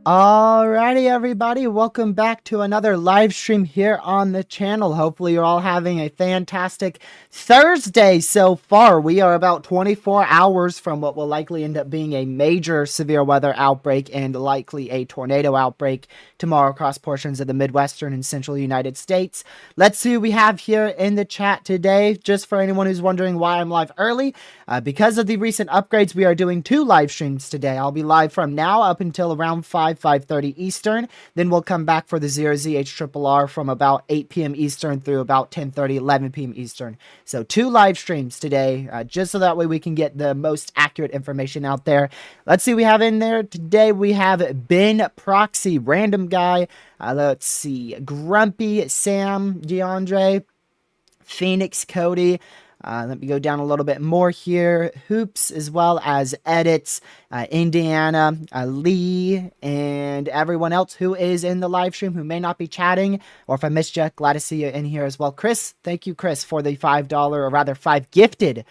Alrighty, everybody, welcome back to another live stream here on the channel. Hopefully you're all having a fantastic Thursday so far. We are about 24 hours from what will likely end up being a major severe weather outbreak and likely a tornado outbreak tomorrow across portions of the Midwestern and Central United States. Let's see who we have here in the chat today. Just for anyone who's wondering why I'm live early, because of the recent upgrades, we are doing 2 live streams today. I'll be live from now up until around 5:30 Eastern. Then we'll come back for the 0Z HRRR from about 8 p.m. Eastern through about 10:30, 11 p.m. Eastern. So 2 live streams today, just so that way we can get the most accurate information out there. Let's see what we have in there today. We have Ben Proxy, random guy. Let's see, Grumpy, Sam, DeAndre, Phoenix, Cody. Let me go down a little bit more here. Hoops, as well as Edits, Indiana, Lee, and everyone else who is in the live stream who may not be chatting. Or if I missed you, glad to see you in here as well. Chris, thank you, Chris, for the $5, or rather 5 gifted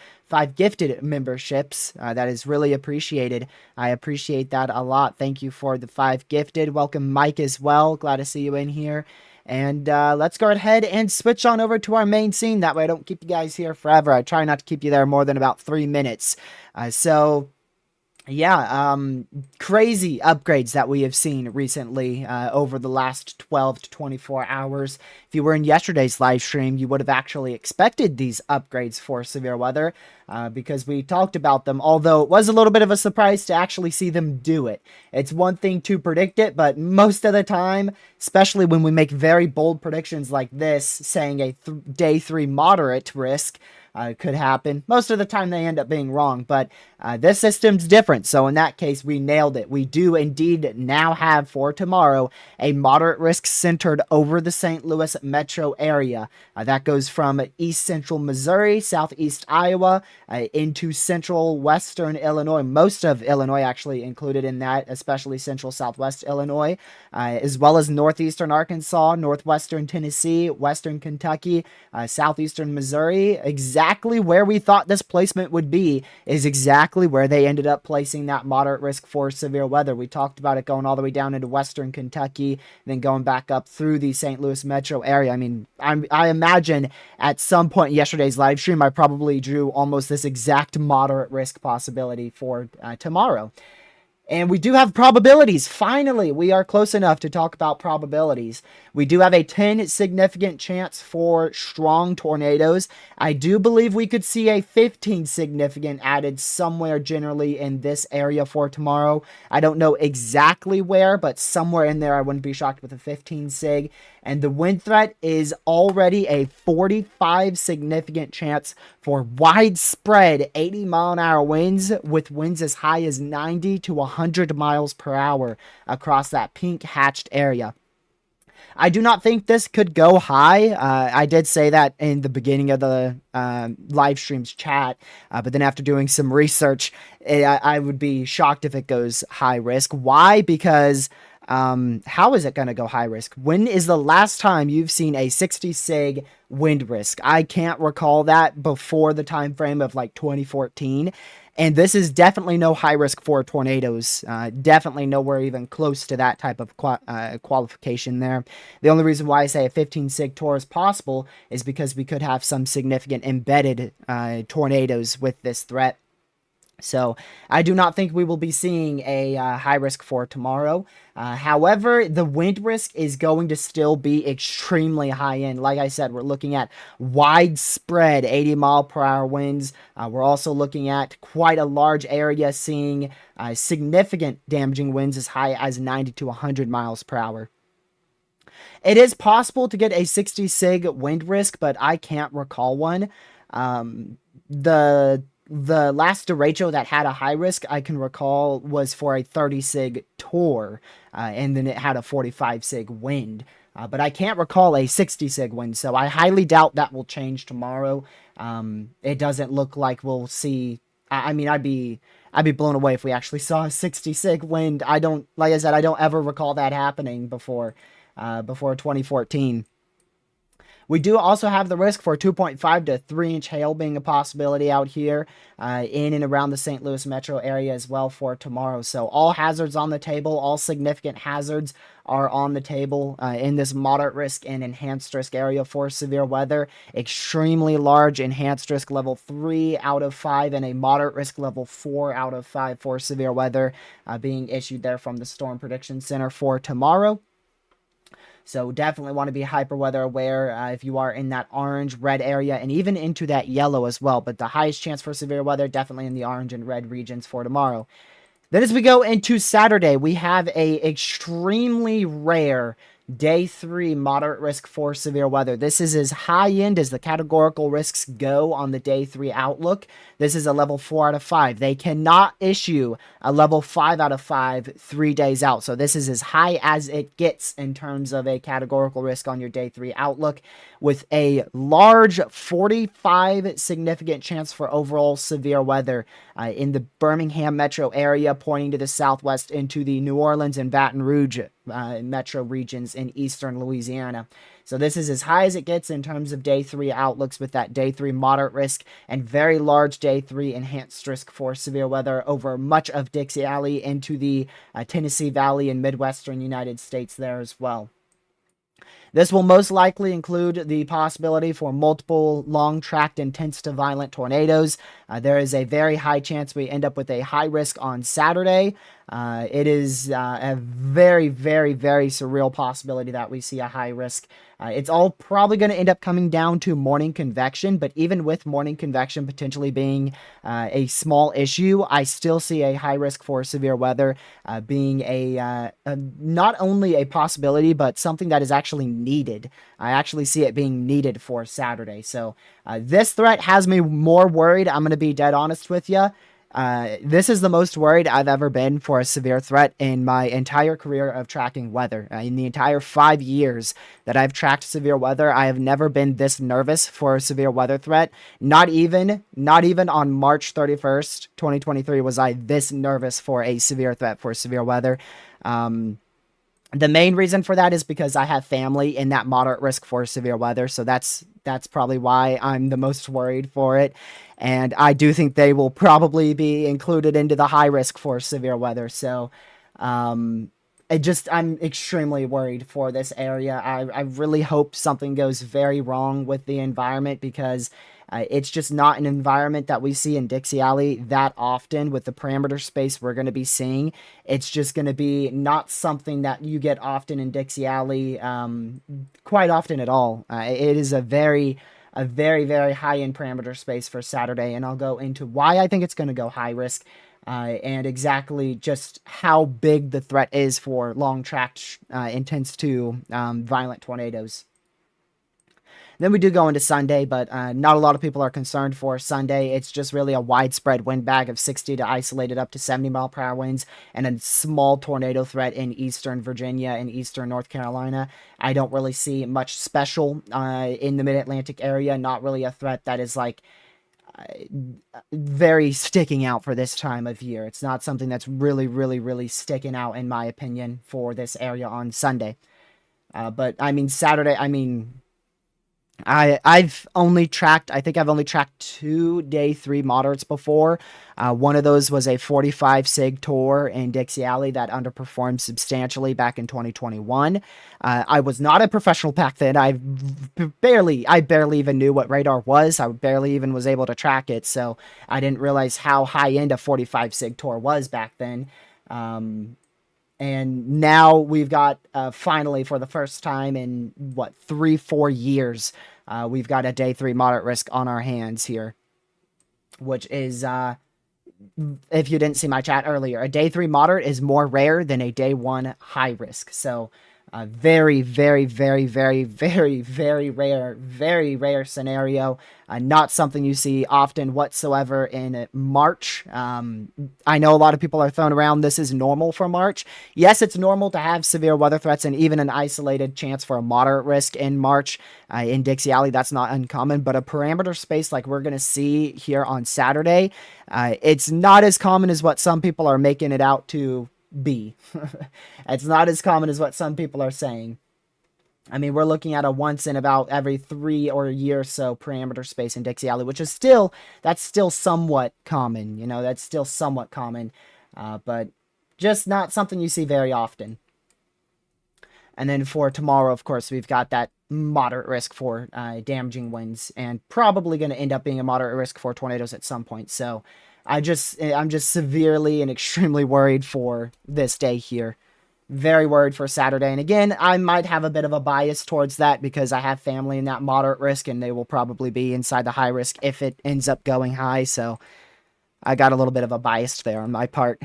memberships. That is really appreciated. I appreciate that a lot. Thank you for the 5 gifted. Welcome, Mike, as well. Glad to see you in here. And let's go ahead and switch on over to our main scene. That way I don't keep you guys here forever. I try not to keep you there more than about 3 minutes. Crazy upgrades that we have seen recently over the last 12 to 24 hours. If you were in yesterday's live stream, you would have actually expected these upgrades for severe weather because we talked about them, although it was a little bit of a surprise to actually see them do it. It's one thing to predict it, but most of the time, especially when we make very bold predictions like this, saying a day 3 moderate risk, could happen. Most of the time they end up being wrong, but this system's different. So in that case, we nailed it. We do indeed now have for tomorrow a moderate risk centered over the St. Louis metro area. That goes from east central Missouri, southeast Iowa, into central western Illinois. Most of Illinois actually included in that, especially central southwest Illinois, as well as northeastern Arkansas, northwestern Tennessee, western Kentucky, southeastern Missouri. Exactly where we thought this placement would be is exactly where they ended up placing that moderate risk for severe weather. We talked about it going all the way down into western Kentucky, then going back up through the St. Louis metro area. I mean, I imagine at some point in yesterday's live stream, I probably drew almost this exact moderate risk possibility for tomorrow. And we do have probabilities. Finally, we are close enough to talk about probabilities. We do have a 10 significant chance for strong tornadoes. I do believe we could see a 15 significant added somewhere generally in this area for tomorrow. I don't know exactly where, but somewhere in there I wouldn't be shocked with a 15 sig. And the wind threat is already a 45 significant chance for widespread 80-mile-an-hour winds, with winds as high as 90 to 100 miles per hour across that pink hatched area. I do not think this could go high. I did say that in the beginning of the live stream's chat, but then after doing some research, I would be shocked if it goes high risk. Why? Because how is it going to go high risk? When is the last time you've seen a 60 sig wind risk? I can't recall that before the time frame of like 2014. And this is definitely no high risk for tornadoes. Definitely nowhere even close to that type of qualification there. The only reason why I say a 15 sig tor is possible is because we could have some significant embedded tornadoes with this threat. So I do not think we will be seeing a high risk for tomorrow. However, the wind risk is going to still be extremely high end. Like I said, we're looking at widespread 80-mile-per-hour winds. We're also looking at quite a large area seeing significant damaging winds as high as 90 to 100 miles per hour. It is possible to get a 60 sig wind risk, but I can't recall one. The last derecho that had a high risk I can recall was for a 30 sig tor, and then it had a 45 sig wind. But I can't recall a 60 sig wind, so I highly doubt that will change tomorrow. It doesn't look like we'll see. I mean, I'd be blown away if we actually saw a 60 sig wind. Like I said, I don't ever recall that happening before 2014. We do also have the risk for 2.5 to 3 inch hail being a possibility out here in and around the St. Louis metro area as well for tomorrow. So all hazards on the table, all significant hazards are on the table in this moderate risk and enhanced risk area for severe weather. Extremely large enhanced risk level 3 out of 5 and a moderate risk level 4 out of 5 for severe weather being issued there from the Storm Prediction Center for tomorrow. So definitely want to be hyper weather aware if you are in that orange, red area, and even into that yellow as well. But the highest chance for severe weather definitely in the orange and red regions for tomorrow. Then as we go into Saturday, we have a extremely rare Day 3 moderate risk for severe weather. This is as high end as the categorical risks go on the Day 3 outlook. This is a level 4 out of 5. They cannot issue a level 5 out of 5 3 days out. So this is as high as it gets in terms of a categorical risk on your Day 3 outlook, with a large 45 significant chance for overall severe weather in the Birmingham metro area, pointing to the southwest into the New Orleans and Baton Rouge metro regions in eastern Louisiana. So this is as high as it gets in terms of Day 3 outlooks, with that Day 3 moderate risk and very large Day 3 enhanced risk for severe weather over much of Dixie Alley into the Tennessee Valley and Midwestern United States there as well. This will most likely include the possibility for multiple long-tracked intense to violent tornadoes. There is a very high chance we end up with a high risk on Saturday. It is a very, very, very surreal possibility that we see a high risk. It's all probably going to end up coming down to morning convection, but even with morning convection potentially being a small issue, I still see a high risk for severe weather being a not only a possibility, but something that is actually needed. I actually see it being needed for Saturday. So this threat has me more worried. I'm going to be dead honest with you. This is the most worried I've ever been for a severe threat in my entire career of tracking weather. In the entire 5 years that I've tracked severe weather, I have never been this nervous for a severe weather threat. Not even on March 31st, 2023 was I this nervous for a severe threat for severe weather. The main reason for that is because I have family in that moderate risk for severe weather, so that's probably why I'm the most worried for it. And I do think they will probably be included into the high risk for severe weather. So I'm extremely worried for this area. I really hope something goes very wrong with the environment because it's just not an environment that we see in Dixie Alley that often with the parameter space we're going to be seeing. It's just going to be not something that you get often in Dixie Alley, quite often at all. It is a very, very high end parameter space for Saturday, and I'll go into why I think it's going to go high risk and exactly just how big the threat is for long track intense to violent tornadoes. Then we do go into Sunday, but not a lot of people are concerned for Sunday. It's just really a widespread wind bag of 60 to isolated up to 70 mph winds and a small tornado threat in eastern Virginia and eastern North Carolina. I don't really see much special in the mid-Atlantic area. Not really a threat that is like very sticking out for this time of year. It's not something that's really, really, really sticking out, in my opinion, for this area on Sunday. But I mean, Saturday, I mean, I've only tracked, I think I've only tracked 2 day 3 moderates before. One of those was a 45 sig tour in Dixie Alley that underperformed substantially back in 2021. I was not a professional back then. I barely even knew what radar was. I barely even was able to track it. So I didn't realize how high end a 45 sig tour was back then. And now we've got finally for the first time in 3-4 years, we've got a day 3 moderate risk on our hands here, which is if you didn't see my chat earlier, a day 3 moderate is more rare than a day 1 high risk. So very, very, very, very, very, very rare scenario. Not something you see often whatsoever in March. I know a lot of people are throwing around this is normal for March. Yes, it's normal to have severe weather threats and even an isolated chance for a moderate risk in March in Dixie Alley. That's not uncommon, but a parameter space like we're going to see here on Saturday, it's not as common as what some people are making it out to be. It's not as common as what some people are saying. I mean, we're looking at a once in about every 3 or a year or so parameter space in Dixie Alley, which is still, that's still somewhat common, that's still somewhat common, but just not something you see very often. And then for tomorrow, of course, we've got that moderate risk for damaging winds and probably going to end up being a moderate risk for tornadoes at some point. So I'm just severely and extremely worried for this day here. Very worried for Saturday. And again, I might have a bit of a bias towards that because I have family in that moderate risk and they will probably be inside the high risk if it ends up going high. So I got a little bit of a bias there on my part.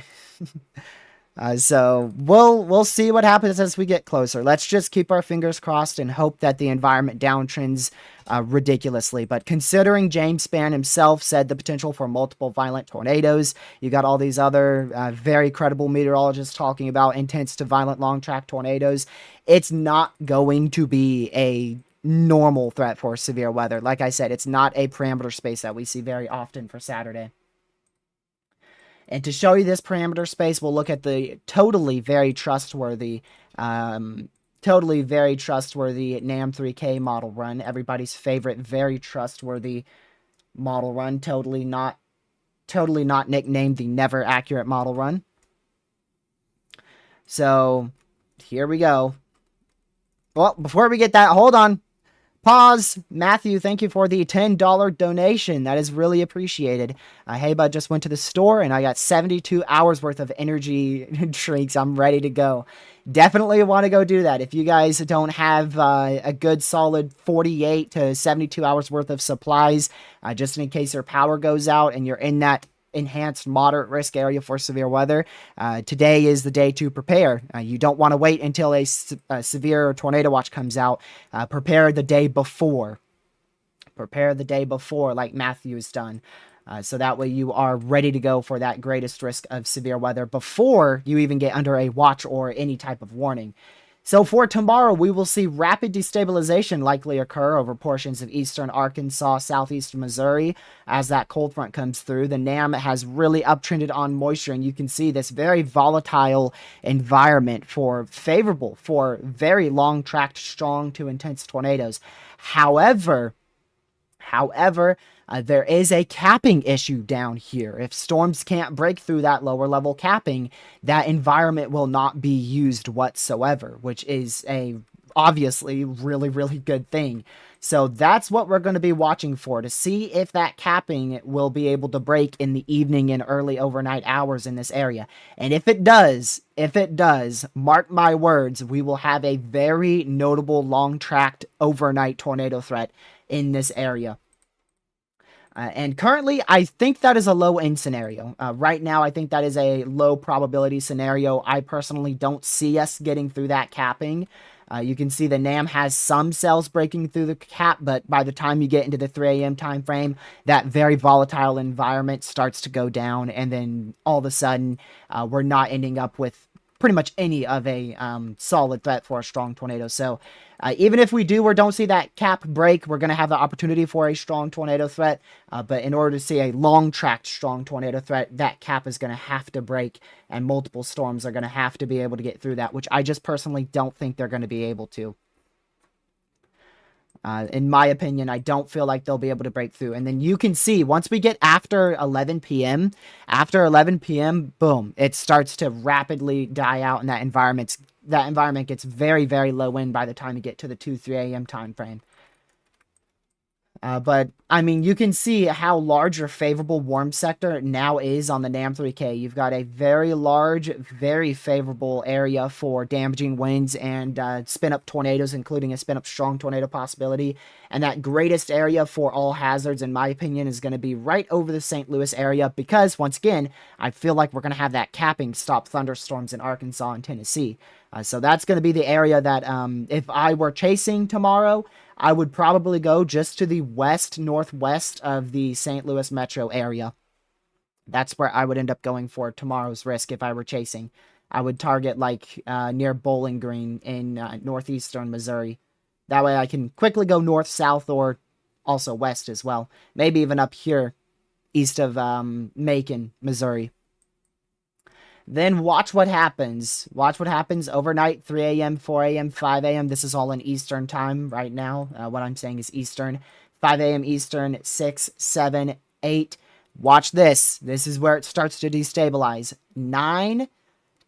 So we'll see what happens as we get closer. Let's just keep our fingers crossed and hope that the environment downtrends ridiculously. But considering James Spann himself said the potential for multiple violent tornadoes, you got all these other very credible meteorologists talking about intense to violent long track tornadoes. It's not going to be a normal threat for severe weather. Like I said, it's not a parameter space that we see very often for Saturday. And to show you this parameter space, we'll look at the totally very trustworthy NAM3K model run. Everybody's favorite, very trustworthy model run. Totally not nicknamed the never accurate model run. So here we go. Well, before we get that, hold on. Pause. Matthew, thank you for the $10 donation. That is really appreciated. Hey, bud, just went to the store and I got 72 hours worth of energy drinks. I'm ready to go. Definitely want to go do that. If you guys don't have a good solid 48 to 72 hours worth of supplies, just in case your power goes out and you're in that enhanced moderate risk area for severe weather, today is the day to prepare. You don't want to wait until a severe tornado watch comes out. Prepare the day before. Prepare the day before, like Matthew's done. So that way you are ready to go for that greatest risk of severe weather before you even get under a watch or any type of warning. So for tomorrow, we will see rapid destabilization likely occur over portions of eastern Arkansas, southeast Missouri as that cold front comes through. The NAM has really uptrended on moisture, and you can see this very volatile environment favorable for very long-tracked, strong to intense tornadoes. However, There is a capping issue down here. If storms can't break through that lower level capping, that environment will not be used whatsoever, which is a obviously really, really good thing. So that's what we're going to be watching for, to see if that capping will be able to break in the evening and early overnight hours in this area. And if it does, mark my words, we will have a very notable long-tracked overnight tornado threat in this area. And currently, I think that is a low end scenario. Right now, I think that is a low probability scenario. I personally don't see us getting through that capping. You can see the NAM has some cells breaking through the cap, but by the time you get into the 3 a.m. time frame, that very volatile environment starts to go down, and then all of a sudden, we're not ending up with pretty much any of a solid threat for a strong tornado. So even if we do or don't see that cap break, we're going to have the opportunity for a strong tornado threat. But in order to see a long-tracked strong tornado threat, that cap is going to have to break, and multiple storms are going to have to be able to get through that, which I just personally don't think they're going to be able to. In my opinion, I don't feel like they'll be able to break through. And then you can see once we get after 11 p.m., boom, it starts to rapidly die out, and that environment gets very, very low wind by the time you get to the 3 a.m. time frame. But, I mean, you can see how large your favorable warm sector now is on the NAM3K. You've got a very large, very favorable area for damaging winds and spin-up tornadoes, including a spin-up strong tornado possibility. And that greatest area for all hazards, in my opinion, is going to be right over the St. Louis area because, once again, I feel like we're going to have that capping stop thunderstorms in Arkansas and Tennessee. So that's going to be the area that if I were chasing tomorrow, I would probably go just to the west-northwest of the St. Louis metro area. That's where I would end up going for tomorrow's risk if I were chasing. I would target like near Bowling Green in northeastern Missouri. That way I can quickly go north, south, or also west as well. Maybe even up here east of Macon, Missouri. Then watch what happens. Watch what happens overnight, 3 a.m., 4 a.m., 5 a.m. This is all in Eastern time right now. What I'm saying is Eastern. 5 a.m. Eastern, 6, 7, 8. Watch this. This is where it starts to destabilize. 9,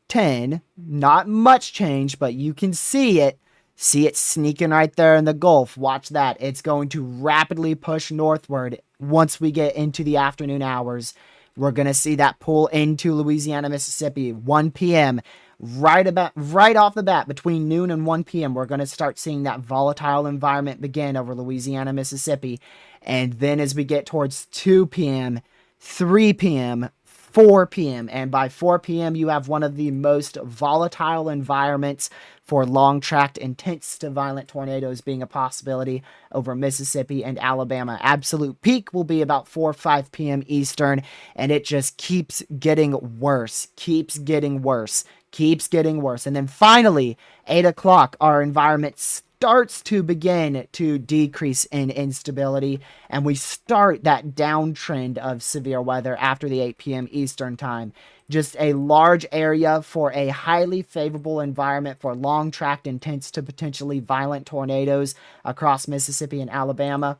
10. Not much change, but you can see it. See it sneaking right there in the Gulf. Watch that. It's going to rapidly push northward once we get into the afternoon hours. We're going to see that pull into Louisiana, Mississippi, 1 p.m. Right off the bat, between noon and 1 p.m., we're going to start seeing that volatile environment begin over Louisiana, Mississippi. And then as we get towards 2 p.m., 3 p.m., 4 p.m., and by 4 p.m., you have one of the most volatile environments for long-tracked, intense to violent tornadoes being a possibility over Mississippi and Alabama. Absolute peak will be about 4 or 5 p.m. Eastern, and it just keeps getting worse, keeps getting worse. And then finally, 8 o'clock, our environment starts to begin to decrease in instability, and we start that downtrend of severe weather after the 8 p.m. Eastern time. Just a large area for a highly favorable environment for long-tracked, intense to potentially violent tornadoes across Mississippi and Alabama.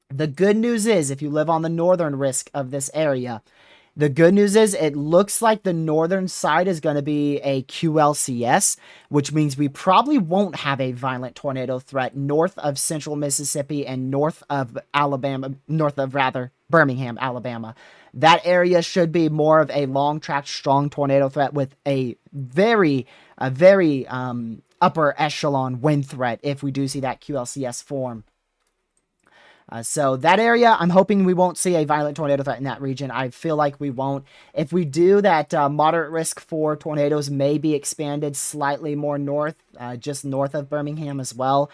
The good news is, if you live on the northern risk of this area, the good news is it looks like the northern side is going to be a QLCS, which means we probably won't have a violent tornado threat north of central Mississippi and north of Birmingham, Alabama. That area should be more of a long-tracked, strong tornado threat with a very upper echelon wind threat if we do see that QLCS form. So that area, I'm hoping we won't see a violent tornado threat in that region. I feel like we won't. If we do, that moderate risk for tornadoes may be expanded slightly more north, just north of Birmingham as well.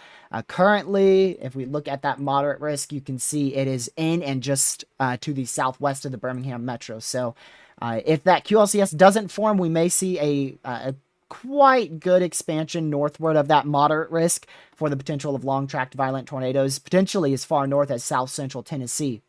Currently, if we look at that moderate risk, you can see it is in and just to the southwest of the Birmingham metro. So if that QLCS doesn't form, we may see a quite good expansion northward of that moderate risk for the potential of long-tracked violent tornadoes, potentially as far north as south central Tennessee.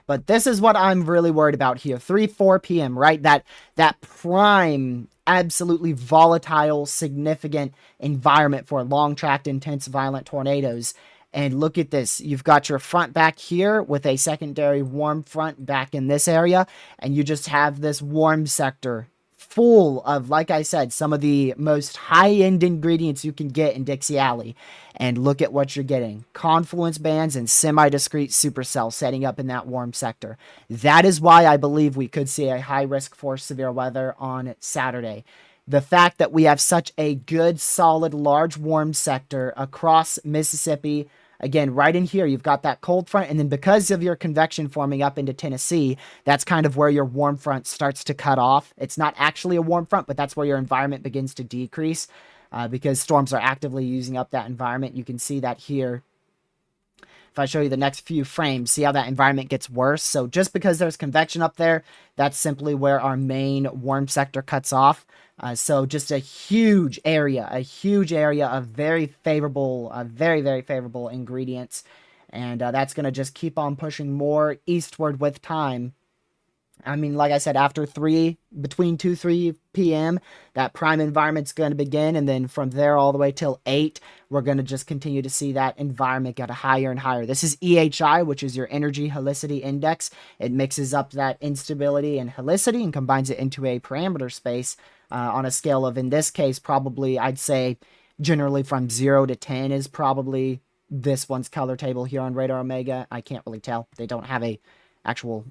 But this is what I'm really worried about here. 3, 4 p.m., right? That prime, absolutely volatile, significant environment for long-tracked, intense, violent tornadoes. And look at this. You've got your front back here with a secondary warm front back in this area. And you just have this warm sector full of, like I said, some of the most high-end ingredients you can get in Dixie Alley. And look at what you're getting. Confluence bands and semi-discrete supercells setting up in that warm sector. That is why I believe we could see a high risk for severe weather on Saturday. The fact that we have such a good, solid, large, warm sector across Mississippi. Again, right in here, you've got that cold front. And then because of your convection forming up into Tennessee, that's kind of where your warm front starts to cut off. It's not actually a warm front, but that's where your environment begins to decrease because storms are actively using up that environment. You can see that here. If I show you the next few frames, see how that environment gets worse. So just because there's convection up there, that's simply where our main warm sector cuts off. So just a huge area of very favorable, very favorable ingredients. And that's going to just keep on pushing more eastward with time. I mean, like I said, after between 2-3 p.m., that prime environment's going to begin. And then from there all the way till 8, we're going to just continue to see that environment get higher and higher. This is EHI, which is your energy helicity index. It mixes up that instability and helicity and combines it into a parameter space on a scale of, in this case, probably, I'd say, generally from 0 to 10 is probably this one's color table here on Radar Omega. I can't really tell. They don't have a actual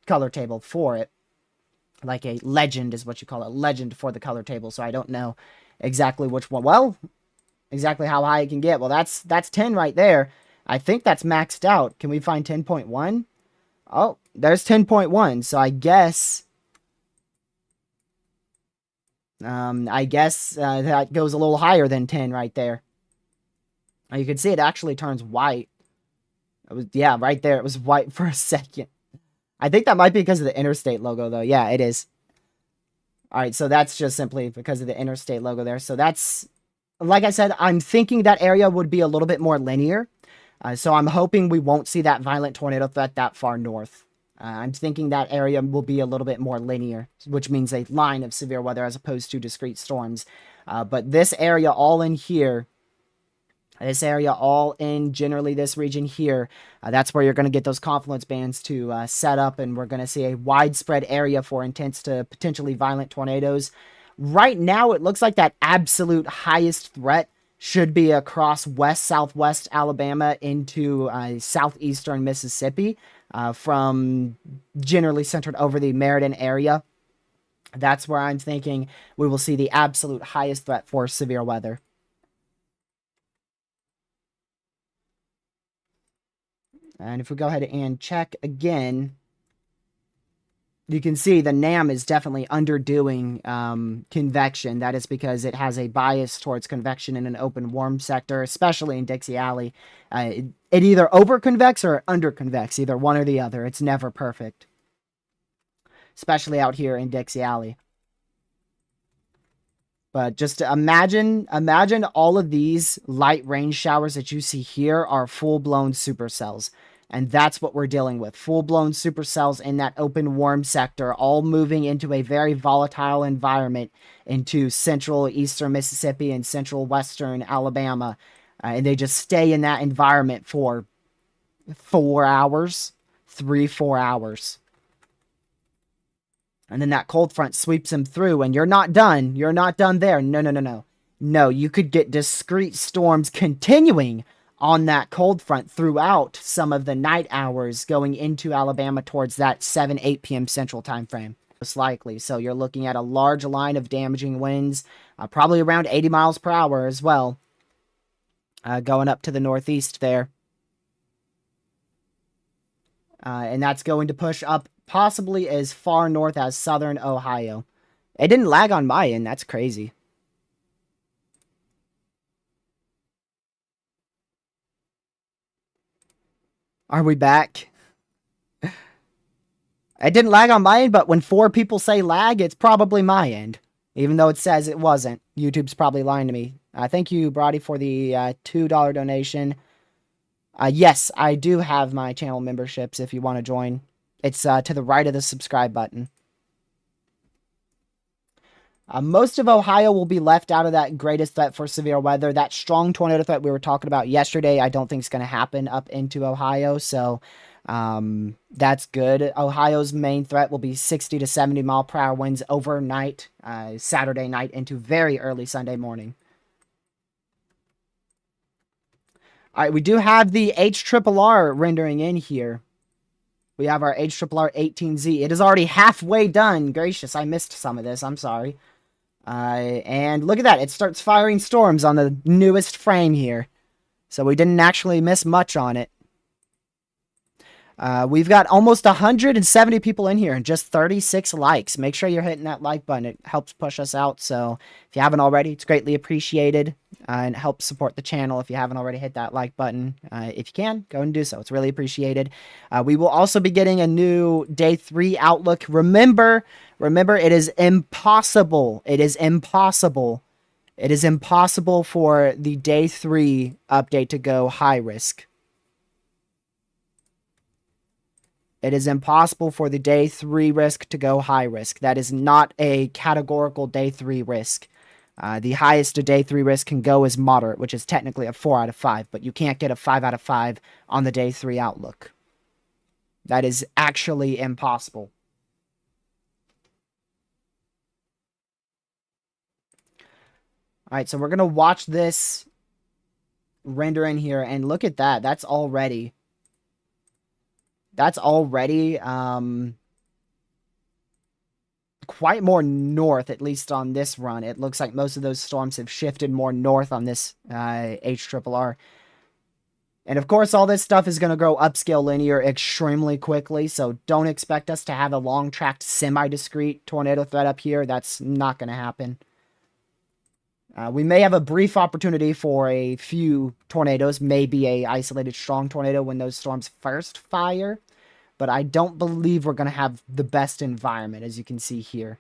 color table for it, like a legend is what you call it, legend for the color table. So I don't know exactly which one. Well, exactly how high it can get. Well, that's 10 right there. I think that's maxed out. Can we find 10.1? Oh, there's 10.1. So I guess that goes a little higher than 10 right there. You can see it actually turns white. Yeah, right there. It was white for a second. I think that might be because of the interstate logo, though. Yeah, it is. All right, so that's just simply because of the interstate logo there. So that's, like I said, I'm thinking that area would be a little bit more linear. So I'm hoping we won't see that violent tornado threat that far north. I'm thinking that area will be a little bit more linear, which means a line of severe weather as opposed to discrete storms. But this area all in here, this area all in generally this region here, that's where you're going to get those confluence bands to set up, and we're going to see a widespread area for intense to potentially violent tornadoes. Right now, it looks like that absolute highest threat should be across west-southwest Alabama into southeastern Mississippi from generally centered over the Meriden area. That's where I'm thinking we will see the absolute highest threat for severe weather. And if we go ahead and check again, you can see the NAM is definitely underdoing convection. That is because it has a bias towards convection in an open warm sector, especially in Dixie Alley. It either over-convects or under-convects, either one or the other. It's never perfect, especially out here in Dixie Alley. But just imagine all of these light rain showers that you see here are full-blown supercells. And that's what we're dealing with. Full-blown supercells in that open warm sector, all moving into a very volatile environment into central eastern Mississippi and central western Alabama. And they just stay in that environment for 4 hours, 3-4 hours. And then that cold front sweeps them through, and you're not done. You're not done there. No. No, you could get discrete storms continuing on that cold front throughout some of the night hours going into Alabama towards that 7-8 p.m. Central time frame, most likely. So you're looking at a large line of damaging winds, probably around 80 miles per hour as well, going up to the northeast there. And that's going to push up possibly as far north as southern Ohio. It didn't lag on my end. That's crazy. Are we back? It didn't lag on my end, but when 4 people say lag, it's probably my end. Even though it says it wasn't. YouTube's probably lying to me. Thank you, Brody, for the $2 donation. Yes, I do have my channel memberships if you want to join. It's to the right of the subscribe button. Most of Ohio will be left out of that greatest threat for severe weather. That strong tornado threat we were talking about yesterday, I don't think is going to happen up into Ohio. So that's good. Ohio's main threat will be 60 to 70 mile per hour winds overnight, Saturday night into very early Sunday morning. All right, we do have the HRRR rendering in here. We have our HRRR 18Z. It is already halfway done. Gracious, I missed some of this. I'm sorry. And look at that. It starts firing storms on the newest frame here. So we didn't actually miss much on it. We've got almost 170 people in here and just 36 likes. Make sure you're hitting that like button. It helps push us out. So if you haven't already, it's greatly appreciated and helps support the channel. If you haven't already hit that like button, if you can, go and do so. It's really appreciated. We will also be getting a new day 3 outlook. Remember, it is impossible. It is impossible for the day 3 update to go high risk. It is impossible for the day 3 risk to go high risk. That is not a categorical day 3 risk. The highest a day 3 risk can go is moderate, which is technically a 4 out of 5, but you can't get a 5 out of 5 on the day 3 outlook. That is actually impossible. All right, so we're going to watch this render in here, and look at that. That's already quite more north, at least on this run. It looks like most of those storms have shifted more north on this HRRR. And of course, all this stuff is going to grow upscale linear extremely quickly, so don't expect us to have a long-tracked semi-discrete tornado threat up here. That's not going to happen. We may have a brief opportunity for a few tornadoes, maybe a isolated strong tornado when those storms first fire, but I don't believe we're going to have the best environment, as you can see here.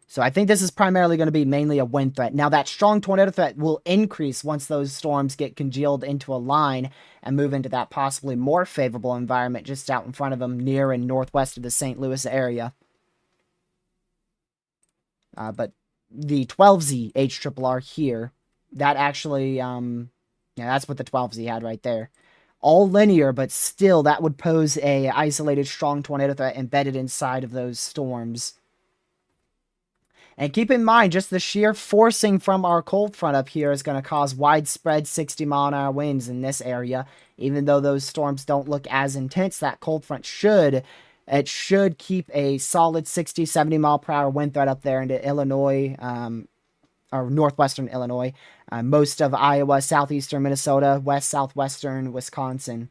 So I think this is primarily going to be mainly a wind threat. Now, that strong tornado threat will increase once those storms get congealed into a line and move into that possibly more favorable environment just out in front of them near and northwest of the St. Louis area. But the 12Z HRRR here, that actually, yeah, that's what the 12Z had right there. All linear, but still that would pose a isolated strong tornado threat embedded inside of those storms. And keep in mind, just the sheer forcing from our cold front up here is going to cause widespread 60-mile-an-hour winds in this area. Even though those storms don't look as intense, that cold front should keep a solid 60, 70-mile-per-hour wind threat up there into Illinois, or northwestern Illinois, most of Iowa, southeastern Minnesota, west, southwestern Wisconsin.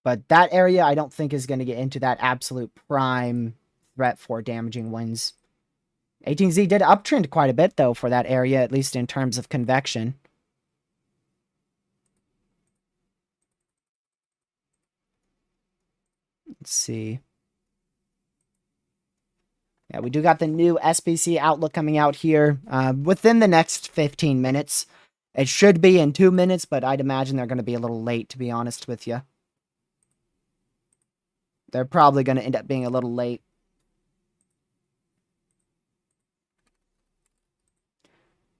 But that area, I don't think is going to get into that absolute prime threat for damaging winds. 18Z did uptrend quite a bit, though, for that area, at least in terms of convection. Let's see. Yeah, we do got the new SPC outlook coming out here within the next 15 minutes. It should be in 2 minutes, but I'd imagine they're going to be a little late, to be honest with you. They're probably going to end up being a little late.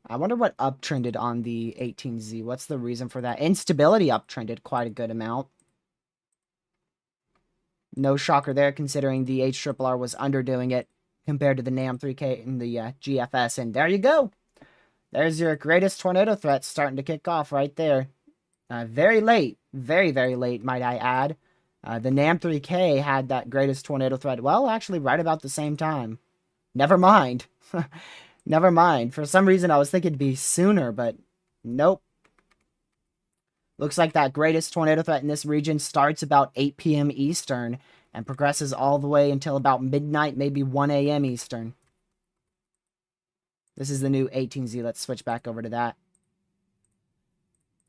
I wonder what uptrended on the 18Z. What's the reason for that? Instability uptrended quite a good amount. No shocker there, considering the HRRR was underdoing it compared to the NAM3K and the GFS. And there you go. There's your greatest tornado threat starting to kick off right there. Very late. Very, very late, might I add. The NAM3K had that greatest tornado threat. Well, actually, right about the same time. Never mind. Never mind. For some reason, I was thinking it'd be sooner, but nope. Looks like that greatest tornado threat in this region starts about 8 p.m. Eastern and progresses all the way until about midnight, maybe 1 a.m. Eastern. This is the new 18Z. Let's switch back over to that.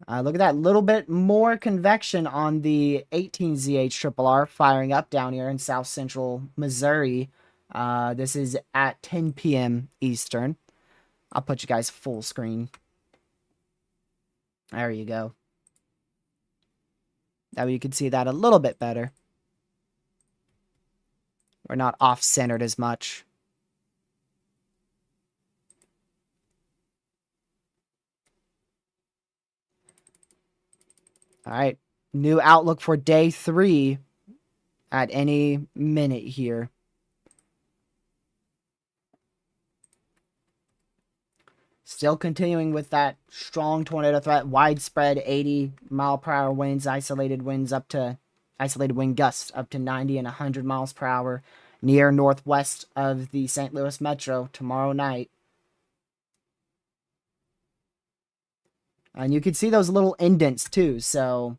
Look at that. Little bit more convection on the 18Z HRRR firing up down here in south central Missouri. This is at 10 p.m. Eastern. I'll put you guys full screen. There you go. That way you can see that a little bit better. We're not off-centered as much. All right. New outlook for day 3 at any minute here. Still continuing with that strong tornado threat, widespread 80-mile-per-hour winds, isolated wind gusts up to 90 and 100 miles per hour near northwest of the St. Louis metro tomorrow night. And you can see those little indents too, so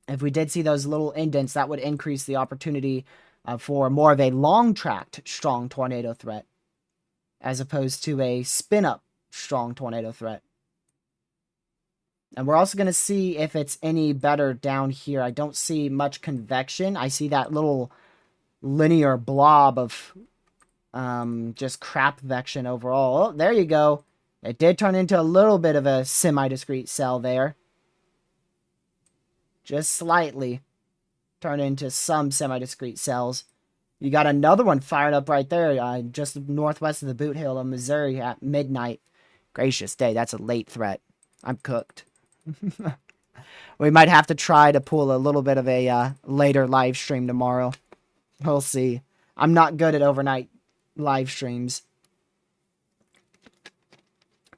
if we did see those little indents, that would increase the opportunity for more of a long-tracked strong tornado threat, as opposed to a spin-up strong tornado threat. And we're also going to see if it's any better down here. I don't see much convection. I see that little linear blob of just crap vection overall. Oh, there you go. It did turn into a little bit of a semi-discrete cell there. Just slightly turn into some semi-discrete cells. You got another one fired up right there, just northwest of the Boot Hill of Missouri at midnight. Gracious day, that's a late threat. I'm cooked. We might have to try to pull a little bit of a later live stream tomorrow. We'll see. I'm not good at overnight live streams.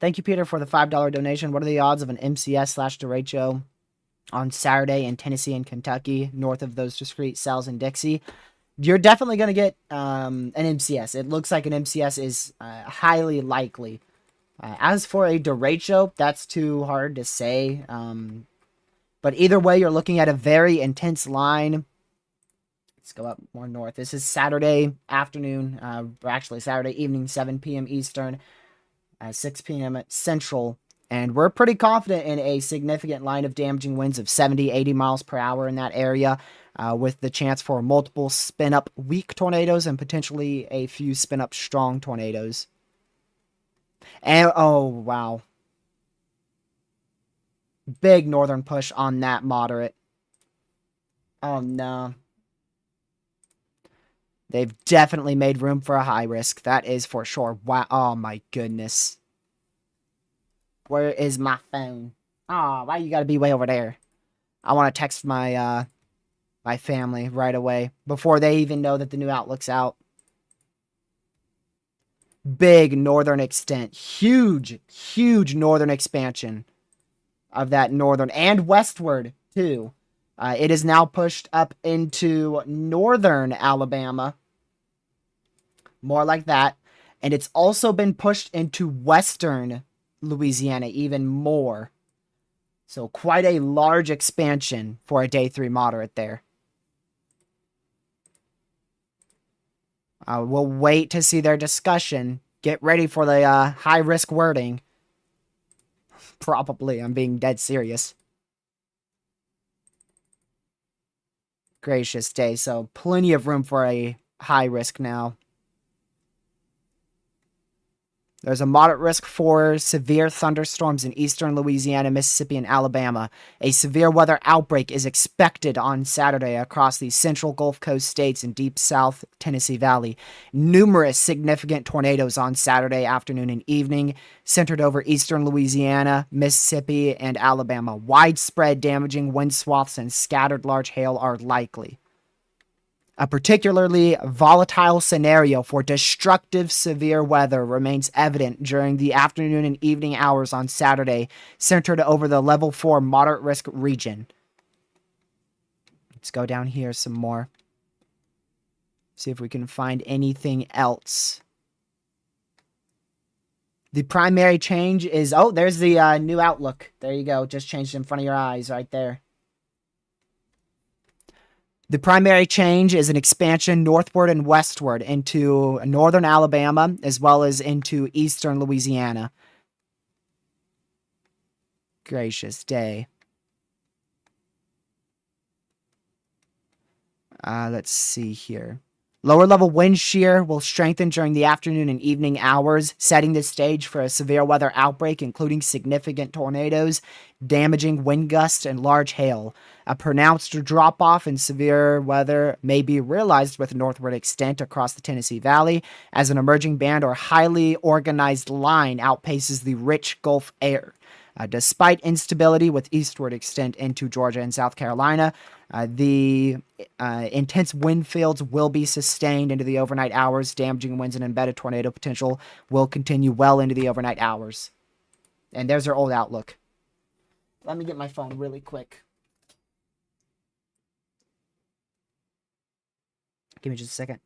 Thank you, Peter, for the $5 donation. What are the odds of an MCS/derecho on Saturday in Tennessee and Kentucky, north of those discrete cells in Dixie? You're definitely going to get an MCS. It looks like an MCS is highly likely. As for a derecho, that's too hard to say. But either way, you're looking at a very intense line. Let's go up more north. This is Saturday afternoon, or actually Saturday evening, 7 p.m. Eastern, 6 p.m. Central. And we're pretty confident in a significant line of damaging winds of 70, 80 miles per hour in that area, with the chance for multiple spin-up weak tornadoes and potentially a few spin-up strong tornadoes. And, oh, wow. Big northern push on that moderate. Oh, no. They've definitely made room for a high risk. That is for sure. Wow. Oh, my goodness. Where is my phone? Oh, why you gotta be way over there? I want to text my my family right away before they even know that the new outlook's out. Big northern extent. Huge, huge northern expansion of that northern and westward, too. It is now pushed up into northern Alabama. More like that. And it's also been pushed into western Louisiana even more. So quite a large expansion for a day 3 moderate there. We'll wait to see their discussion. Get ready for the high-risk wording. Probably. I'm being dead serious. Gracious day. So plenty of room for a high risk now. There's a moderate risk for severe thunderstorms in eastern Louisiana, Mississippi, and Alabama. A severe weather outbreak is expected on Saturday across the central Gulf Coast states and deep south Tennessee Valley. Numerous significant tornadoes on Saturday afternoon and evening, centered over eastern Louisiana, Mississippi, and Alabama. Widespread damaging wind swaths and scattered large hail are likely. A particularly volatile scenario for destructive severe weather remains evident during the afternoon and evening hours on Saturday, centered over the level 4 moderate risk region. Let's go down here some more. See if we can find anything else. The primary change is, oh, there's the new outlook. There you go. Just changed in front of your eyes right there. The primary change is an expansion northward and westward into northern Alabama, as well as into eastern Louisiana. Gracious day. Let's see here. Lower level wind shear will strengthen during the afternoon and evening hours, setting the stage for a severe weather outbreak, including significant tornadoes, damaging wind gusts, and large hail. A pronounced drop off in severe weather may be realized with northward extent across the Tennessee Valley as an emerging band or highly organized line outpaces the rich Gulf air. Despite instability with eastward extent into Georgia and South Carolina, the intense wind fields will be sustained into the overnight hours. Damaging winds and embedded tornado potential will continue well into the overnight hours. And there's our old outlook. Let me get my phone really quick. Give me just a second.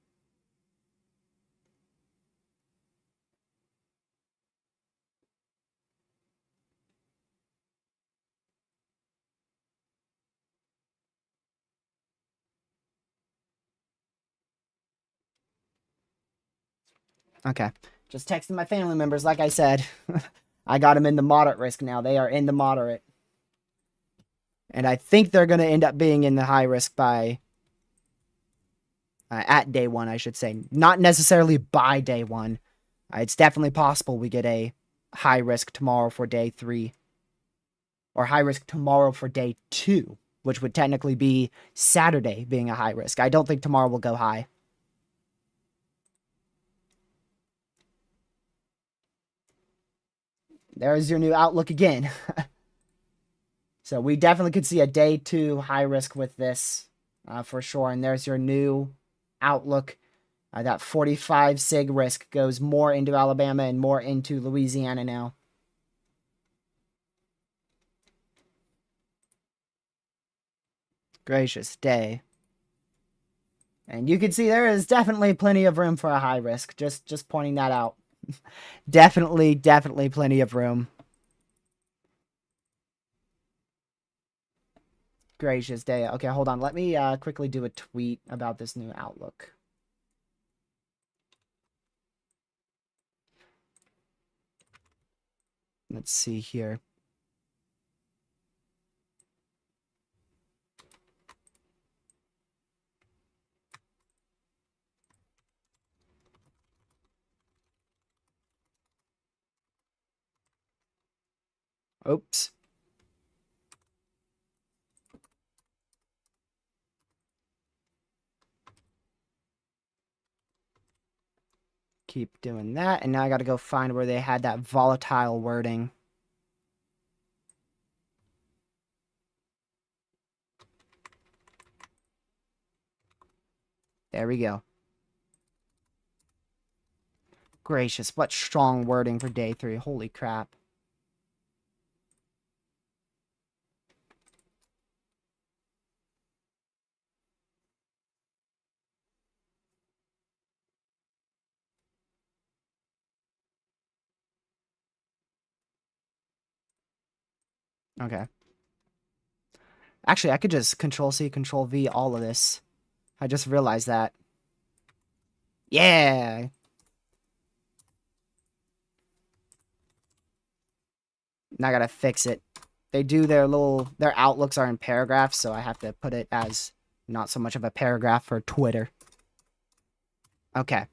Okay. Just texting my family members, like I said. I got them in the moderate risk now. They are in the moderate. And I think they're going to end up being in the high risk by... at day one, I should say. Not necessarily by day one. It's definitely possible we get a high risk tomorrow for day 3. Or high risk tomorrow for day 2. Which would technically be Saturday being a high risk. I don't think tomorrow will go high. There's your new outlook again. So we definitely could see a day 2 high risk with this for sure. And there's your new outlook. That 45 sig risk goes more into Alabama and more into Louisiana now. Gracious day. And you can see there is definitely plenty of room for a high risk. Just pointing that out. definitely plenty of room. Gracious day. Okay, hold on. Let me quickly do a tweet about this new outlook. Let's see here. Oops. Keep doing that. And now I got to go find where they had that volatile wording. There we go. Gracious, what strong wording for day 3. Holy crap. Okay. Actually, I could just Control-C, Control-V all of this. I just realized that. Yeah! Now I gotta fix it. They do their outlooks are in paragraphs, so I have to put it as not so much of a paragraph for Twitter. Okay.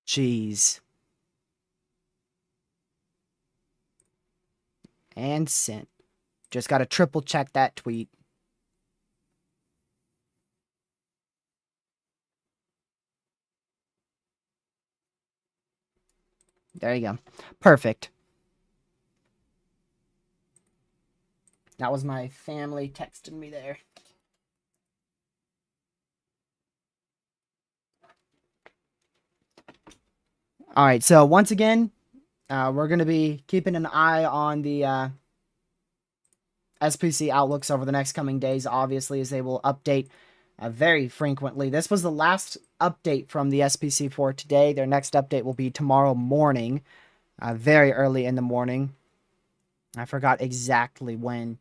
Jeez. And sent. Just gotta triple check that tweet. There you go. Perfect. That was my family texting me there. Alright, so once again, we're going to be keeping an eye on the SPC outlooks over the next coming days, obviously, as they will update very frequently. This was the last update from the SPC for today. Their next update will be tomorrow morning, very early in the morning. I forgot exactly when.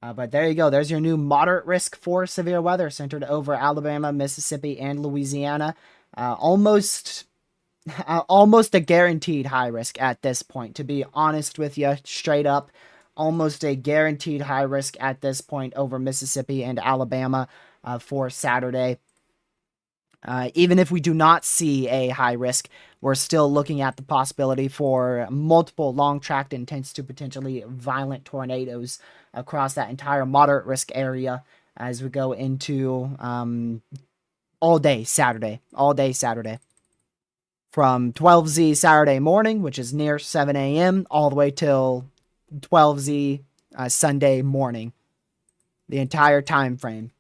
But there you go. There's your new moderate risk for severe weather centered over Alabama, Mississippi, and Louisiana. Almost a guaranteed high risk at this point. To be honest with you, straight up, almost a guaranteed high risk at this point over Mississippi and Alabama for Saturday. Even if we do not see a high risk, we're still looking at the possibility for multiple long-tracked, intense to potentially violent tornadoes across that entire moderate risk area as we go into all day Saturday. From 12Z Saturday morning, which is near 7 a.m., all the way till 12Z Sunday morning. The entire time frame.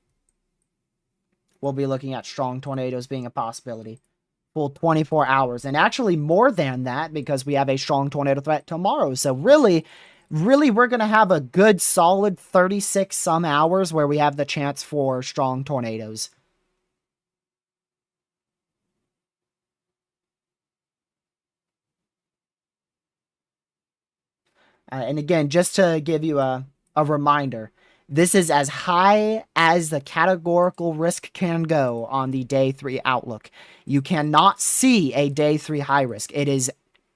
We'll be looking at strong tornadoes being a possibility. Full 24 hours. And actually more than that because we have a strong tornado threat tomorrow. So really, we're going to have a good solid 36 some hours where we have the chance for strong tornadoes. And again, just to give you a reminder, this is as high as the categorical risk can go on the day 3 outlook. You cannot see a day 3 high risk. It is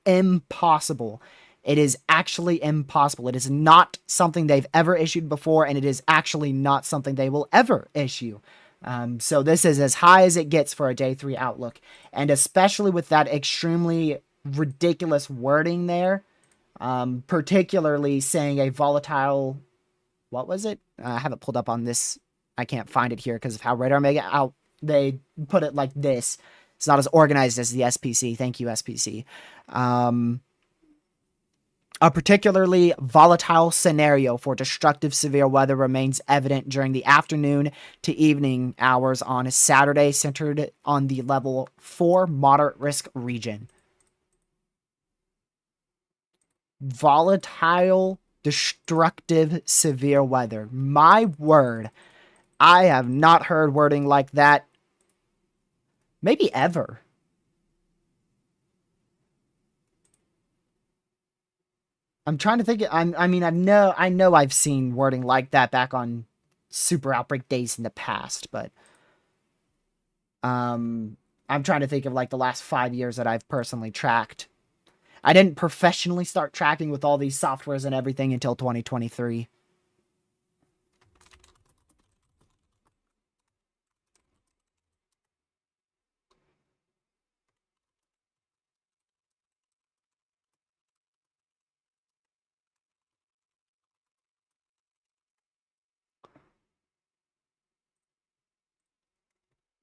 impossible. It is actually impossible. It is not something they've ever issued before, and it is actually not something they will ever issue. So this is as high as it gets for a day 3 outlook. And especially with that extremely ridiculous wording there, particularly saying a volatile, what was it? I have it pulled up on this. I can't find it here because of how radar mega out. They put it like this. It's not as organized as the SPC. Thank you, SPC. A particularly volatile scenario for destructive severe weather remains evident during the afternoon to evening hours on Saturday, centered on the level 4 moderate risk region. Volatile, destructive, severe weather. My word, I have not heard wording like that maybe ever. I'm trying to think. I know I've seen wording like that back on Super Outbreak days in the past, but I'm trying to think of like the last 5 years that I've personally tracked. I didn't professionally start tracking with all these softwares and everything until 2023.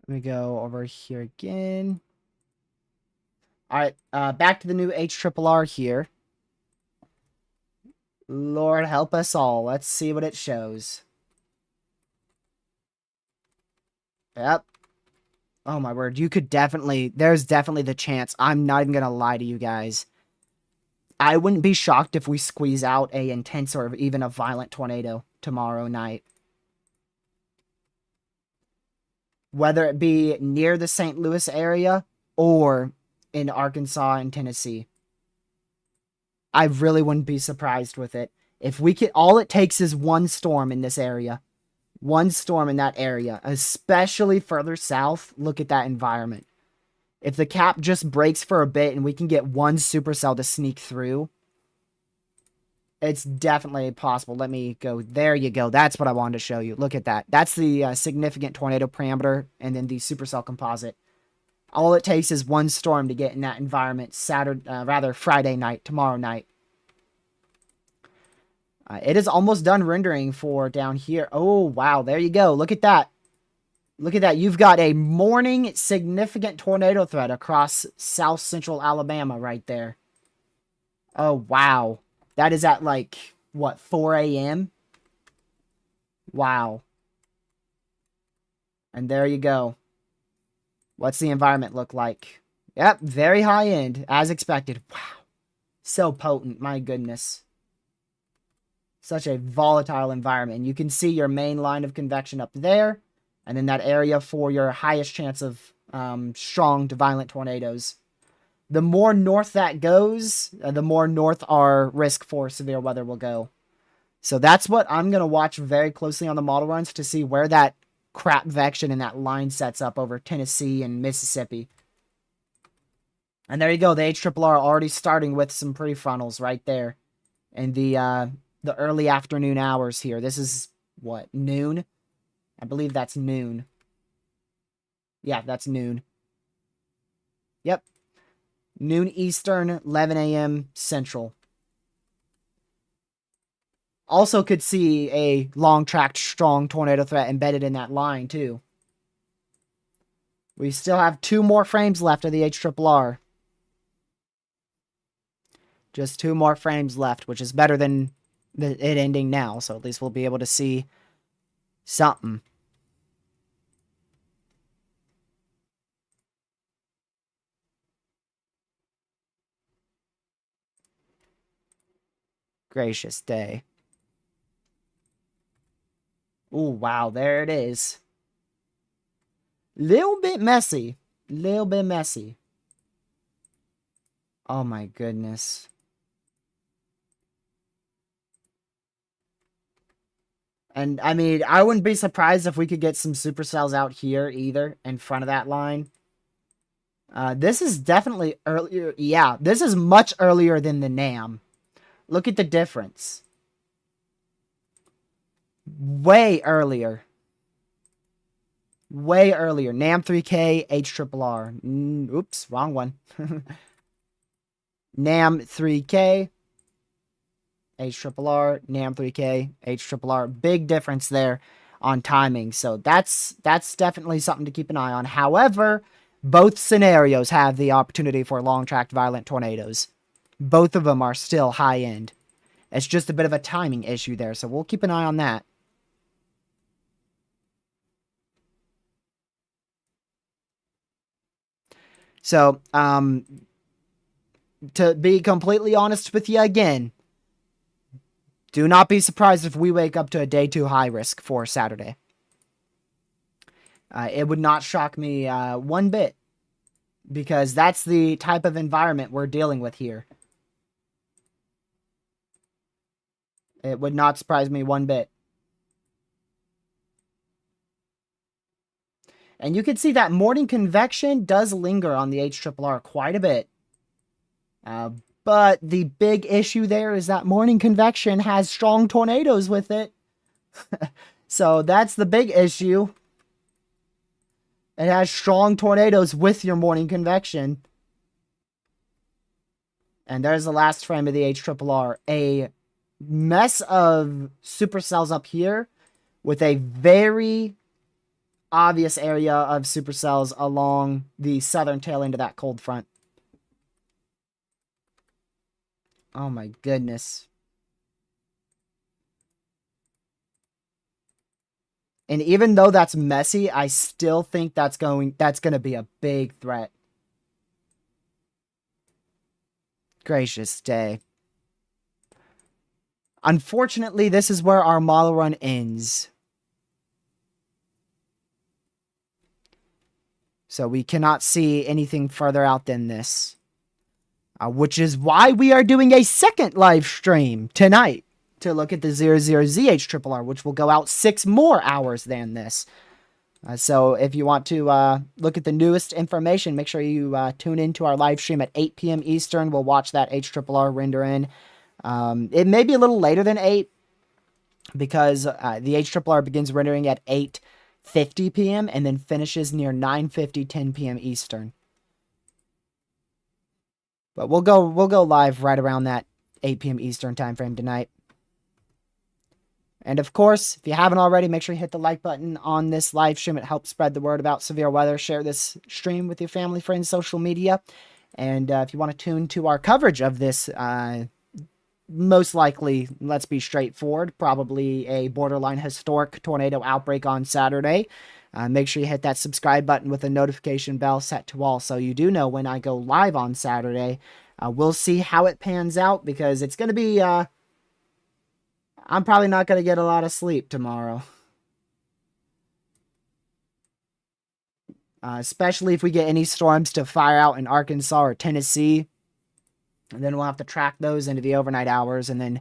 Let me go over here again. All right, back to the new HRRR here. Lord help us all. Let's see what it shows. Yep. Oh my word, you could definitely, there's definitely the chance. I'm not even gonna lie to you guys. I wouldn't be shocked if we squeeze out a intense or even a violent tornado tomorrow night. Whether it be near the St. Louis area or in Arkansas and Tennessee. I really wouldn't be surprised with it. If we could, all it takes is one storm in this area. One storm in that area, especially further south. Look at that environment. If the cap just breaks for a bit and we can get one supercell to sneak through, it's definitely possible. Let me go. There you go. That's what I wanted to show you. Look at that. That's the significant tornado parameter and then the supercell composite. All it takes is one storm to get in that environment Friday night, tomorrow night. It is almost done rendering for down here. Oh, wow. There you go. Look at that. Look at that. You've got a morning significant tornado threat across south central Alabama right there. Oh, wow. That is at like, what, 4 a.m.? Wow. And there you go. What's the environment look like? Yep, very high end, as expected. Wow. So potent, my goodness. Such a volatile environment. You can see your main line of convection up there, and then that area for your highest chance of strong to violent tornadoes. The more north that goes, the more north our risk for severe weather will go. So that's what I'm going to watch very closely on the model runs to see where that crap vection and that line sets up over Tennessee and Mississippi. And there you go. The HRRR already starting with some prefrontals right there in the early afternoon hours here. This is, what, noon? I believe that's noon. Yeah, that's noon. Yep. Noon Eastern, 11 a.m. Central. Also could see a long-tracked, strong tornado threat embedded in that line, too. We still have 2 more frames left of the HRRR. Just 2 more frames left, which is better than it ending now. So at least we'll be able to see something. Gracious day. Ooh, wow, there it is. Little bit messy. Little bit messy. Oh my goodness. And, I mean, I wouldn't be surprised if we could get some supercells out here, either, in front of that line. This is definitely earlier. Yeah, this is much earlier than the NAM. Look at the difference. Way earlier. Way earlier. NAM 3K, HRRR. Oops, wrong one. NAM 3K, HRRR, NAM 3K, HRRR. Big difference there on timing. So that's definitely something to keep an eye on. However, both scenarios have the opportunity for long-tracked violent tornadoes. Both of them are still high-end. It's just a bit of a timing issue there, so we'll keep an eye on that. So, to be completely honest with you again, do not be surprised if we wake up to a day 2 high risk for Saturday. It would not shock me one bit, because that's the type of environment we're dealing with here. It would not surprise me one bit. And you can see that morning convection does linger on the HRRR quite a bit. But the big issue there is that morning convection has strong tornadoes with it. So that's the big issue. It has strong tornadoes with your morning convection. And there's the last frame of the HRRR. A mess of supercells up here with a very obvious area of supercells along the southern tail end of that cold front. Oh my goodness. And even though that's messy, I still think that's going to be a big threat. Gracious day. Unfortunately, this is where our model run ends. So we cannot see anything further out than this. Which is why we are doing a second live stream tonight to look at the 00ZHRRR, which will go out 6 more hours than this. So if you want to look at the newest information, make sure you tune into our live stream at 8 p.m. Eastern. We'll watch that HRRR render in. It may be a little later than 8 because the HRRR begins rendering at 8:50 p.m. and then finishes near 9:50, 10 p.m. Eastern. But we'll go live right around that 8 p.m. Eastern time frame tonight. And of course, if you haven't already, make sure you hit the like button on this live stream. It helps spread the word about severe weather. Share this stream with your family, friends, social media. And if you want to tune to our coverage of this, most likely, let's be straightforward, probably a borderline historic tornado outbreak on Saturday. Make sure you hit that subscribe button with a notification bell set to all so you do know when I go live on Saturday. We'll see how it pans out because it's going to be... I'm probably not going to get a lot of sleep tomorrow. Especially if we get any storms to fire out in Arkansas or Tennessee. And then we'll have to track those into the overnight hours. And then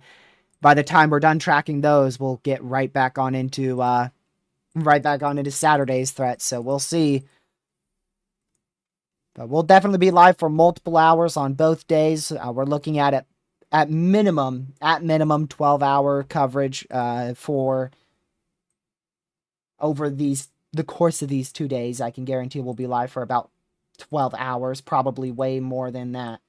by the time we're done tracking those, we'll get right back on into Saturday's threat. So we'll see. But we'll definitely be live for multiple hours on both days. We're looking at it at minimum 12-hour coverage for over the course of these 2 days. I can guarantee we'll be live for about 12 hours, probably way more than that.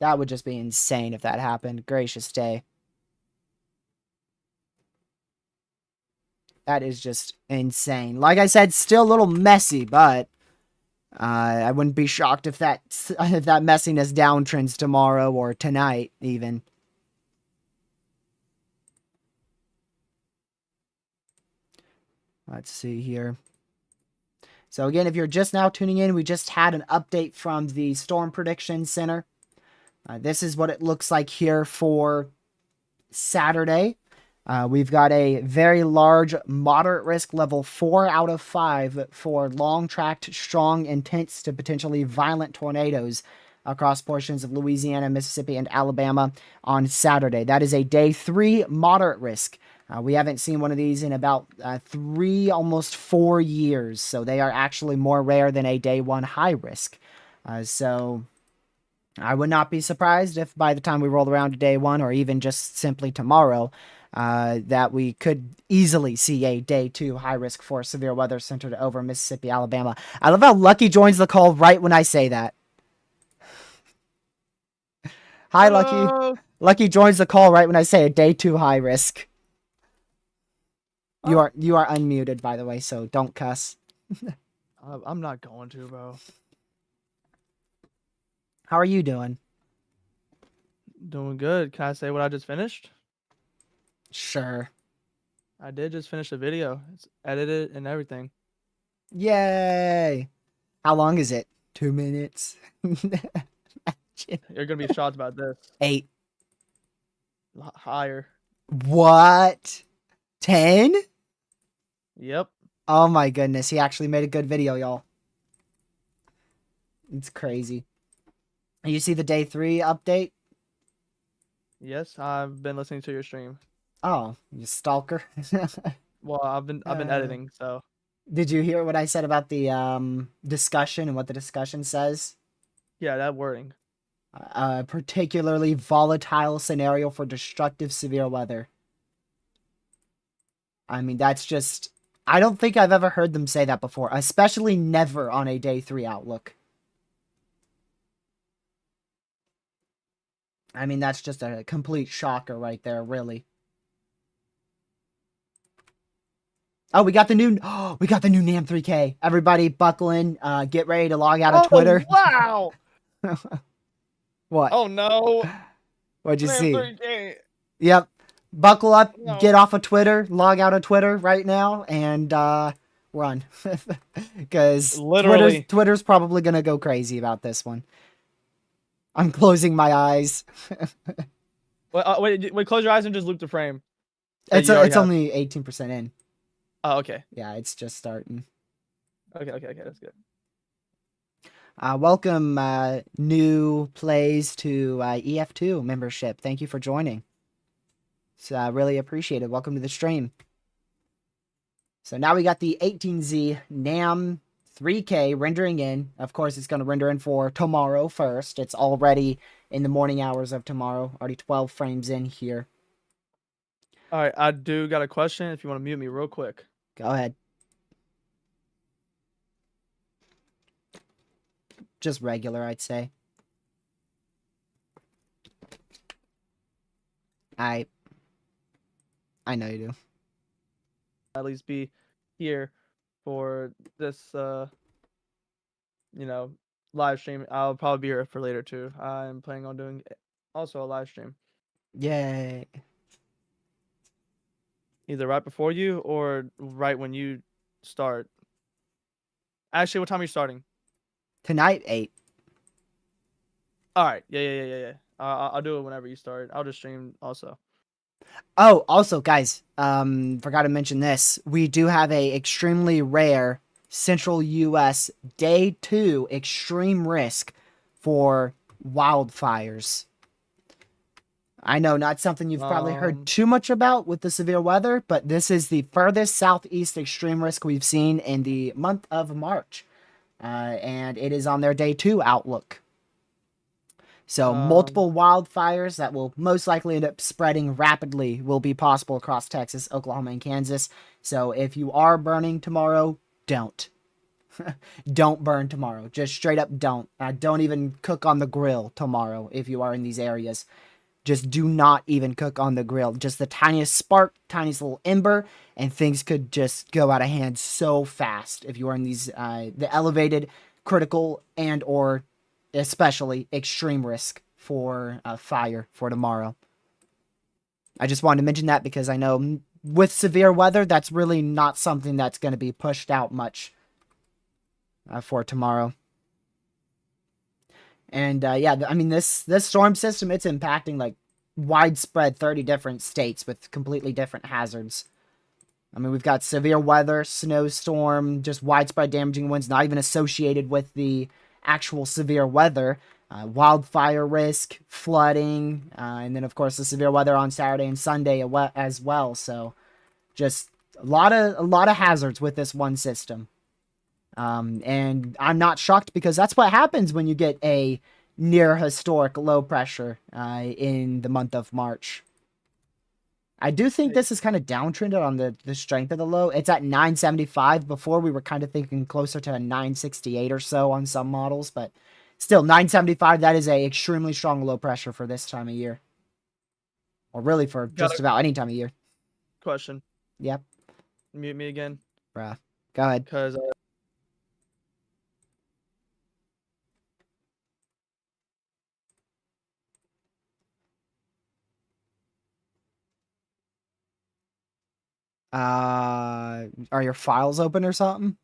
That would just be insane if that happened. Gracious day. That is just insane. Like I said, still a little messy, but I wouldn't be shocked if that messiness downtrends tomorrow or tonight even. Let's see here. So again, if you're just now tuning in, we just had an update from the Storm Prediction Center. This is what it looks like here for Saturday. We've got a very large, moderate risk level 4 out of 5 for long tracked, strong, intense to potentially violent tornadoes across portions of Louisiana, Mississippi, and Alabama on Saturday. That is a day 3 moderate risk. We haven't seen one of these in about 3, almost 4 years. So they are actually more rare than a day 1 high risk. So I would not be surprised if by the time we roll around to day 1 or even just simply tomorrow, that we could easily see a day 2 high risk for severe weather centered over Mississippi, Alabama. I love how Lucky joins the call right when I say that. Hi, Lucky. Lucky joins the call right when I say a day 2 high risk. You are unmuted, by the way, so don't cuss. I'm not going to, bro. How are you doing? Doing good. Can I say what I just finished? Sure. I did just finish the video. It's edited and everything. Yay! How long is it? 2 minutes. You're gonna be shocked about this. 8. Higher. What? 10? Yep. Oh my goodness, he actually made a good video, y'all. It's crazy. You see the day 3 update? Yes, I've been listening to your stream. Oh, you stalker. Well, I've been editing, so. Did you hear what I said about the discussion and what the discussion says? Yeah, that wording. A particularly volatile scenario for destructive severe weather. I mean, that's just... I don't think I've ever heard them say that before, especially never on a day 3 outlook. I mean, that's just a complete shocker right there, really. Oh, we got the new NAM 3K. Everybody buckle in, get ready to log out of Twitter. Wow. What? Oh no. What'd you NAM see? 3K. Yep. Buckle up, No. get off of Twitter, log out of Twitter right now, and run. Because Twitter's probably going to go crazy about this one. I'm closing my eyes. Wait, close your eyes and just loop the frame. It's only 18% in. Oh, okay. Yeah, it's just starting. Okay, that's good. Welcome, new plays to EF2 membership. Thank you for joining. So I really appreciate it. Welcome to the stream. So now we got the 18Z NAM 3K rendering in. Of course, it's going to render in for tomorrow first. It's already in the morning hours of tomorrow. Already 12 frames in here. All right, I do got a question if you want to mute me real quick. Go ahead. Just regular, I'd say. I know you do. At least be here for this, live stream. I'll probably be here for later too. I'm planning on doing also a live stream. Yay. Either right before you or right when you start. Actually, what time are you starting? Tonight, 8. All right. Yeah. I'll do it whenever you start. I'll just stream also. Oh, also, guys, forgot to mention this. We do have a extremely rare Central U.S. Day 2 extreme risk for wildfires. I know, not something you've probably heard Um, too much about with the severe weather, but this is the furthest southeast extreme risk we've seen in the month of March. And it is on their Day 2 outlook. So, um, multiple wildfires that will most likely end up spreading rapidly will be possible across Texas, Oklahoma, and Kansas. So, if you are burning tomorrow, don't. Don't burn tomorrow. Just straight up don't. Don't even cook on the grill tomorrow if you are in these areas. Just do not even cook on the grill. Just the tiniest spark, tiniest little ember, and things could just go out of hand so fast if you are in these the elevated, critical, and or especially extreme risk for fire for tomorrow. I just wanted to mention that because I know with severe weather, that's really not something that's going to be pushed out much for tomorrow. And yeah, I mean this storm system, it's impacting like widespread 30 different states with completely different hazards. I mean, we've got severe weather, snowstorm, just widespread damaging winds, not even associated with the actual severe weather. Wildfire risk, flooding, and then of course the severe weather on Saturday and Sunday as well. So just a lot of hazards with this one system. And I'm not shocked because that's what happens when you get a near historic low pressure in the month of March. I do think hey, this is kind of downtrended on the strength of the low. It's at 975. Before we were kind of thinking closer to a 968 or so on some models, but still 975. That is a extremely strong low pressure for this time of year, or really for got just a about any time of year. question. Yep, Mute me again, bruh. Go ahead. cause Are your files open or something?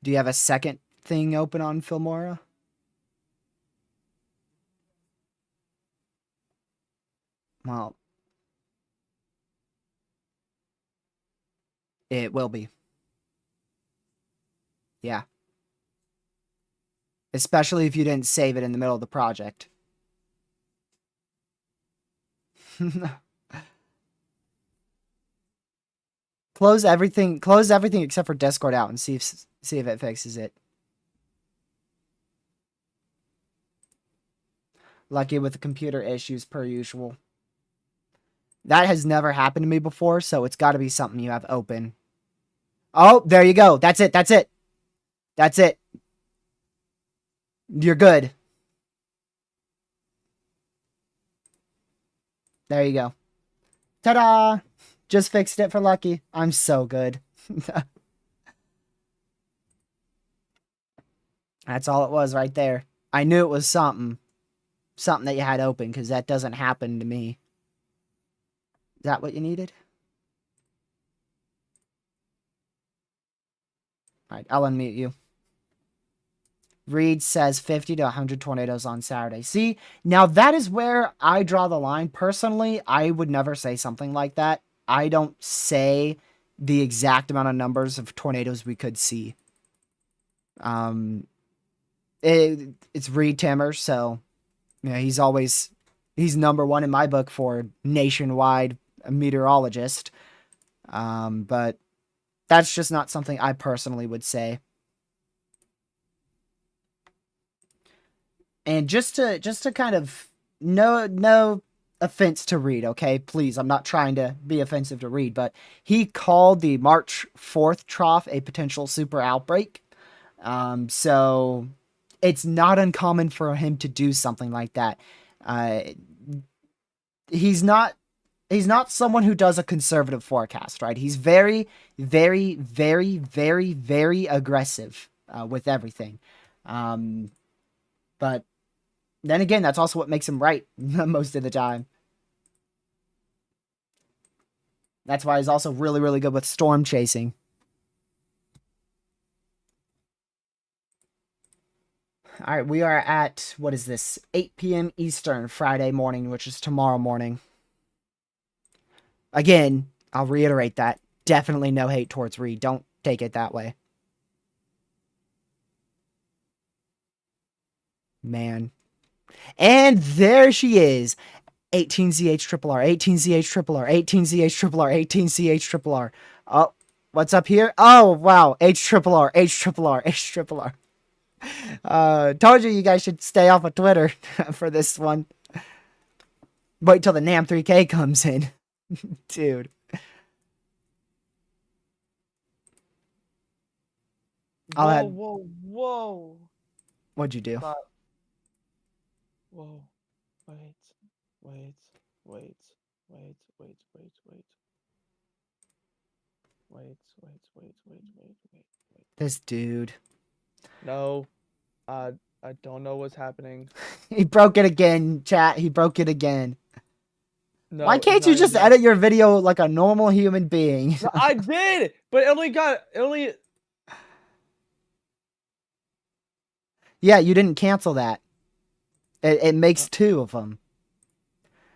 Do you have a second thing open on Filmora? Well, it will be. Yeah. Especially if you didn't save it in the middle of the project. Close everything except for Discord out and see if it fixes it. Lucky with the computer issues per usual. That has never happened to me before, so it's got to be something you have open. Oh, there you go. That's it. That's it. That's it. You're good. There you go. Ta-da! Just fixed it for Lucky. I'm so good. That's all it was right there. I knew it was something. Something that you had open, because that doesn't happen to me. Is that what you needed? Alright, I'll unmute you. Reed says 50 to 100 tornadoes on Saturday. See, now that is where I draw the line. Personally, I would never say something like that. I don't say the exact amount of numbers of tornadoes we could see. It's Reed Timmer, so yeah, he's number one in my book for nationwide meteorologist. But that's just not something I personally would say. And just to kind of no offense to Reed, okay? Please, I'm not trying to be offensive to Reed, but he called the March 4th trough a potential super outbreak. So it's not uncommon for him to do something like that. Uh, he's not someone who does a conservative forecast, right? He's very, very, very, very, very aggressive with everything. But then again, that's also what makes him right most of the time. That's why he's also really, really good with storm chasing. All right, we are at, what is this, 8 p.m. Eastern, Friday morning, which is tomorrow morning. Again, I'll reiterate that. Definitely no hate towards Reed. Don't take it that way. Man. And there she is. 18ZHRRR, 18ZHRRR, 18ZHRRR, 18ZHRRR. Oh, what's up here? Oh, wow. HRRR, HRRR, HRRR. Told you guys should stay off of Twitter for this one. Wait till the NAM 3K comes in. Dude. I'll Whoa, add. whoa, whoa. What'd you do? Stop. Whoa. Wait. Wait. Wait. Wait. Wait. Wait. Wait. Wait. Wait. Wait. Wait. Wait. Wait. Wait. This dude. No. I don't know what's happening. He broke it again, chat. He broke it again. Why No, it's can't you not just enough. edit your video like a normal human being? No, I did, but it only. Yeah, you didn't cancel that. It makes two of them.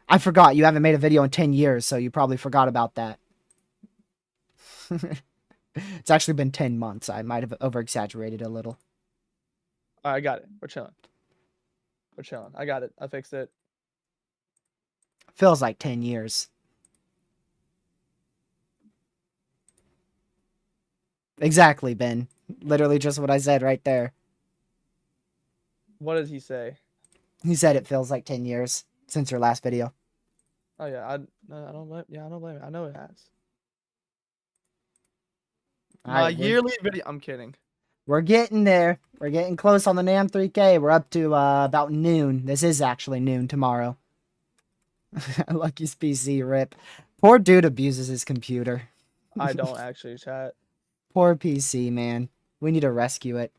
I forgot. You haven't made a video in 10 years, so you probably forgot about that. It's actually been 10 months. I might have over-exaggerated a little. I got it. We're chilling. We're chilling. I got it. I fixed it. Feels like 10 years. Exactly, Ben. Literally just what I said right there. What did he say? He said it feels like 10 years since your last video. Oh yeah, I don't blame. Yeah, I don't blame it. I know it has. My Alright, yearly video. I'm kidding. we're getting there. We're getting close on the NAM 3K. We're up to about noon. This is actually noon tomorrow. Lucky's PC rip. Poor dude abuses his computer. I don't actually chat. Poor PC, man. We need to rescue it.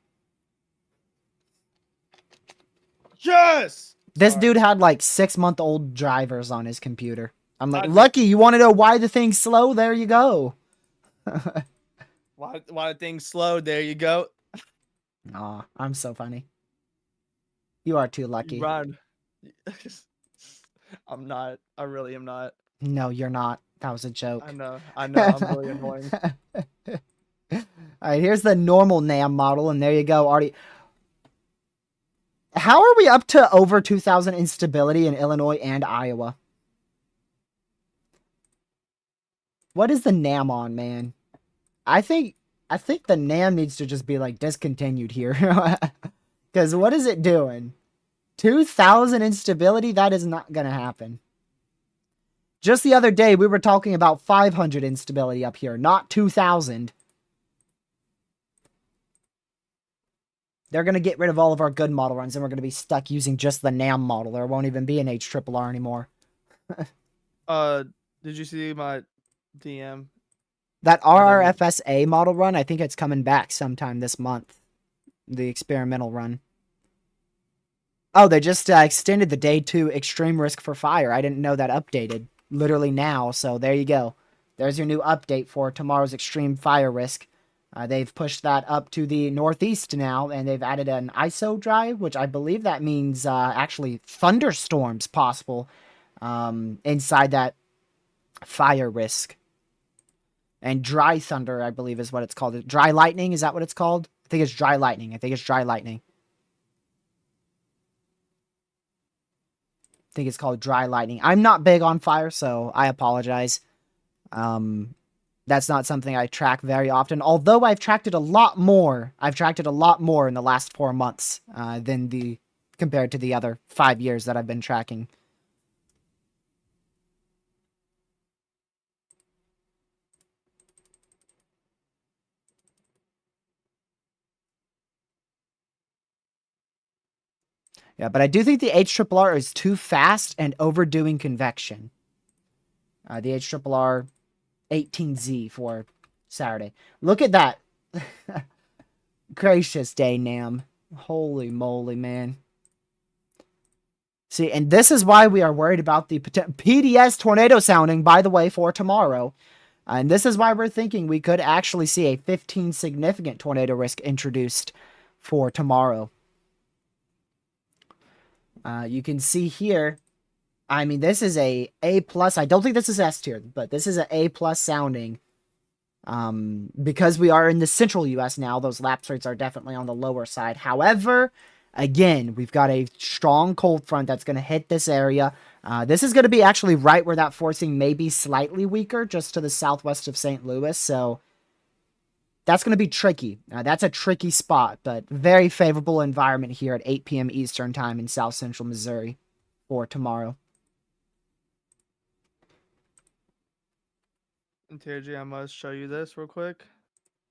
Yes. This Sorry. dude had like 6-month-old drivers on his computer. I'm like, I- Lucky, you want to know why the thing's slow? There you go. Why things slowed? There you go. Aw, I'm so funny. You are too lucky. Run. I'm not. I really am not. No, you're not. That was a joke. I know. I know. I'm really annoying. Alright, here's the normal NAM model, and there you go. Already. How are we up to over 2,000 instability in Illinois and Iowa? What is the NAM on, man? I think the NAM needs to just be like discontinued here. Because what is it doing? 2,000 instability? That is not going to happen. Just the other day, we were talking about 500 instability up here, not 2,000. They're going to get rid of all of our good model runs, and we're going to be stuck using just the NAM model. There won't even be an HRRR anymore. Did you see my DM? That RRFSA model run, I think it's coming back sometime this month. The experimental run. Oh, they just extended the day 2 extreme risk for fire. I didn't know that updated. Literally now, so there you go. There's your new update for tomorrow's extreme fire risk. They've pushed that up to the northeast now, and they've added an ISO drive, which I believe that means actually thunderstorms possible inside that fire risk. And dry thunder, I believe, is what it's called. Dry lightning, is that what it's called? I think it's dry lightning. I think it's called dry lightning. I'm not big on fire, so I apologize. That's not something I track very often. Although I've tracked it a lot more. I've tracked it a lot more in the last 4 months than compared to the other 5 years that I've been tracking. Yeah, but I do think the HRRR is too fast and overdoing convection. The HRRR 18Z for Saturday. Look at that. Gracious day, Nam. Holy moly, man. See, and this is why we are worried about the PDS tornado sounding, by the way, for tomorrow. And this is why we're thinking we could actually see a 15 significant tornado risk introduced for tomorrow. You can see here. I mean, this is a A plus. I don't think this is S tier, but this is an A plus sounding. Because we are in the central U.S. now, those lapse rates are definitely on the lower side. However, again, we've got a strong cold front that's going to hit this area. This is going to be actually right where that forcing may be slightly weaker, just to the southwest of St. Louis. So that's going to be tricky. That's a tricky spot, but very favorable environment here at 8 p.m. Eastern time in South Central Missouri for tomorrow. And TRG, I must show you this real quick.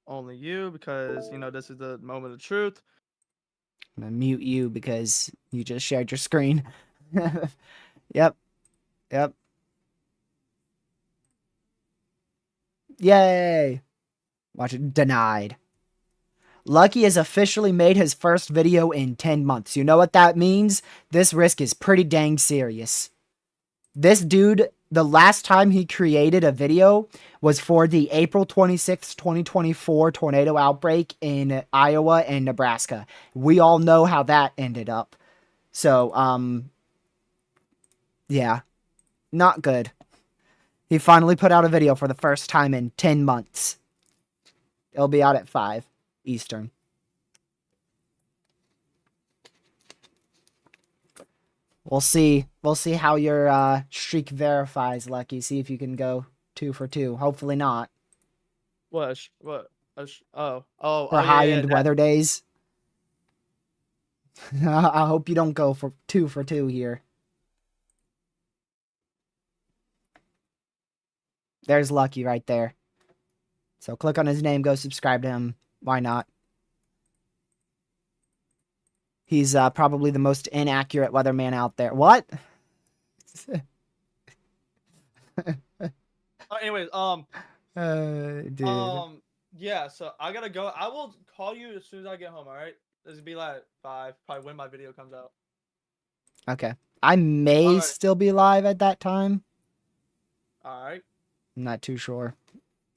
Only you, because this is the moment of truth. I'm going to mute you because you just shared your screen. Yep. Yep. Yay. Watch it. Denied. Lucky has officially made his first video in 10 months. You know what that means? This risk is pretty dang serious. This dude, the last time he created a video was for the April 26th, 2024 tornado outbreak in Iowa and Nebraska. We all know how that ended up. So, yeah, not good. He finally put out a video for the first time in 10 months. It'll be out at 5 Eastern. We'll see. We'll see how your streak verifies, Lucky. See if you can go 2 for 2. Hopefully not. What? What? For Yeah, high-end weather days. I hope you don't go for 2 for 2 here. There's Lucky right there. So click on his name, go subscribe to him. Why not? He's probably the most inaccurate weatherman out there. What? Anyways, dude. yeah. So I gotta go. I will call you as soon as I get home. All right. This will be like 5, probably when my video comes out. Okay. I may still be live at that time. All right. I'm not too sure.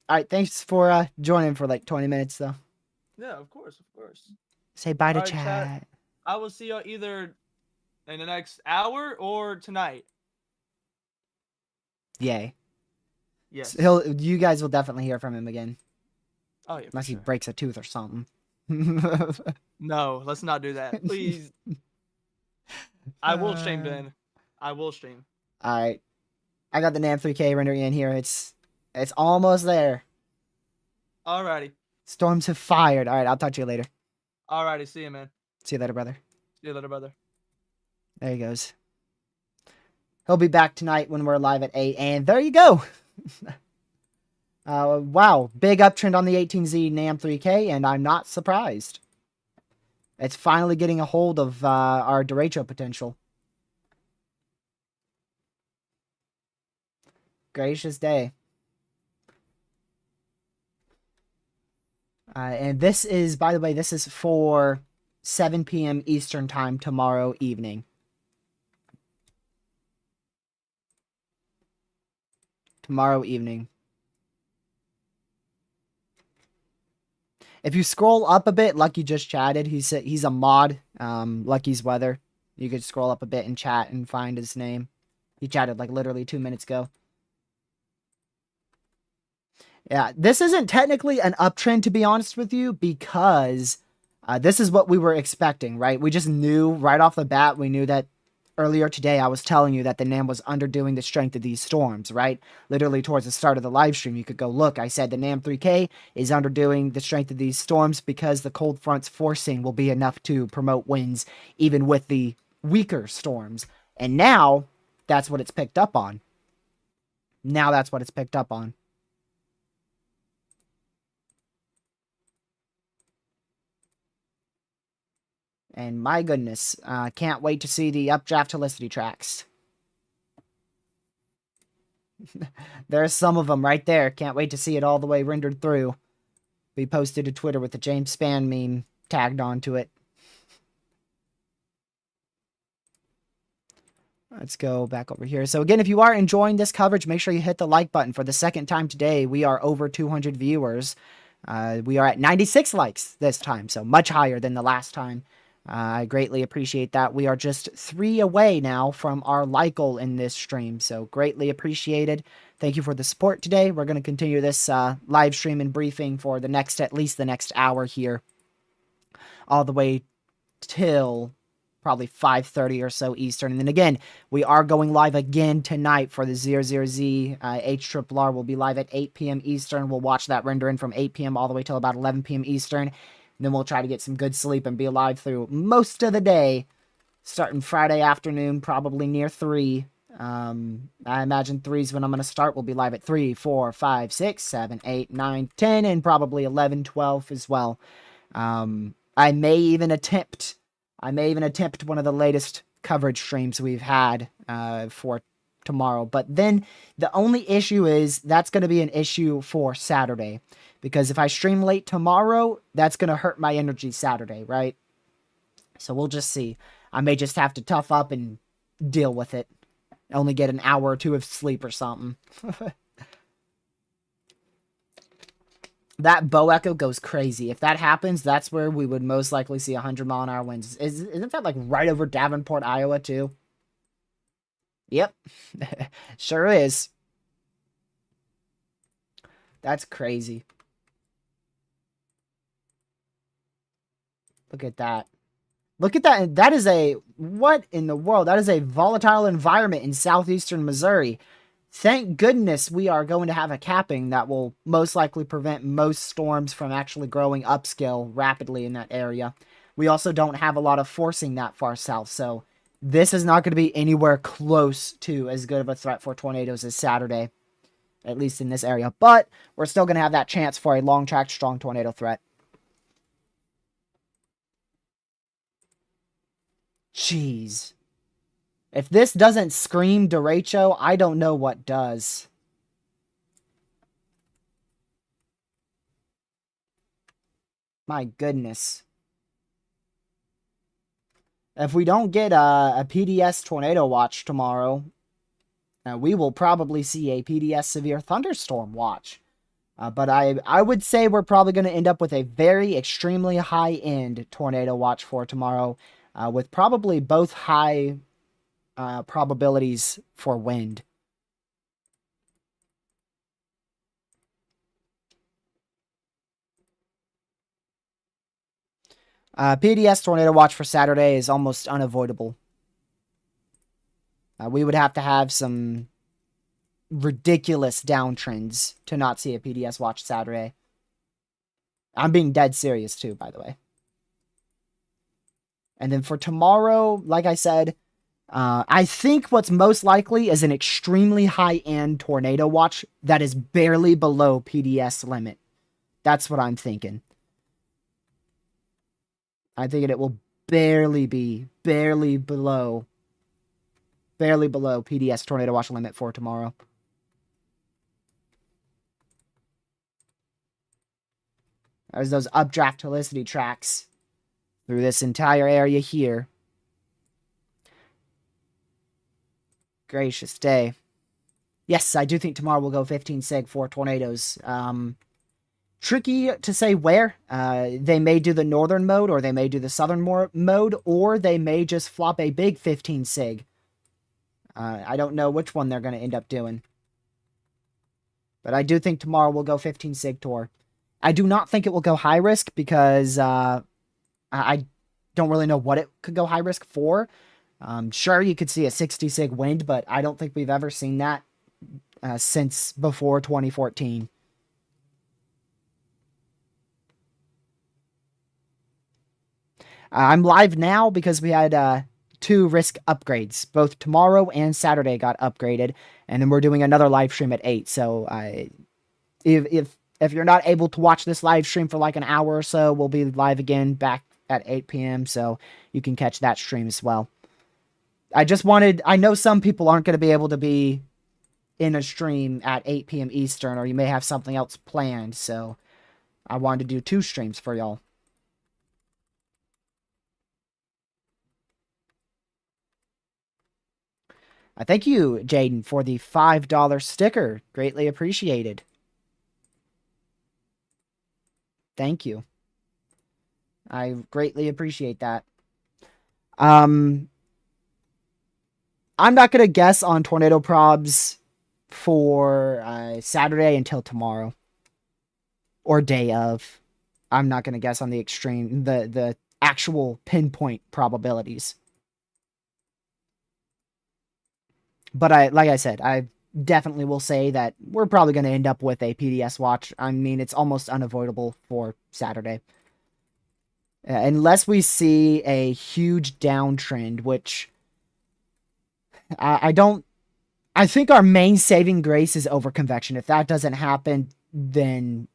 All right. Thanks for joining for like 20 minutes, though. Yeah, of course, of course. Say bye to All right, chat. I will see you either in the next hour or tonight. Yay. Yes. You guys will definitely hear from him again. Oh yeah. Unless he breaks a tooth or something. No, let's not do that, please. I will stream, Ben. I will stream. All right. I got the NAM 3K rendering in here. It's almost there. Alrighty. Storms have fired. All right. I'll talk to you later. Alrighty. See you, man. See you later, brother. See you later, brother. There he goes. He'll be back tonight when we're live at 8. And there you go. Wow. Big uptrend on the 18Z NAM 3K, and I'm not surprised. It's finally getting a hold of our derecho potential. Gracious day. And this is, by the way, this is for 7 p.m. Eastern time tomorrow evening. Tomorrow evening. If you scroll up a bit, Lucky just chatted. He's a mod, Lucky's Weather. You could scroll up a bit and chat and find his name. He chatted like literally 2 minutes ago. Yeah, this isn't technically an uptrend, to be honest with you, because this is what we were expecting, right? We just knew right off the bat, we knew that earlier today I was telling you that the NAM was underdoing the strength of these storms, right? Literally towards the start of the live stream, you could go look. I said the NAM 3K is underdoing the strength of these storms because the cold front's forcing will be enough to promote winds even with the weaker storms. And now, that's what it's picked up on. Now that's what it's picked up on. And my goodness, can't wait to see the updraft helicity tracks. There's some of them right there. Can't wait to see it all the way rendered through. Be posted to Twitter with the James Spann meme tagged onto it. Let's go back over here. So again, if you are enjoying this coverage, make sure you hit the like button. For the second time today, we are over 200 viewers. We are at 96 likes this time, so much higher than the last time. I greatly appreciate that. We are just 3 away now from our like goal in this stream, so greatly appreciated. Thank you for the support today. We're going to continue this live stream and briefing for at least the next hour here, all the way till probably 5:30 or so Eastern. And then again, we are going live again tonight for the 00Z HRRR. We'll be live at 8 p.m. Eastern. We'll watch that render in from 8 p.m. all the way till about 11 p.m. Eastern. And then we'll try to get some good sleep and be alive through most of the day, starting Friday afternoon, probably near 3. I imagine 3 is when I'm going to start. We'll be live at 3, 4, 5, 6, 7, 8, 9, 10, and probably 11, 12 as well. I may even attempt one of the latest coverage streams we've had for tomorrow. But then the only issue is that's going to be an issue for Saturday. Because if I stream late tomorrow, that's going to hurt my energy Saturday, right? So we'll just see. I may just have to tough up and deal with it. Only get an hour or 2 of sleep or something. That bow echo goes crazy. If that happens, that's where we would most likely see 100-mile-an-hour winds. Isn't that like right over Davenport, Iowa, too? Yep. Sure is. That's crazy. Look at that. Look at that. That is what in the world? That is a volatile environment in southeastern Missouri. Thank goodness we are going to have a capping that will most likely prevent most storms from actually growing upscale rapidly in that area. We also don't have a lot of forcing that far south, so this is not going to be anywhere close to as good of a threat for tornadoes as Saturday, at least in this area. But we're still going to have that chance for a long-track, strong tornado threat. Jeez. If this doesn't scream derecho, I don't know what does. My goodness. If we don't get a PDS tornado watch tomorrow, we will probably see a PDS severe thunderstorm watch. But I would say we're probably going to end up with a very extremely high-end tornado watch for tomorrow, with probably both high probabilities for wind. PDS tornado watch for Saturday is almost unavoidable. We would have to have some ridiculous downtrends to not see a PDS watch Saturday. I'm being dead serious too, by the way. And then for tomorrow, like I said, I think what's most likely is an extremely high-end tornado watch that is barely below PDS limit. That's what I'm thinking. I think it will barely below PDS tornado watch limit for tomorrow. There's those updraft helicity tracks through this entire area here. Gracious day. Yes, I do think tomorrow we'll go 15 sig for tornadoes. Tricky to say where. They may do the northern mode, or they may do the southern mode, or they may just flop a big 15 sig. I don't know which one they're going to end up doing. But I do think tomorrow we'll go 15 sig tor. I do not think it will go high risk because I don't really know what it could go high risk for. Sure, you could see a 60 sig wind, but I don't think we've ever seen that since before 2014. I'm live now because we had 2 risk upgrades. Both tomorrow and Saturday got upgraded, and then we're doing another live stream at 8. So if you're not able to watch this live stream for like an hour or so, we'll be live again back at 8 p.m. So you can catch that stream as well. I know some people aren't going to be able to be in a stream at 8 p.m. Eastern, or you may have something else planned. So I wanted to do 2 streams for y'all. Thank you, Jaden, for the $5 sticker. Greatly appreciated. Thank you. I greatly appreciate that. I'm not gonna guess on tornado probs for Saturday until tomorrow or day of. I'm not gonna guess on the actual pinpoint probabilities. But like I said, I definitely will say that we're probably going to end up with a PDS watch. I mean, it's almost unavoidable for Saturday. Unless we see a huge downtrend, which I don't. I think our main saving grace is overconvection. If that doesn't happen, then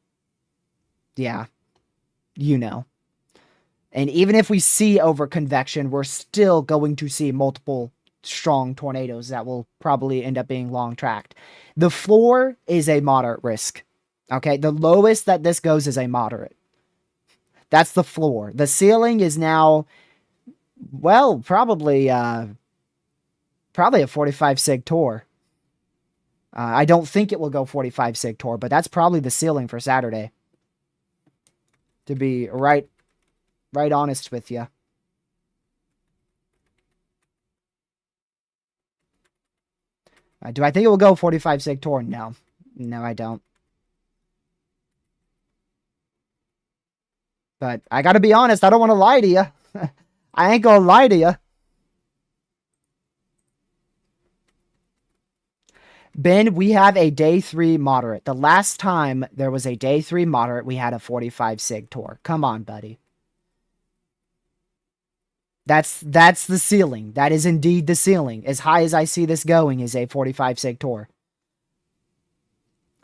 yeah, you know. And even if we see overconvection, we're still going to see multiple strong tornadoes that will probably end up being long tracked. The floor is a moderate risk. Okay, the lowest that this goes is a moderate. That's the floor. The ceiling is now, well, probably a 45 sig tour. I don't think it will go 45 sig tour, but that's probably the ceiling for Saturday. To be right honest with you. Do I think it will go 45 sig tour? No. No, I don't. But I gotta be honest, I don't want to lie to you. I ain't gonna lie to you. Ben, we have a day 3 moderate. The last time there was a day 3 moderate, we had a 45 sig tour. Come on, buddy. That's the ceiling. That is indeed the ceiling. As high as I see this going is a 45 sig tour.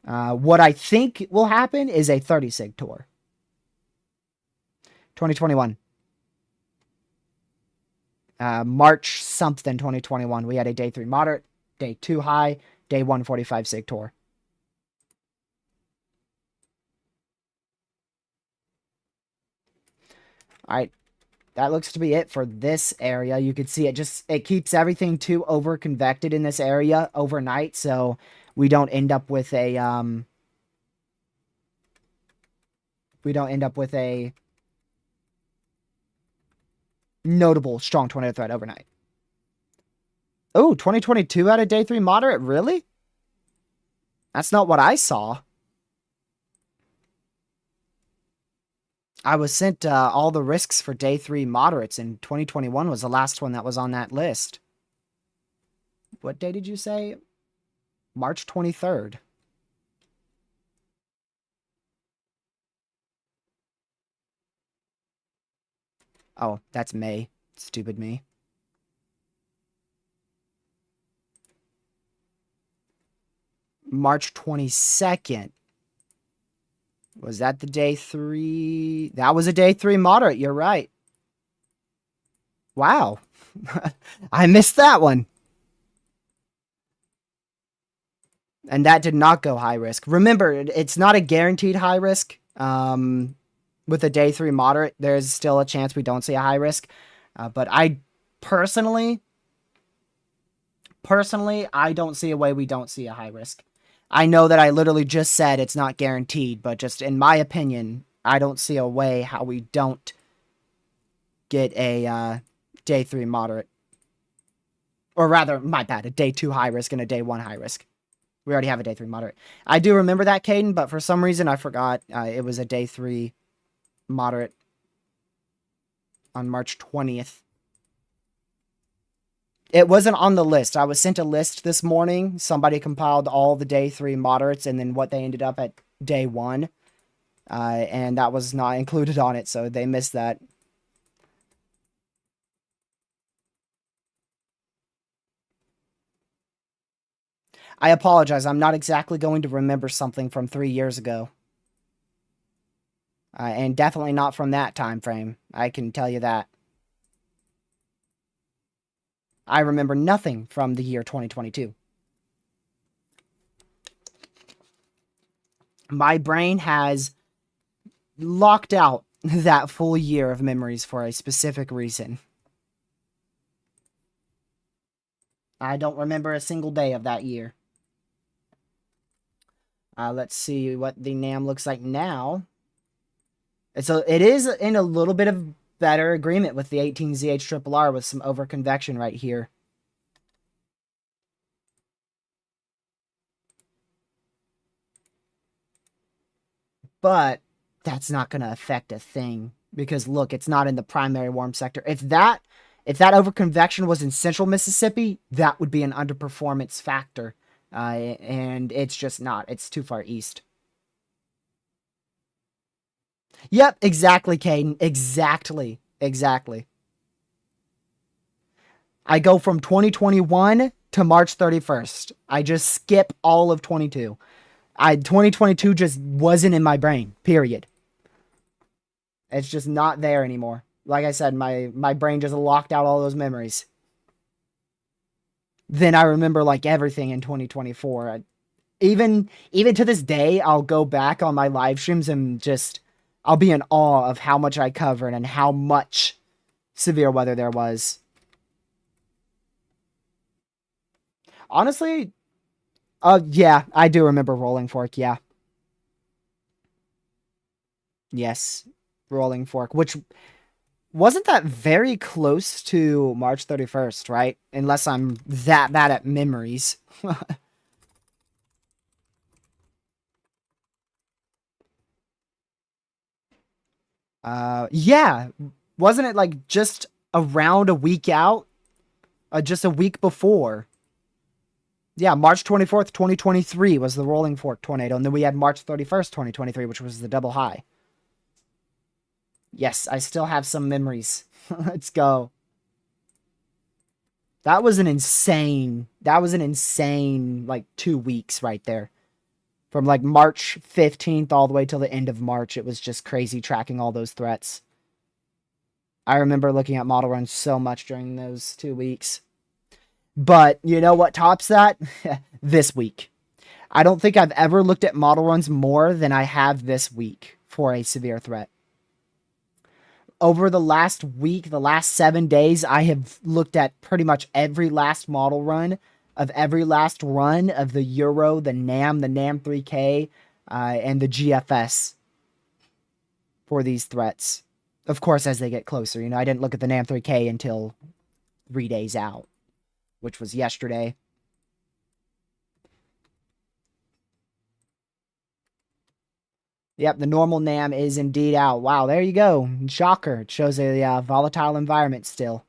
What I think will happen is a 30 sig tour. 2021. March something 2021. We had a day 3 moderate, day 2 high, day 1 45 sig tour. All right. That looks to be it for this area. You can see it keeps everything too over convected in this area overnight, so we don't end up with a notable strong tornado threat overnight. Oh, 2022 had a day 3 moderate? Really? That's not what I saw. I was sent all the risks for day 3 moderates, and 2021 was the last one that was on that list. What day did you say? March 23rd. Oh, that's May. Stupid me. March 22nd. Was that the day 3? That was a day 3 moderate. You're right. Wow. I missed that one. And that did not go high risk. Remember, it's not a guaranteed high risk. With a day 3 moderate, there's still a chance we don't see a high risk. But I personally, I don't see a way we don't see a high risk. I know that I literally just said it's not guaranteed, but just in my opinion, I don't see a way how we don't get a day 3 moderate. Or rather, my bad, a day 2 high risk and a day 1 high risk. We already have a day 3 moderate. I do remember that, Caden, but for some reason I forgot it was a day 3 moderate on March 20th. It wasn't on the list. I was sent a list this morning. Somebody compiled all the day 3 moderates and then what they ended up at day 1. And that was not included on it, so they missed that. I apologize. I'm not exactly going to remember something from 3 years ago. And definitely not from that time frame. I can tell you that. I remember nothing from the year 2022. My brain has locked out that full year of memories for a specific reason. I don't remember a single day of that year. Let's see what the NAM looks like now. It is in a little bit of better agreement with the 18ZHRRR with some overconvection right here. But that's not going to affect a thing because look, it's not in the primary warm sector. If that overconvection was in central Mississippi, that would be an underperformance factor. And it's just not. It's too far east. Yep, exactly, Caden. Exactly. Exactly. I go from 2021 to March 31st. I just skip all of 22. 2022 just wasn't in my brain. Period. It's just not there anymore. Like I said, my brain just locked out all those memories. Then I remember like everything in 2024. Even to this day, I'll go back on my live streams and just I'll be in awe of how much I covered and how much severe weather there was. Honestly, yeah, I do remember Rolling Fork, yeah. Yes, Rolling Fork, which wasn't that very close to March 31st, right? Unless I'm that bad at memories. Yeah. Wasn't it like just around a week out? Just a week before. Yeah, March 24th, 2023 was the Rolling Fork tornado. And then we had March 31st, 2023, which was the double high. Yes, I still have some memories. Let's go. That was an insane, like, 2 weeks right there. From like March 15th all the way till the end of March. It was just crazy tracking all those threats. I remember looking at model runs so much during those 2 weeks. But you know what tops that? This week. I don't think I've ever looked at model runs more than I have this week for a severe threat. Over the last week, the last 7 days, I have looked at pretty much every last model run of every last run of the Euro, the NAM 3K, and the GFS for these threats. Of course, as they get closer. You know, I didn't look at the NAM 3K until 3 days out, which was yesterday. Yep, the normal NAM is indeed out. Wow, there you go. Shocker. It shows a volatile environment still.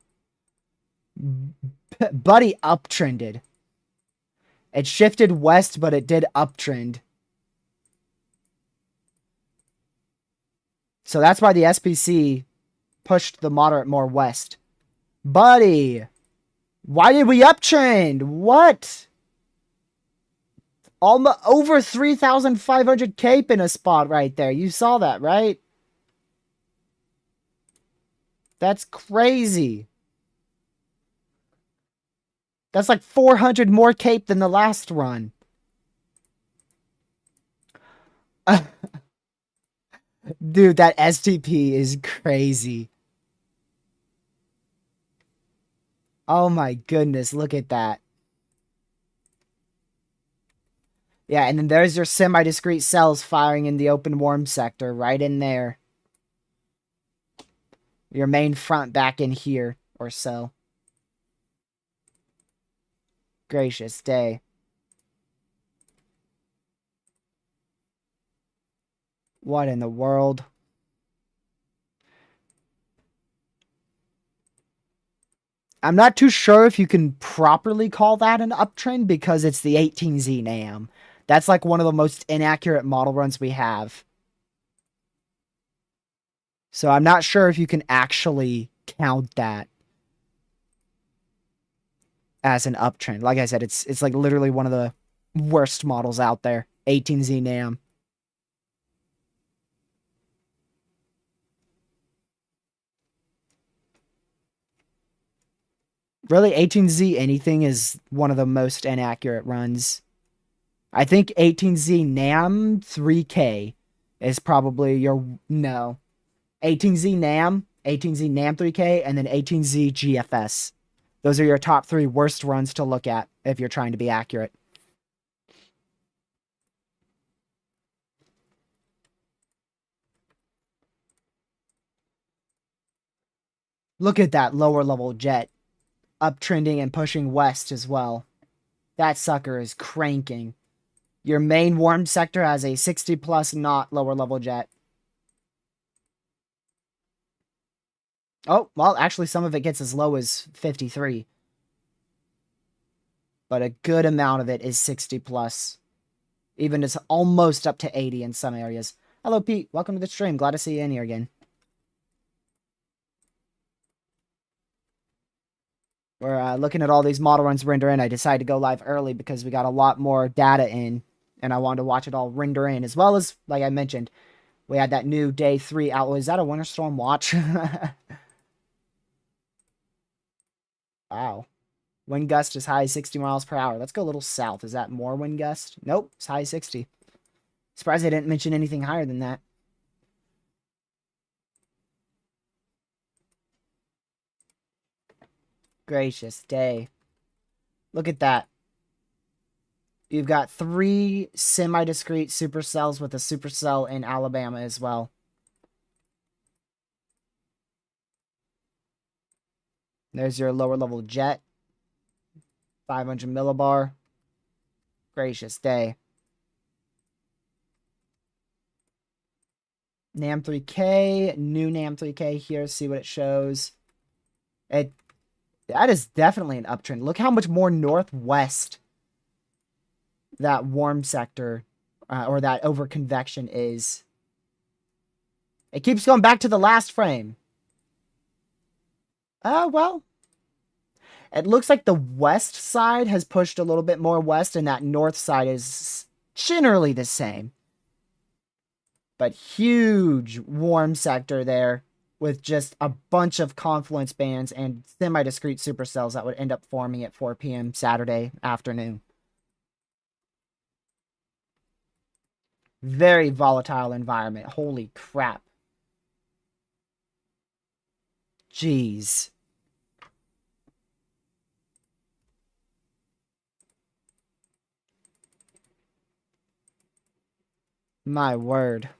Buddy uptrended. It shifted west, but it did uptrend. So that's why the SPC pushed the moderate more west. Buddy, why did we uptrend? What? Almost over 3,500 cape in a spot right there. You saw that, right? That's crazy. That's like 400 more cape than the last run. Dude, that STP is crazy. Oh my goodness, look at that. Yeah, and then there's your semi-discrete cells firing in the open warm sector, right in there. Your main front back in here, or so. Gracious day. What in the world? I'm not too sure if you can properly call that an uptrend because it's the 18Z NAM. That's like one of the most inaccurate model runs we have. So I'm not sure if you can actually count that as an uptrend. Like I said, it's like literally one of the worst models out there. 18Z NAM. Really, 18Z anything is one of the most inaccurate runs. I think 18Z NAM 3K is probably your... No. 18Z NAM, 18Z NAM 3K, and then 18Z GFS. Those are your top 3 worst runs to look at if you're trying to be accurate. Look at that lower level jet uptrending and pushing west as well. That sucker is cranking. Your main warm sector has a 60 plus knot lower level jet. Oh, well, actually some of it gets as low as 53. But a good amount of it is 60 plus. Even it's almost up to 80 in some areas. Hello, Pete. Welcome to the stream. Glad to see you in here again. We're looking at all these model runs render in. I decided to go live early because we got a lot more data in, and I wanted to watch it all render in, as well as, like I mentioned, we had that new day 3 out. Is that a winter storm watch? Wow. Wind gust as high as 60 miles per hour. Let's go a little south. Is that more wind gust? Nope. It's high as 60. Surprised I didn't mention anything higher than that. Gracious day. Look at that. You've got 3 semi-discrete supercells with a supercell in Alabama as well. There's your lower level jet. 500 millibar. Gracious day. NAM 3K. New NAM 3K here. See what it shows. That is definitely an uptrend. Look how much more northwest that warm sector or that overconvection is. It keeps going back to the last frame. Well, it looks like the west side has pushed a little bit more west, and that north side is generally the same. But huge warm sector there with just a bunch of confluence bands and semi-discrete supercells that would end up forming at 4 p.m. Saturday afternoon. Very volatile environment. Holy crap. Jeez. My word.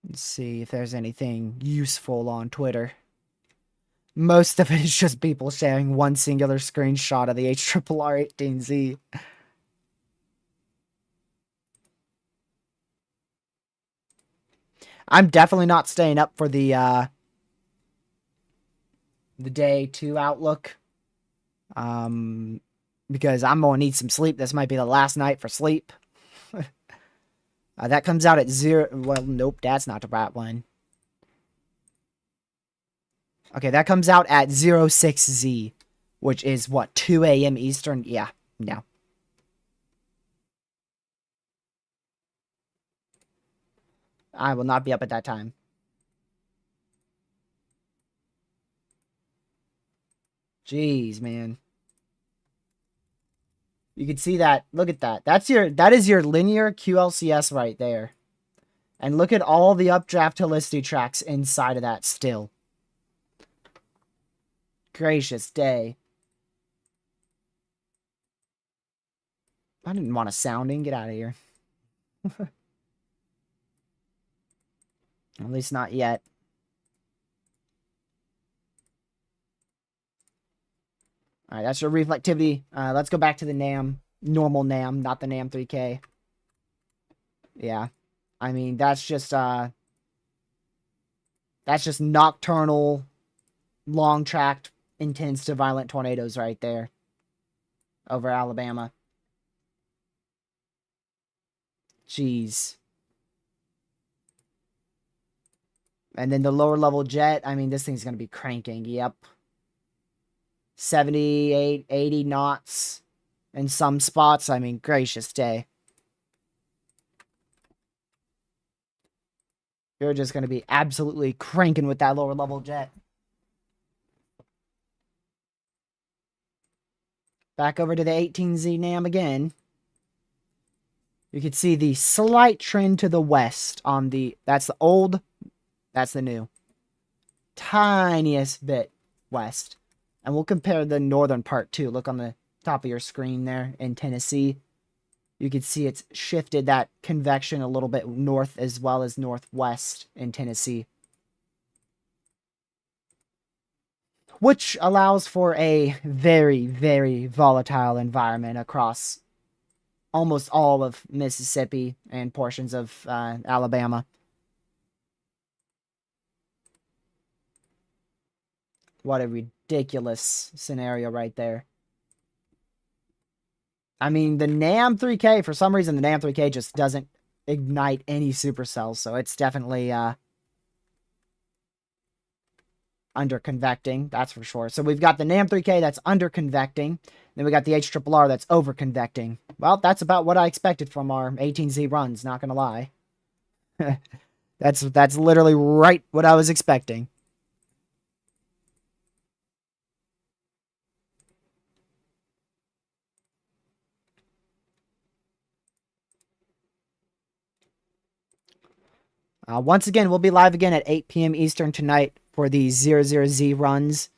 Let's see if there's anything useful on Twitter. Most of it is just people sharing one singular screenshot of the HRRR 18Z. I'm definitely not staying up for the day 2 outlook. Because I'm gonna need some sleep. This might be the last night for sleep. That comes out at 0. Well, nope, that's not the right one. Okay, that comes out at 06Z, which is what, 2 a.m. Eastern? Yeah, no. I will not be up at that time. Jeez, man. You can see that. Look at that. That is your linear QLCS right there. And look at all the updraft helicity tracks inside of that still. Gracious day. I didn't want a sounding. Get out of here. At least not yet. Alright, that's your reflectivity. Let's go back to the NAM. Normal NAM, not the NAM 3K. Yeah. I mean, that's just nocturnal, long-tracked, intense to violent tornadoes right there. Over Alabama. Jeez. And then the lower level jet, I mean, this thing's going to be cranking. Yep. 78, 80 knots in some spots. I mean, gracious day. You're just going to be absolutely cranking with that lower level jet. Back over to the 18Z NAM again. You can see the slight trend to the west on the... That's the old. That's the new. Tiniest bit west. And we'll compare the northern part too. Look on the top of your screen there in Tennessee. You can see it's shifted that convection a little bit north as well as northwest in Tennessee, which allows for a very, very volatile environment across almost all of Mississippi and portions of Alabama. What a ridiculous scenario right there. I mean, the NAM 3K, for some reason, the NAM 3K just doesn't ignite any supercells, so it's definitely under convecting, that's for sure. So we've got the NAM 3K that's under convecting, then we got the HRRR that's over convecting. Well, that's about what I expected from our 18Z runs, not gonna lie. That's literally right what I was expecting. Once again, we'll be live again at 8 p.m. Eastern tonight for the 00Z runs.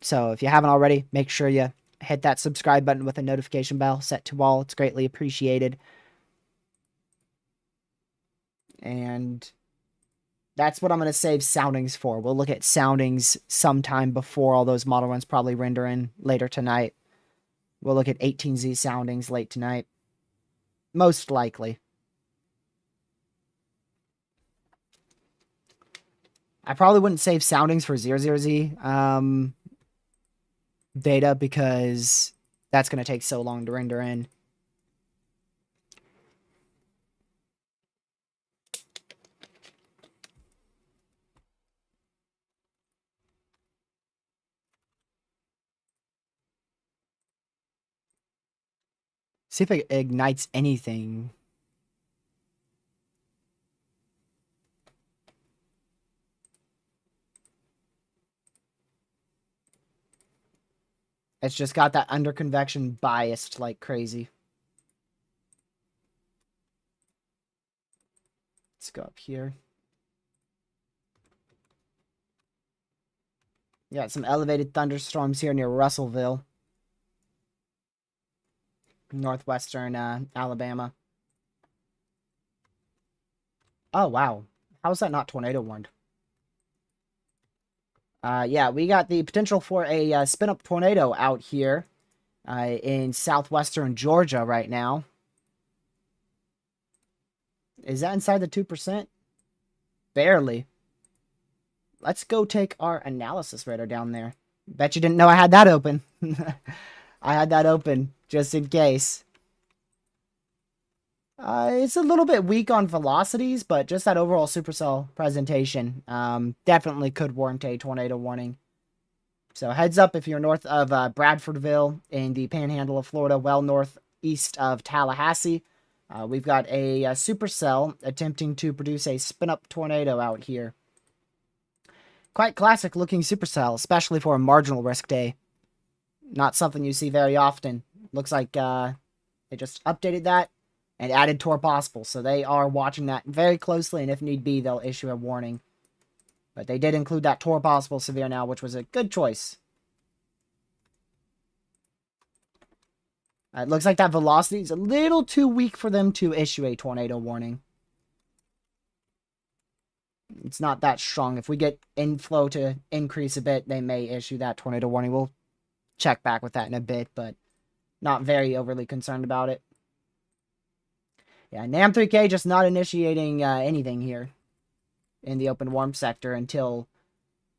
So if you haven't already, make sure you hit that subscribe button with a notification bell set to all. It's greatly appreciated. And that's what I'm going to save soundings for. We'll look at soundings sometime before all those model runs probably render in later tonight. We'll look at 18Z soundings late tonight. Most likely. I probably wouldn't save soundings for 00Z data because that's going to take so long to render in. See if it ignites anything. It's just got that under convection biased like crazy. Let's go up here. Yeah, some elevated thunderstorms here near Russellville. Northwestern Alabama. Oh, wow. How is that not tornado warned? Yeah, we got the potential for a spin-up tornado out here in southwestern Georgia right now. Is that inside the 2%? Barely. Let's go take our analysis radar down there. Bet you didn't know I had that open. I had that open just in case. It's a little bit weak on velocities, but just that overall supercell presentation definitely could warrant a tornado warning. So heads up if you're north of Bradfordville in the panhandle of Florida, well northeast of Tallahassee. We've got a supercell attempting to produce a spin-up tornado out here. Quite classic looking supercell, especially for a marginal risk day. Not something you see very often. Looks like they just updated that and added Tor possible, so they are watching that very closely, and if need be, they'll issue a warning. But they did include that Tor possible severe now, which was a good choice. It looks like that velocity is a little too weak for them to issue a tornado warning. It's not that strong. If we get inflow to increase a bit, they may issue that tornado warning. We'll check back with that in a bit, but not very overly concerned about it. Yeah, NAM3K just not initiating anything here in the open warm sector until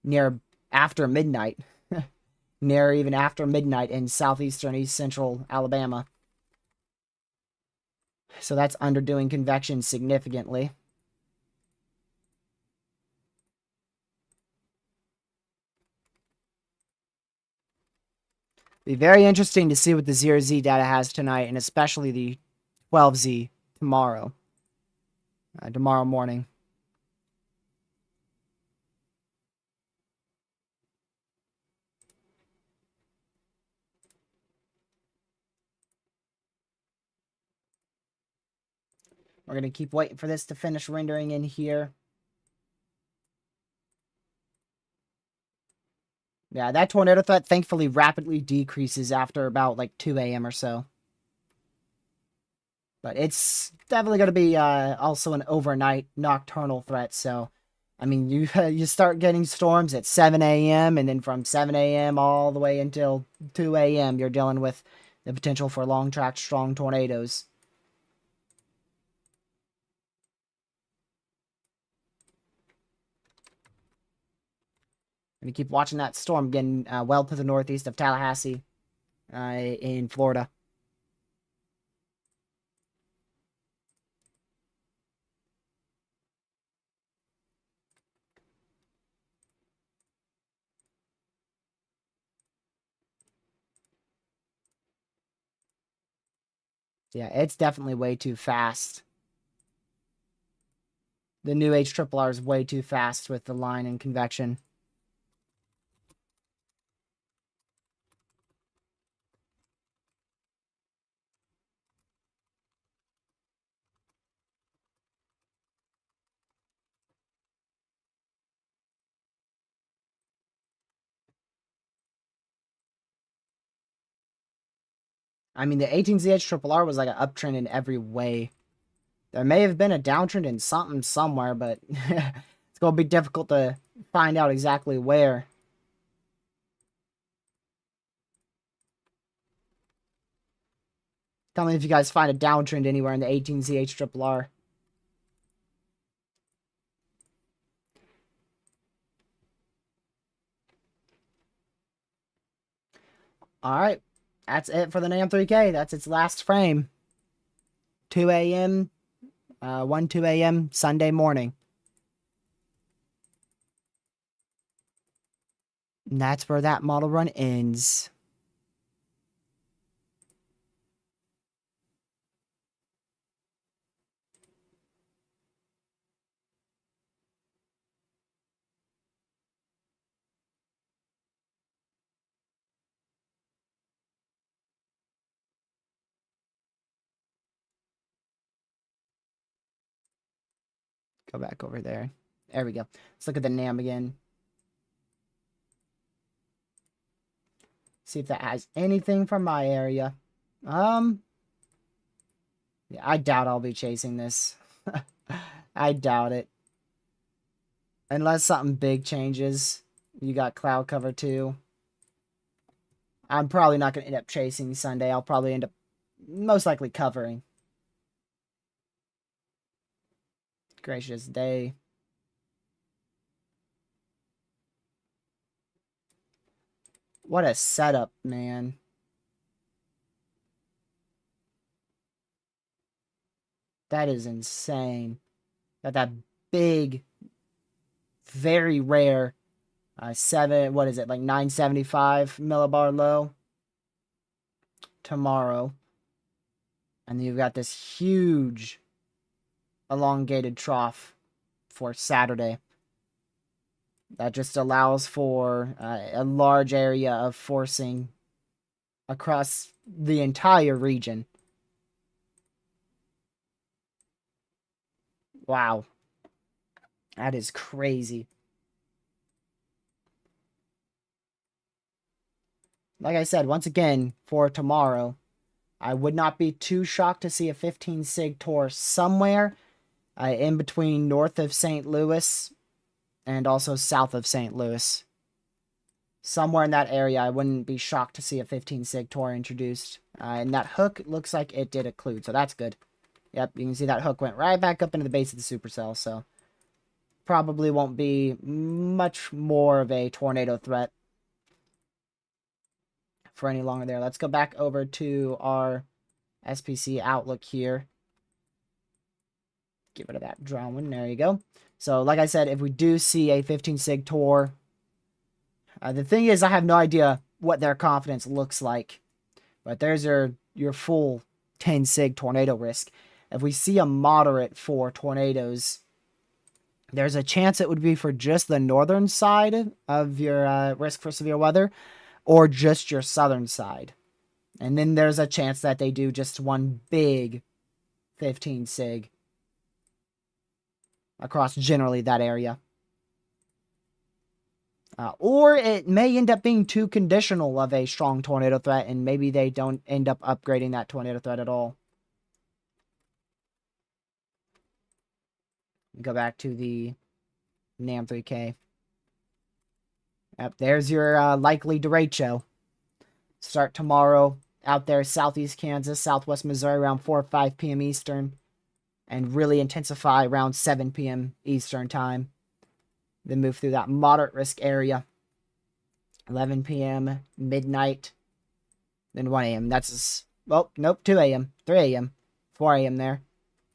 near after midnight. Near even after midnight in southeastern east central Alabama. So that's underdoing convection significantly. Be very interesting to see what the 0Z data has tonight, and especially the 12Z tomorrow. Tomorrow morning. We're going to keep waiting for this to finish rendering in here. Yeah, that tornado threat thankfully rapidly decreases after about like 2 a.m. or so. But it's definitely going to be also an overnight nocturnal threat. So, I mean, you you start getting storms at 7 a.m. and then from 7 a.m. all the way until 2 a.m. you're dealing with the potential for long track strong tornadoes. And you keep watching that storm getting well to the northeast of Tallahassee in Florida. Yeah, it's definitely way too fast. The new HRRR is way too fast with the line and convection. I mean, the 18Z HRRR was like an uptrend in every way. There may have been a downtrend in something somewhere, but it's going to be difficult to find out exactly where. Tell me if you guys find a downtrend anywhere in the 18Z HRRR. All right. That's it for the NAM3K. That's its last frame. 2 a.m., 2 a.m. Sunday morning. And that's where that model run ends. Go back over there. There we go. Let's look at the NAM again. See if that has anything from my area. Yeah, I doubt I'll be chasing this. I doubt it. Unless something big changes. You got cloud cover too. I'm probably not going to end up chasing Sunday. I'll probably end up most likely covering. Gracious day. What a setup, man. That is insane. Got that big, very rare, what is it, like 975 millibar low tomorrow. And then you've got this huge elongated trough for Saturday. That just allows for a large area of forcing across the entire region. Wow. That is crazy. Like I said, once again, for tomorrow, I would not be too shocked to see a 15 sig tour somewhere in between north of St. Louis and also south of St. Louis. Somewhere in that area, I wouldn't be shocked to see a 15 sig tour introduced. And that hook looks like it did occlude, so that's good. Yep, you can see that hook went right back up into the base of the supercell, so probably won't be much more of a tornado threat for any longer there. Let's go back over to our SPC outlook here. Get rid of that drawing. There you go. So, like I said, if we do see a 15 sig tour, the thing is, I have no idea what their confidence looks like. But there's your full 10 sig tornado risk. If we see a moderate for tornadoes, there's a chance it would be for just the northern side of your risk for severe weather, or just your southern side. And then there's a chance that they do just one big 15 sig across generally that area. Or it may end up being too conditional of a strong tornado threat, and maybe they don't end up upgrading that tornado threat at all. Go back to the NAM 3K. Yep, there's your likely derecho. Start tomorrow out there, southeast Kansas, southwest Missouri, around 4 or 5 p.m. Eastern, and really intensify around 7 p.m. Eastern time. Then move through that moderate risk area. 11 p.m., midnight, then 1 a.m. That's, well, nope, 2 a.m., 3 a.m., 4 a.m. there.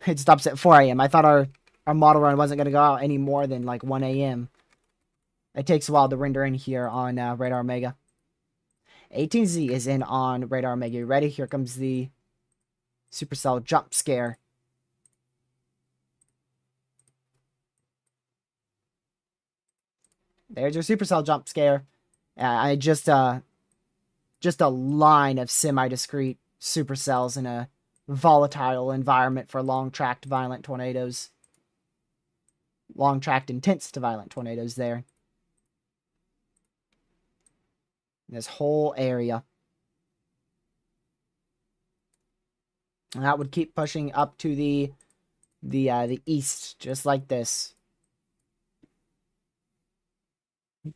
It stops at 4 a.m. I thought our model run wasn't going to go out any more than like 1 a.m. It takes a while to render in here on Radar Omega. 18Z is in on Radar Omega. You ready? Here comes the Supercell jump scare. There's your Supercell jump scare. I just a line of semi-discrete supercells in a volatile environment for long-tracked violent tornadoes. Long-tracked intense to violent tornadoes there. This whole area. And that would keep pushing up to the east, just like this.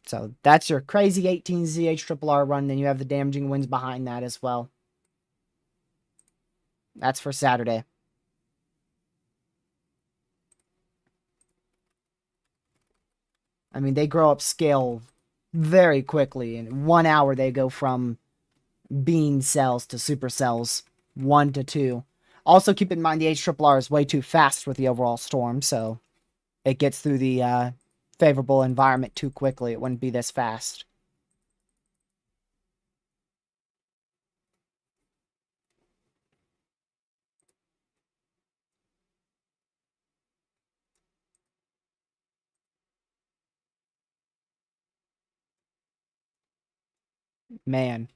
So that's your crazy 18Z HRRR run. Then you have the damaging winds behind that as well. That's for Saturday. I mean, they grow up scale very quickly. In 1 hour, they go from bean cells to supercells, 1 to 2. Also, keep in mind the HRRR is way too fast with the overall storm, so it gets through the favorable environment too quickly. It wouldn't be this fast. Man.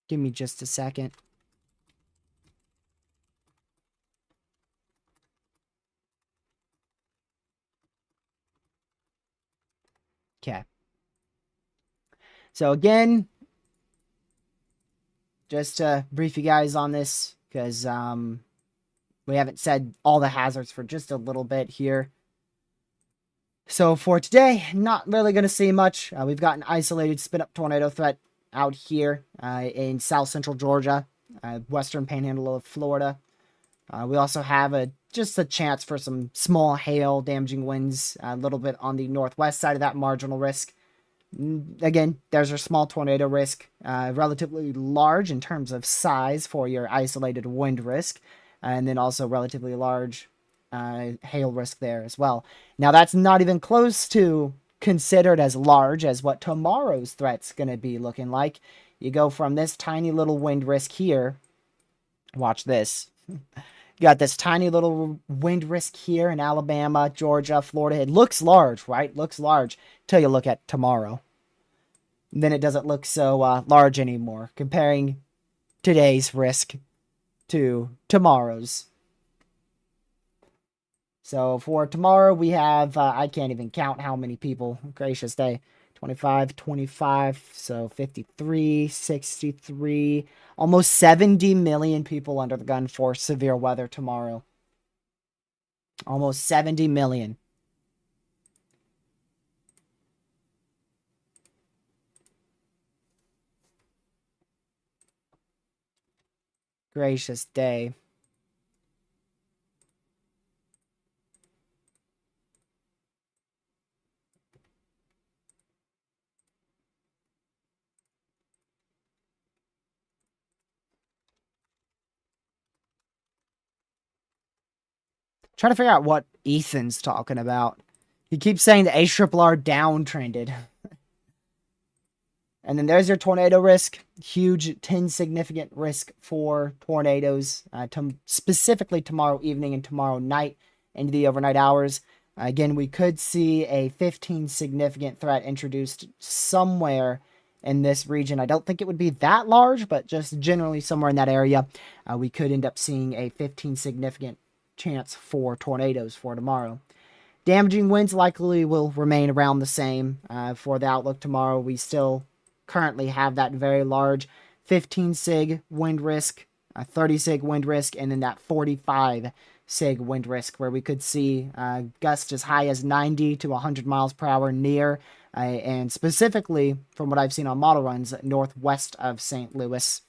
Give me just a second. Okay. So again, just to brief you guys on this, because we haven't said all the hazards for just a little bit here. So for today, not really going to see much. We've got an isolated spin-up tornado threat out here in south central Georgia, western panhandle of Florida. We also have just a chance for some small hail, damaging winds, a little bit on the northwest side of that marginal risk. Again, there's your small tornado risk, relatively large in terms of size for your isolated wind risk, and then also relatively large hail risk there as well. Now, that's not even close to considered as large as what tomorrow's threat's going to be looking like. You go from this tiny little wind risk here. Watch this. You got this tiny little wind risk here in Alabama, Georgia, Florida. It looks large, right? Looks large till you look at tomorrow. Then it doesn't look so large anymore, comparing today's risk to tomorrow's. So for tomorrow, we have, I can't even count how many people. Gracious day. 25, 25, so 53, 63, almost 70 million people under the gun for severe weather tomorrow. Almost 70 million. Gracious day. Trying to figure out what Ethan's talking about. He keeps saying the HRRR downtrended. And then there's your tornado risk. Huge 10 significant risk for tornadoes. Specifically tomorrow evening and tomorrow night. into the overnight hours. Again, we could see a 15 significant threat introduced somewhere in this region. I don't think it would be that large, but just generally somewhere in that area, we could end up seeing a 15 significant chance for tornadoes for tomorrow. Damaging winds likely will remain around the same for the outlook tomorrow. We still currently have that very large 15 sig wind risk, 30 sig wind risk, and then that 45 sig wind risk, where we could see gusts as high as 90 to 100 miles per hour near, and specifically from what I've seen on model runs, northwest of St. Louis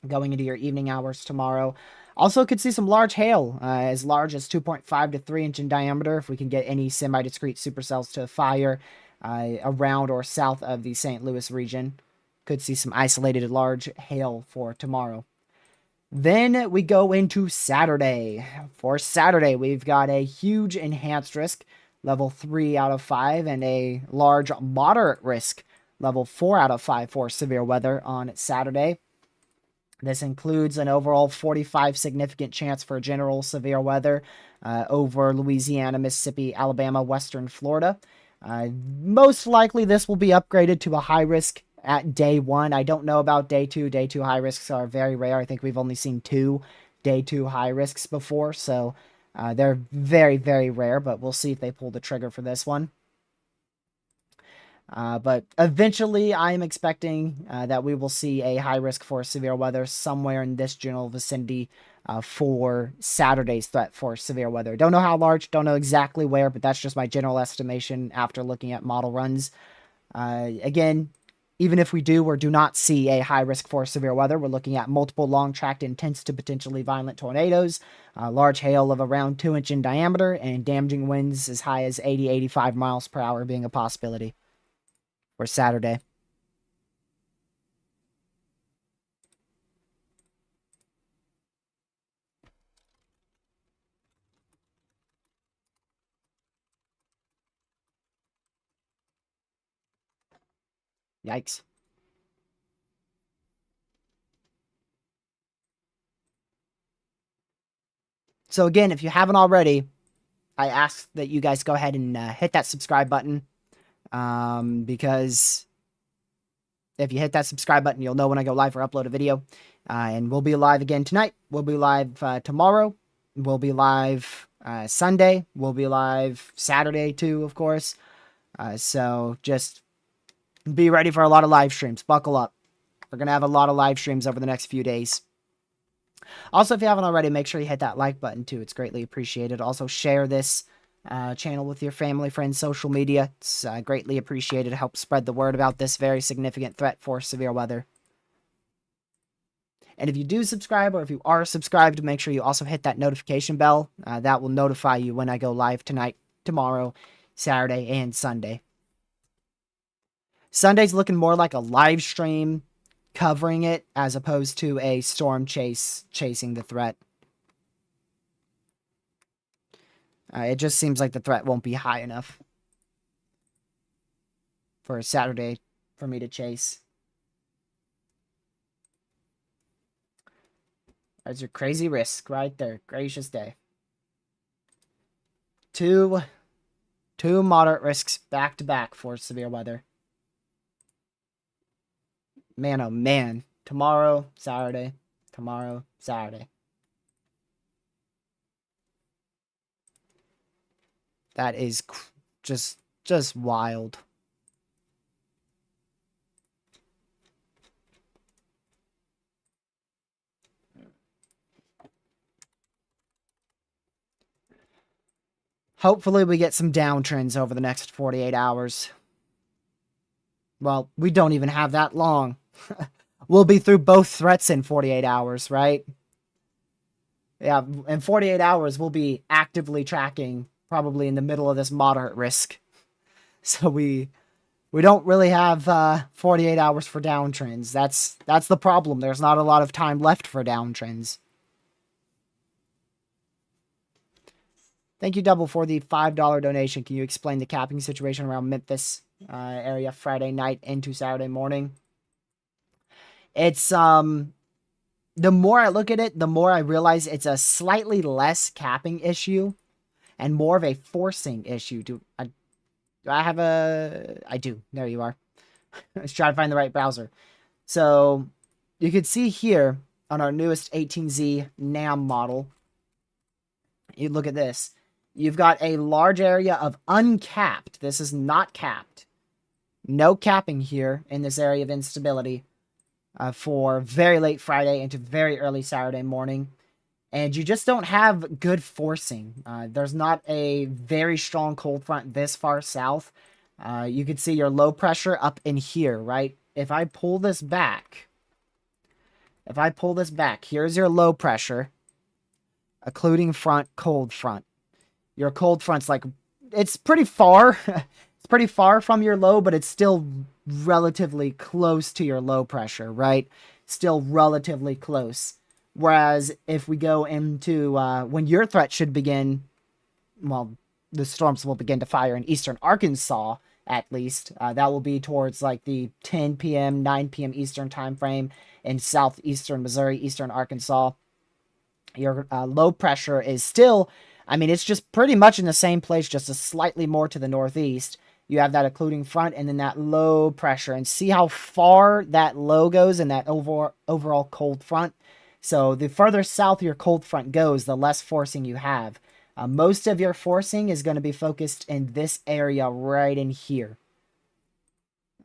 going into your evening hours tomorrow. Also could see some large hail, as large as 2.5 to 3 inch in diameter if we can get any semi-discrete supercells to fire around or south of the St. Louis region. Could see some isolated large hail for tomorrow. Then we go into Saturday. For Saturday, we've got a huge enhanced risk, level 3 out of 5, and a large moderate risk, level 4 out of 5 for severe weather on Saturday. This includes an overall 45 significant chance for general severe weather over Louisiana, Mississippi, Alabama, western Florida. Most likely this will be upgraded to a high risk at day 1. I don't know about day 2. Day 2 high risks are very rare. I think we've only seen 2 day 2 high risks before, so they're very, very rare, but we'll see if they pull the trigger for this one. But eventually, I am expecting that we will see a high risk for severe weather somewhere in this general vicinity for Saturday's threat for severe weather. Don't know how large, don't know exactly where, but that's just my general estimation after looking at model runs. Again, even if we do or do not see a high risk for severe weather, we're looking at multiple long-tracked, intense to potentially violent tornadoes, large hail of around 2 inch in diameter, and damaging winds as high as 80-85 miles per hour being a possibility for Saturday. Yikes. So again, if you haven't already, I ask that you guys go ahead and hit that subscribe button, because if you hit that subscribe button, you'll know when I go live or upload a video. And we'll be live again tonight. We'll be live tomorrow. We'll be live Sunday. We'll be live Saturday too, of course. So just be ready for a lot of live streams. Buckle up. We're going to have a lot of live streams over the next few days. Also, if you haven't already, make sure you hit that like button too. It's greatly appreciated. Also, share this channel with your family, friends, social media. It's greatly appreciated. Help spread the word about this very significant threat for severe weather. And if you do subscribe, or if you are subscribed, make sure you also hit that notification bell. That will notify you when I go live tonight, tomorrow, Saturday, and Sunday. Sunday's looking more like a live stream covering it as opposed to a storm chasing the threat. It just seems like the threat won't be high enough for a Saturday for me to chase. There's your crazy risk right there. Gracious day. Two moderate risks back to back for severe weather. Man, oh man. Tomorrow, Saturday. Tomorrow, Saturday. That is just wild. Hopefully we get some downtrends over the next 48 hours. Well, we don't even have that long. We'll be through both threats in 48 hours, right? Yeah, in 48 hours, we'll be actively tracking probably in the middle of this moderate risk. So we don't really have 48 hours for downtrends. That's the problem. There's not a lot of time left for downtrends. Thank you, Double, for the $5 donation. Can you explain the capping situation around Memphis area Friday night into Saturday morning? It's, the more I look at it, the more I realize it's a slightly less capping issue. and more of a forcing issue. Do I have a... I do. There you are. Let's try to find the right browser. So you can see here on our newest 18Z NAM model, you look at this. You've got a large area of uncapped. This is not capped. No capping here in this area of instability for very late Friday into very early Saturday morning. And you just don't have good forcing. There's not a very strong cold front this far south. You can see your low pressure up in here, right? If I pull this back, here's your low pressure, occluding front, cold front. Your cold front's like, it's pretty far. It's pretty far from your low, but it's still relatively close to your low pressure, right? Still relatively close. Whereas if we go into when your threat should begin, well, the storms will begin to fire in eastern Arkansas, at least. That will be towards like the 10 p.m., 9 p.m. Eastern time frame in southeastern Missouri, eastern Arkansas. Your low pressure is still, I mean, it's just pretty much in the same place, just a slightly more to the northeast. You have that occluding front and then that low pressure. And see how far that low goes in that overall cold front? So the further south your cold front goes, the less forcing you have. Most of your forcing is going to be focused in this area right in here.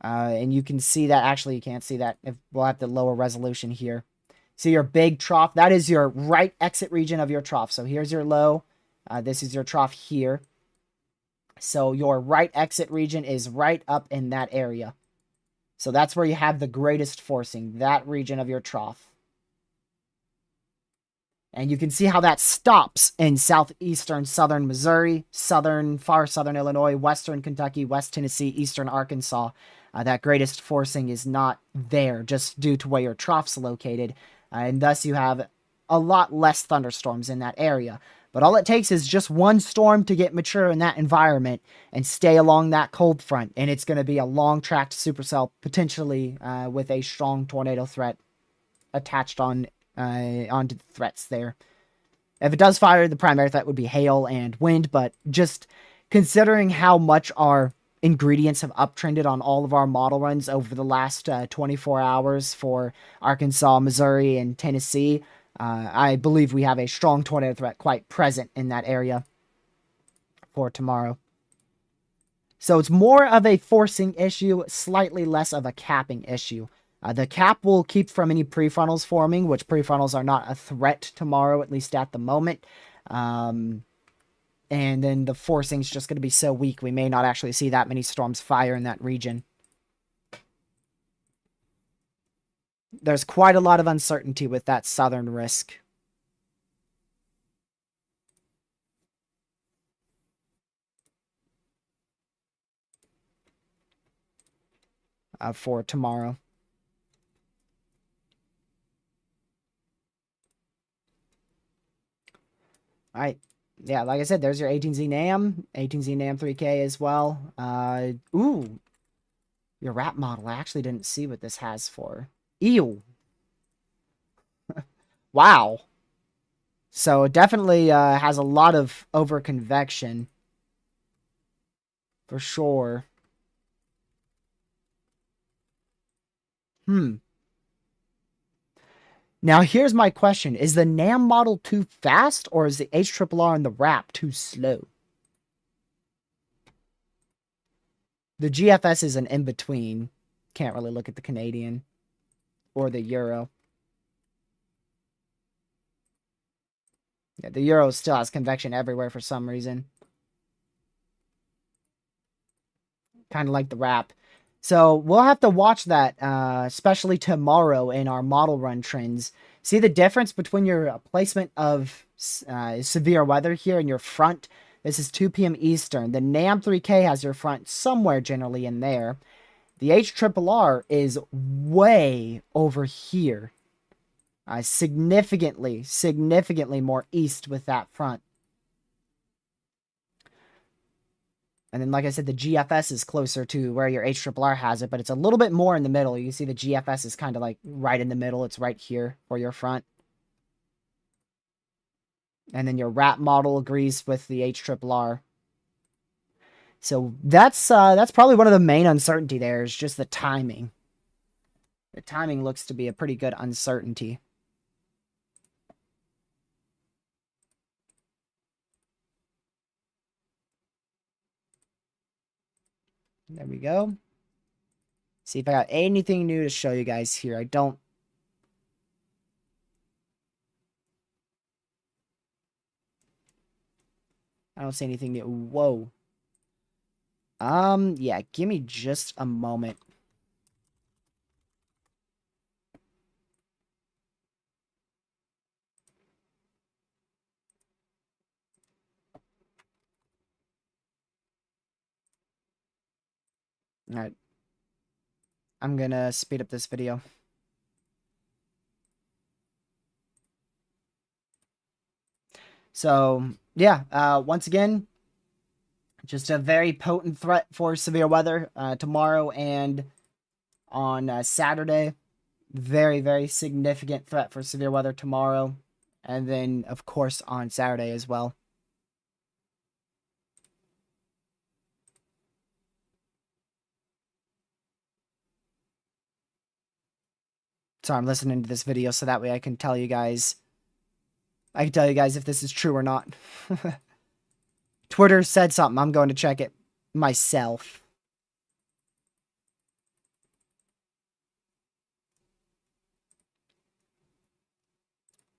And you can see that. Actually, you can't see that. We'll have the lower resolution here. See your big trough? That is your right exit region of your trough. So here's your low. This is your trough here. So your right exit region is right up in that area. So that's where you have the greatest forcing, that region of your trough. And you can see how that stops in southeastern southern Missouri, far southern Illinois, western Kentucky, west Tennessee, eastern Arkansas. That greatest forcing is not there just due to where your trough's located. And thus you have a lot less thunderstorms in that area. But all it takes is just one storm to get mature in that environment and stay along that cold front. And it's going to be a long-tracked supercell, potentially with a strong tornado threat attached onto the threats there. If it does fire, the primary threat would be hail and wind. But just considering how much our ingredients have uptrended on all of our model runs over the last 24 hours for Arkansas, Missouri, and Tennessee, I believe we have a strong tornado threat quite present in that area for tomorrow. So it's more of a forcing issue, slightly less of a capping issue. The cap will keep from any prefrontals forming, which prefrontals are not a threat tomorrow, at least at the moment. And then the forcing is just going to be so weak, we may not actually see that many storms fire in that region. There's quite a lot of uncertainty with that southern risk. For tomorrow. All right. Yeah, like I said, there's your 18Z NAM. 18Z NAM 3K as well. Ooh. Your wrap model. I actually didn't see what this has for. Ew. Wow. So it definitely has a lot of overconvection. For sure. Now, here's my question. Is the NAM model too fast, or is the HRRR and the wrap too slow? The GFS is an in-between. Can't really look at the Canadian or the Euro. Yeah, the Euro still has convection everywhere for some reason. Kind of like the wrap. So we'll have to watch that, especially tomorrow in our model run trends. See the difference between your placement of severe weather here in your front. This is 2 p.m. Eastern. The NAM 3K has your front somewhere generally in there. The HRRR is way over here. Significantly more east with that front. And then, like I said, the GFS is closer to where your HRRR has it, but it's a little bit more in the middle. You can see the GFS is kind of like right in the middle. It's right here for your front. And then your RAP model agrees with the HRRR. So that's probably one of the main uncertainty there is just the timing. The timing looks to be a pretty good uncertainty. There we go. See if I got anything new to show you guys here. I don't see anything new. Whoa. Yeah, give me just a moment. All right. I'm gonna speed up this video. So, yeah, once again, just a very potent threat for severe weather tomorrow and on Saturday. Very, very significant threat for severe weather tomorrow. And then, of course, on Saturday as well. So I'm listening to this video so that way I can tell you guys. I can tell you guys if this is true or not. Twitter said something. I'm going to check it myself.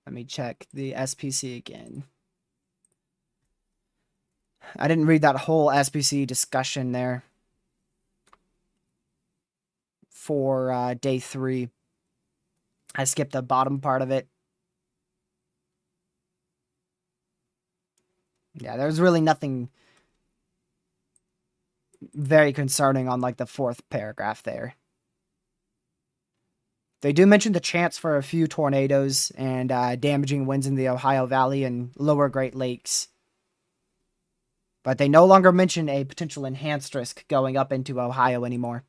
Let me check the SPC again. I didn't read that whole SPC discussion there for day 3. I skipped the bottom part of it. Yeah, there's really nothing very concerning on like the 4th paragraph there. They do mention the chance for a few tornadoes and damaging winds in the Ohio Valley and lower Great Lakes. But they no longer mention a potential enhanced risk going up into Ohio anymore.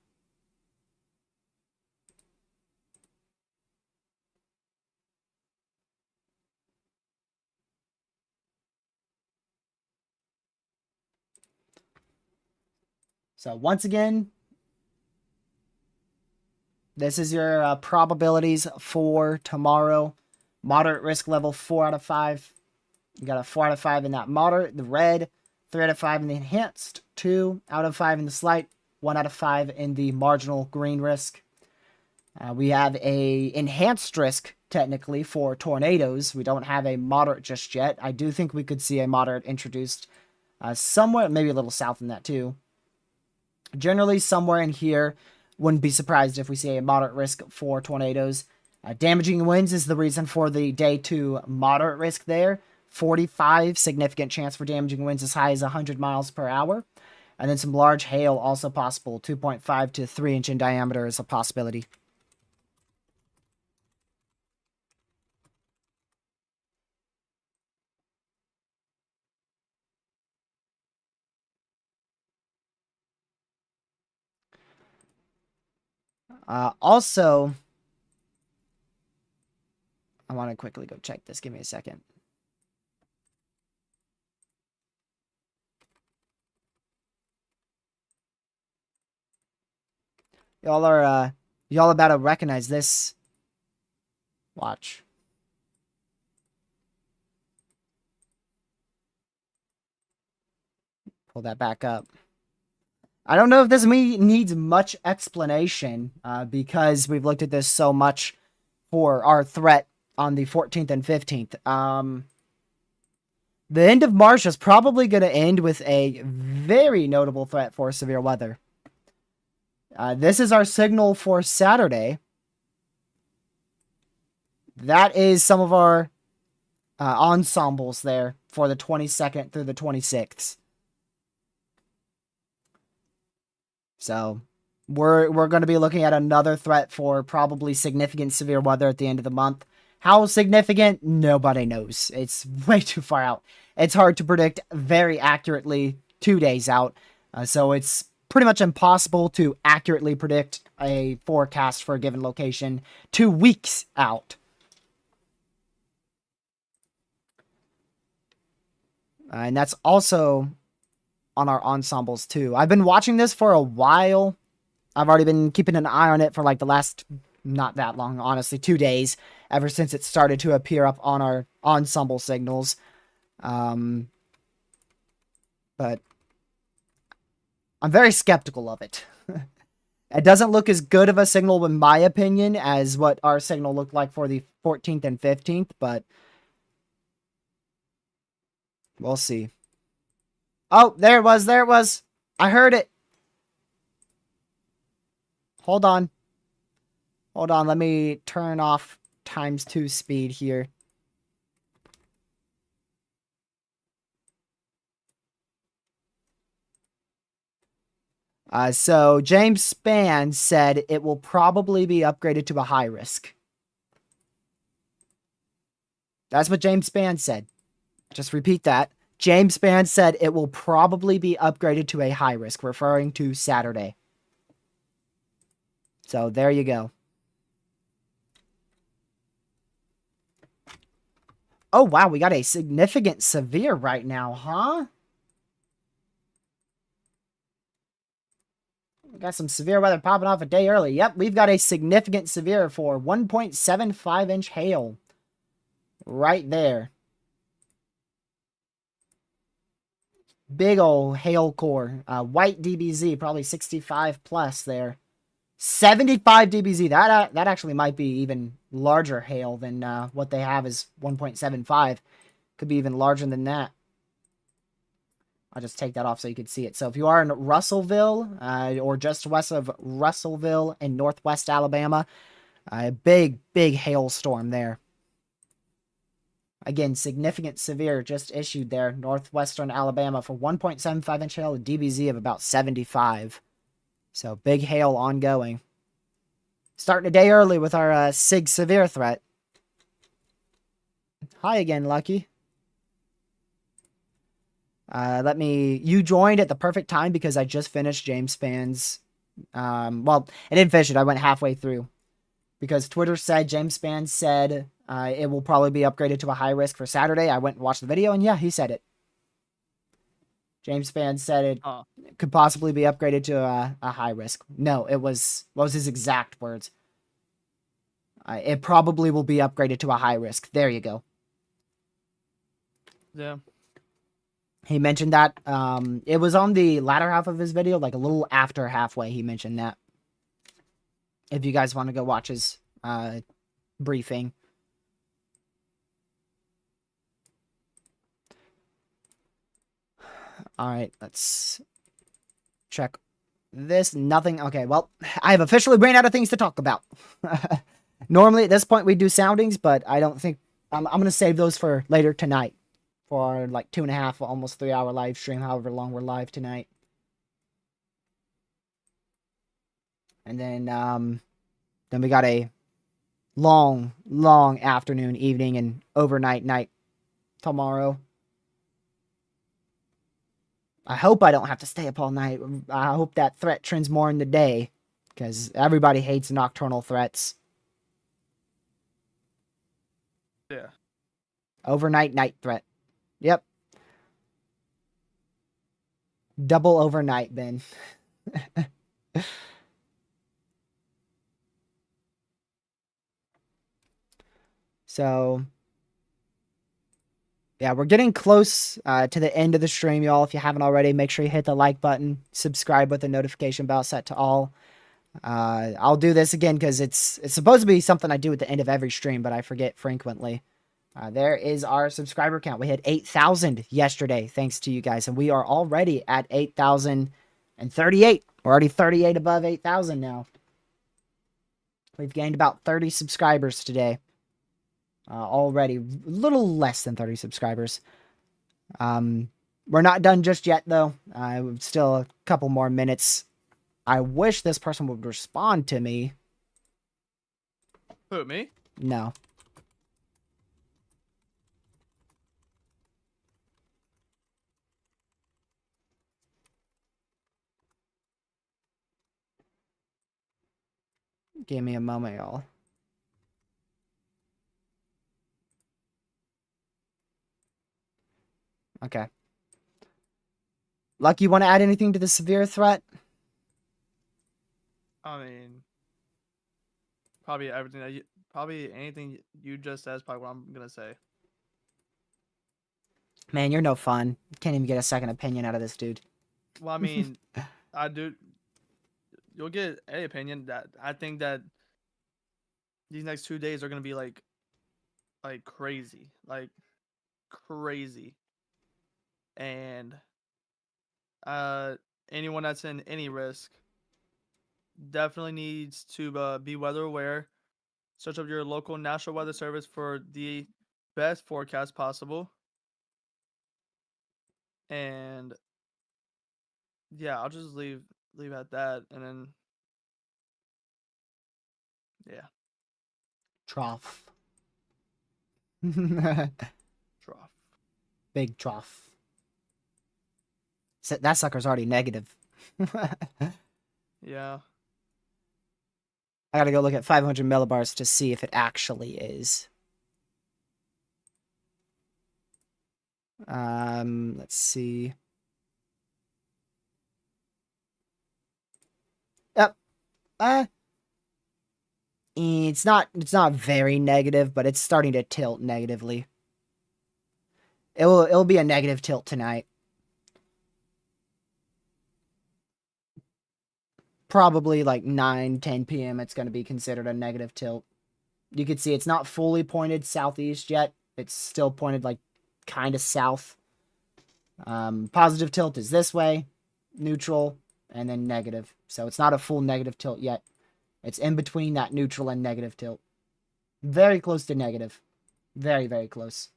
So once again, this is your probabilities for tomorrow. Moderate risk level 4 out of 5. You got a 4 out of 5 in that moderate, the red, 3 out of 5 in the enhanced, 2 out of 5 in the slight, 1 out of 5 in the marginal green risk. We have a enhanced risk, technically, for tornadoes. We don't have a moderate just yet. I do think we could see a moderate introduced somewhere, maybe a little south in that too. Generally, somewhere in here, wouldn't be surprised if we see a moderate risk for tornadoes. Damaging winds is the reason for the day 2 moderate risk there. 45 significant chance for damaging winds as high as 100 miles per hour. And then some large hail also possible. 2.5 to 3 inch in diameter is a possibility. Also, I want to quickly go check this. Give me a second. Y'all are y'all about to recognize this. Watch. Pull that back up. I don't know if this needs much explanation because we've looked at this so much for our threat on the 14th and 15th. The end of March is probably going to end with a very notable threat for severe weather. This is our signal for Saturday. That is some of our ensembles there for the 22nd through the 26th. So we're going to be looking at another threat for probably significant severe weather at the end of the month. How significant? Nobody knows. It's way too far out. It's hard to predict very accurately 2 days out. So it's pretty much impossible to accurately predict a forecast for a given location 2 weeks out. And that's also on our ensembles too. I've been watching this for a while. I've already been keeping an eye on it for like the last, not that long, honestly, 2 days, ever since it started to appear up on our ensemble signals. But I'm very skeptical of it. It doesn't look as good of a signal, in my opinion, as what our signal looked like for the 14th and 15th, but we'll see. Oh, there it was, there it was. I heard it. Hold on. Hold on, let me turn off ×2 speed here. So James Spann said it will probably be upgraded to a high risk. That's what James Spann said. Just repeat that. James Spann said it will probably be upgraded to a high risk, referring to Saturday. So there you go. Oh, wow, we got a significant severe right now, huh? We got some severe weather popping off a day early. Yep, we've got a significant severe for 1.75-inch hail. Right there. Big old hail core. White DBZ, probably 65 plus there. 75 DBZ. That actually might be even larger hail than what they have is 1.75. Could be even larger than that. I'll just take that off so you can see it. So if you are in Russellville or just west of Russellville in northwest Alabama, a big hailstorm there. Again, significant severe just issued there, northwestern Alabama for 1.75-inch hail, a DBZ of about 75. So big hail ongoing. Starting a day early with our SIG severe threat. Hi again, Lucky. You joined at the perfect time because I just finished James Spann's, well, I didn't finish it, I went halfway through. Because Twitter said, James Spann said it will probably be upgraded to a high risk for Saturday. I went and watched the video, and yeah, he said it. James Spann said it could possibly be upgraded to a high risk. No, it was, what was his exact words? It probably will be upgraded to a high risk. There you go. Yeah. He mentioned that. It was on the latter half of his video, like a little after halfway, he mentioned that. If you guys want to go watch his briefing. All right, let's check this. Nothing. Okay, well, I have officially ran out of things to talk about. Normally at this point we do soundings, but I don't think I'm going to save those for later tonight for like 2.5, almost 3 hour live stream, however long we're live tonight. And then we got a long afternoon, evening, and overnight night tomorrow. I hope I don't have to stay up all night. I hope that threat trends more in the day, because everybody hates nocturnal threats. Yeah. Overnight night threat. Yep. Double overnight then. So, yeah, we're getting close to the end of the stream, y'all. If you haven't already, make sure you hit the like button, subscribe with the notification bell set to all. I'll do this again because it's supposed to be something I do at the end of every stream, but I forget frequently. There is our subscriber count. We hit 8,000 yesterday, thanks to you guys, and we are already at 8,038. We're already 38 above 8,000 now. We've gained about 30 subscribers today. Already, a little less than 30 subscribers. We're not done just yet, though. Still a couple more minutes. I wish this person would respond to me. Who, me? No. Give me a moment, y'all. Okay. Lucky, you want to add anything to the severe threat? I mean, probably anything you just said is probably what I'm gonna say. Man, you're no fun. Can't even get a second opinion out of this dude. Well, I mean, I do. You'll get a opinion that I think that these next 2 days are gonna be like crazy, and uh, anyone that's in any risk definitely needs to be weather aware. Search up your local National Weather Service for the best forecast possible. And yeah, I'll just leave at that, and then yeah, Trough. trough. Big trough. That sucker's already negative. Yeah, I gotta go look at 500 millibars to see if it actually is. Let's see. Yep. It's not very negative, but it's starting to tilt negatively. It'll be a negative tilt tonight. Probably like 9-10 p.m. it's going to be considered a negative tilt. You can see it's not fully pointed southeast yet. It's still pointed like kind of south. Positive tilt is this way, neutral, and then negative. So it's not a full negative tilt yet. It's in between that neutral and negative tilt. Very close to negative. Very, very close.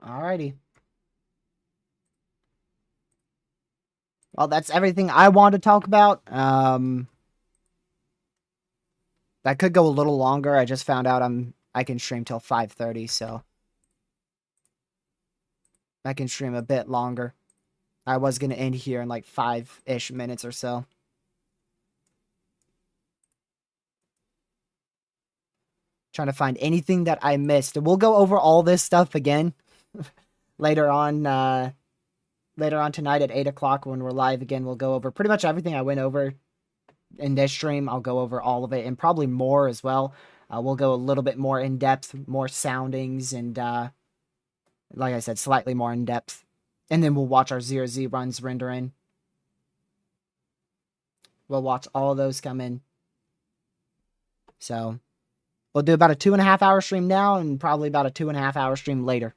Alrighty. Well, that's everything I want to talk about. That could go a little longer. I just found out I can stream till 5:30, so I can stream a bit longer. I was gonna end here in like 5-ish minutes or so. Trying to find anything that I missed. We'll go over all this stuff again later on. Later on tonight at 8 o'clock when we're live again. We'll go over pretty much everything I went over in this stream. I'll go over all of it and probably more as well. We'll go a little bit more in depth, more soundings, and like I said, slightly more in depth. And then we'll watch our 0Z runs render in. We'll watch all of those come in. So we'll do about a 2.5 hour stream now and probably about a 2.5 hour stream later.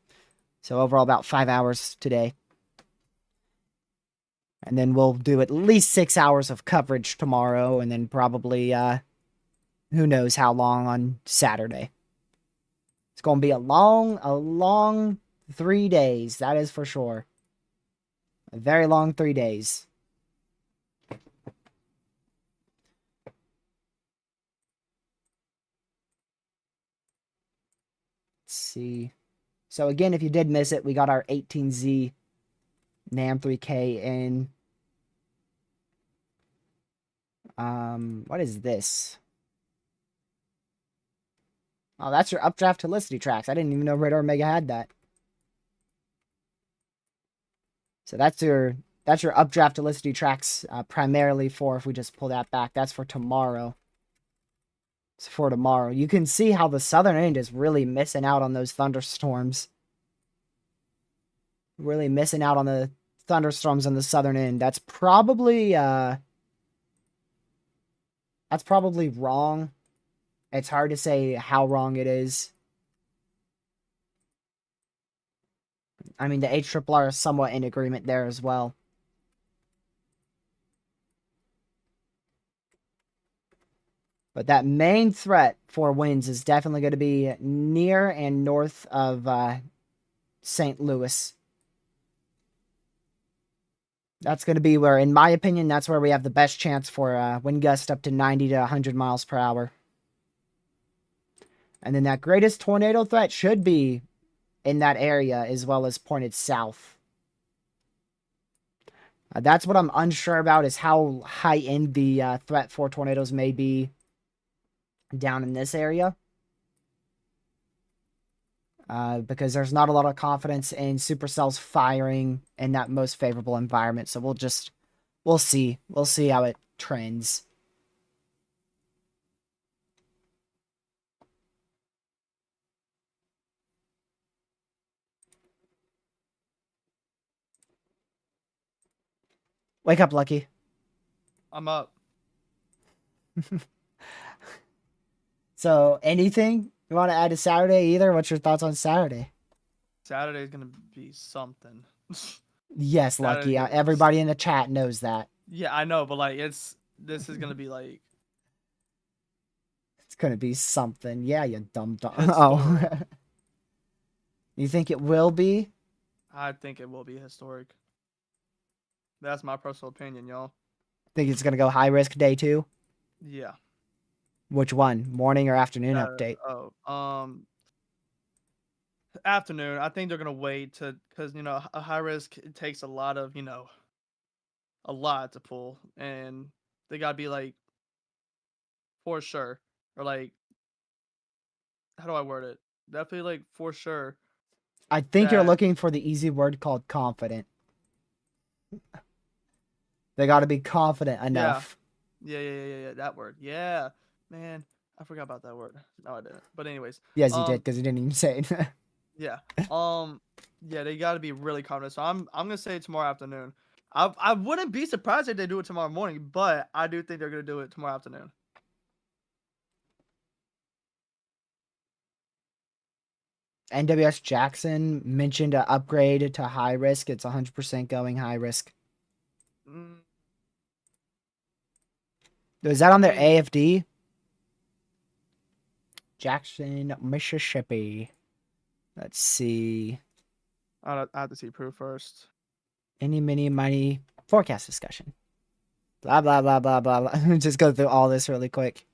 So overall about 5 hours today. And then we'll do at least 6 hours of coverage tomorrow, and then probably, who knows how long on Saturday. It's going to be a long 3 days, that is for sure. A very long 3 days. Let's see. So again, if you did miss it, we got our 18Z NAM 3K in. What is this? Oh, that's your updraft helicity tracks. I didn't even know Radar Omega had that. So that's your updraft helicity tracks primarily for, if we just pull that back, that's for tomorrow. It's for tomorrow. You can see how the southern end is really missing out on those thunderstorms. Really missing out on the thunderstorms on the southern end. That's probably wrong. It's hard to say how wrong it is. I mean, the HRRR is somewhat in agreement there as well. But that main threat for winds is definitely going to be near and north of St. Louis. That's going to be where, in my opinion, that's where we have the best chance for wind gust up to 90 to 100 miles per hour. And then that greatest tornado threat should be in that area as well as pointed south. That's what I'm unsure about, is how high end the threat for tornadoes may be down in this area. because there's not a lot of confidence in supercells firing in that most favorable environment. So we'll see. We'll see how it trends. Wake up, Lucky. I'm up. So anything you want to add to Saturday either? What's your thoughts on Saturday? Saturday's gonna be something. Yes, Saturday's Lucky. gonna be Everybody in the chat knows that. Yeah, I know, but like this is gonna be like It's gonna be something. Yeah, you dumb dumb. Oh, historic. you think it will be? I think it will be historic. That's my personal opinion, y'all. Think it's gonna go high risk day two? Yeah. Which one? Morning or afternoon That update? afternoon. I think they're gonna wait to because a high risk it takes a lot of a lot to pull, and they gotta be like for sure or like how do I word it? Definitely like for sure I think you're that looking for the easy word called confident. They got to be confident yeah enough. yeah that word yeah man I forgot about that word. No, I didn't. But anyways, Yes, you did um because you didn't even say it. yeah yeah they got to be really confident. So I'm gonna say tomorrow afternoon. I wouldn't be surprised if they do it tomorrow morning, but I do think they're gonna do it tomorrow afternoon. NWS Jackson mentioned an upgrade to high risk. It's 100% going high risk. Mm, Was that on their maybe. AFD? Jackson, Mississippi. Let's see. I have to see proof first. Any, mini, mighty forecast discussion. Blah, blah, blah, blah, blah, blah. Just go through all this really quick.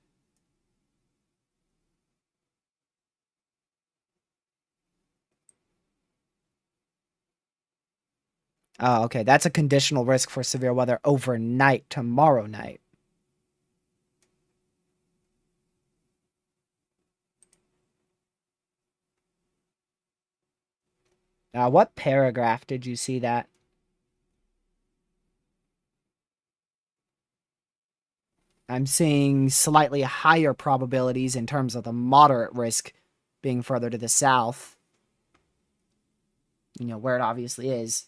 Oh, okay. That's a conditional risk for severe weather overnight tomorrow night. What paragraph did you see that? I'm seeing slightly higher probabilities in terms of the moderate risk being further to the south. Where it obviously is.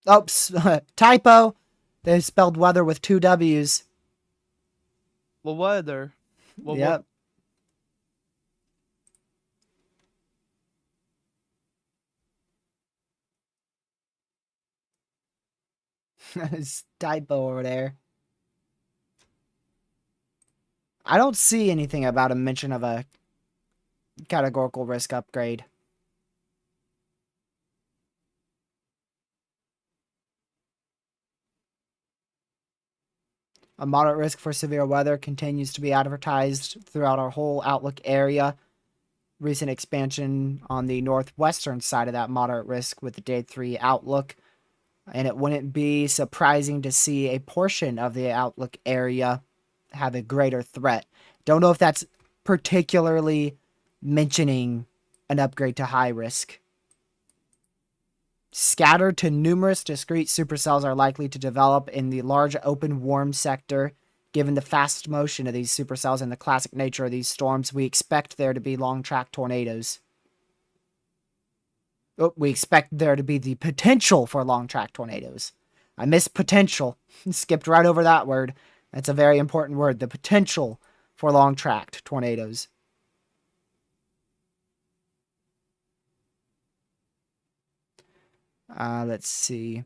Oops, typo. They spelled weather with two W's. Well, weather. What? Yep. It's typo over there. I don't see anything about a mention of a categorical risk upgrade. A moderate risk for severe weather continues to be advertised throughout our whole Outlook area. Recent expansion on the northwestern side of that moderate risk with the day 3 Outlook. And it wouldn't be surprising to see a portion of the Outlook area have a greater threat. Don't know if that's particularly mentioning an upgrade to high risk. Scattered to numerous discrete supercells are likely to develop in the large open warm sector. Given the fast motion of these supercells and the classic nature of these storms, we expect there to be long track tornadoes. Oh, we expect there to be the potential for long track tornadoes. I missed potential. Skipped right over that word. That's a very important word. The potential for long tracked tornadoes. Let's see.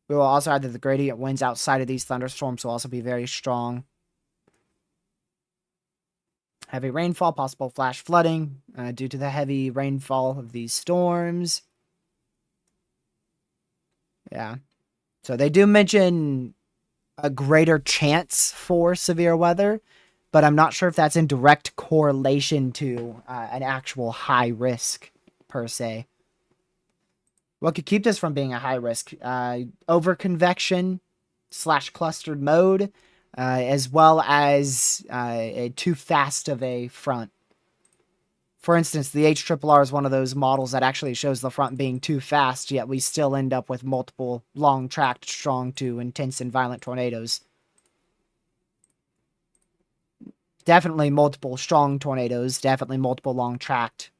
We will also add that the gradient winds outside of these thunderstorms will also be very strong. Heavy rainfall, possible flash flooding due to the heavy rainfall of these storms. Yeah. So they do mention a greater chance for severe weather, but I'm not sure if that's in direct correlation to an actual high risk per se. What could keep this from being a high risk? Over convection, / clustered mode, as well as a too fast of a front. For instance, the HRRR is one of those models that actually shows the front being too fast, yet we still end up with multiple long-tracked, strong to intense and violent tornadoes. Definitely multiple strong tornadoes, definitely multiple long-tracked.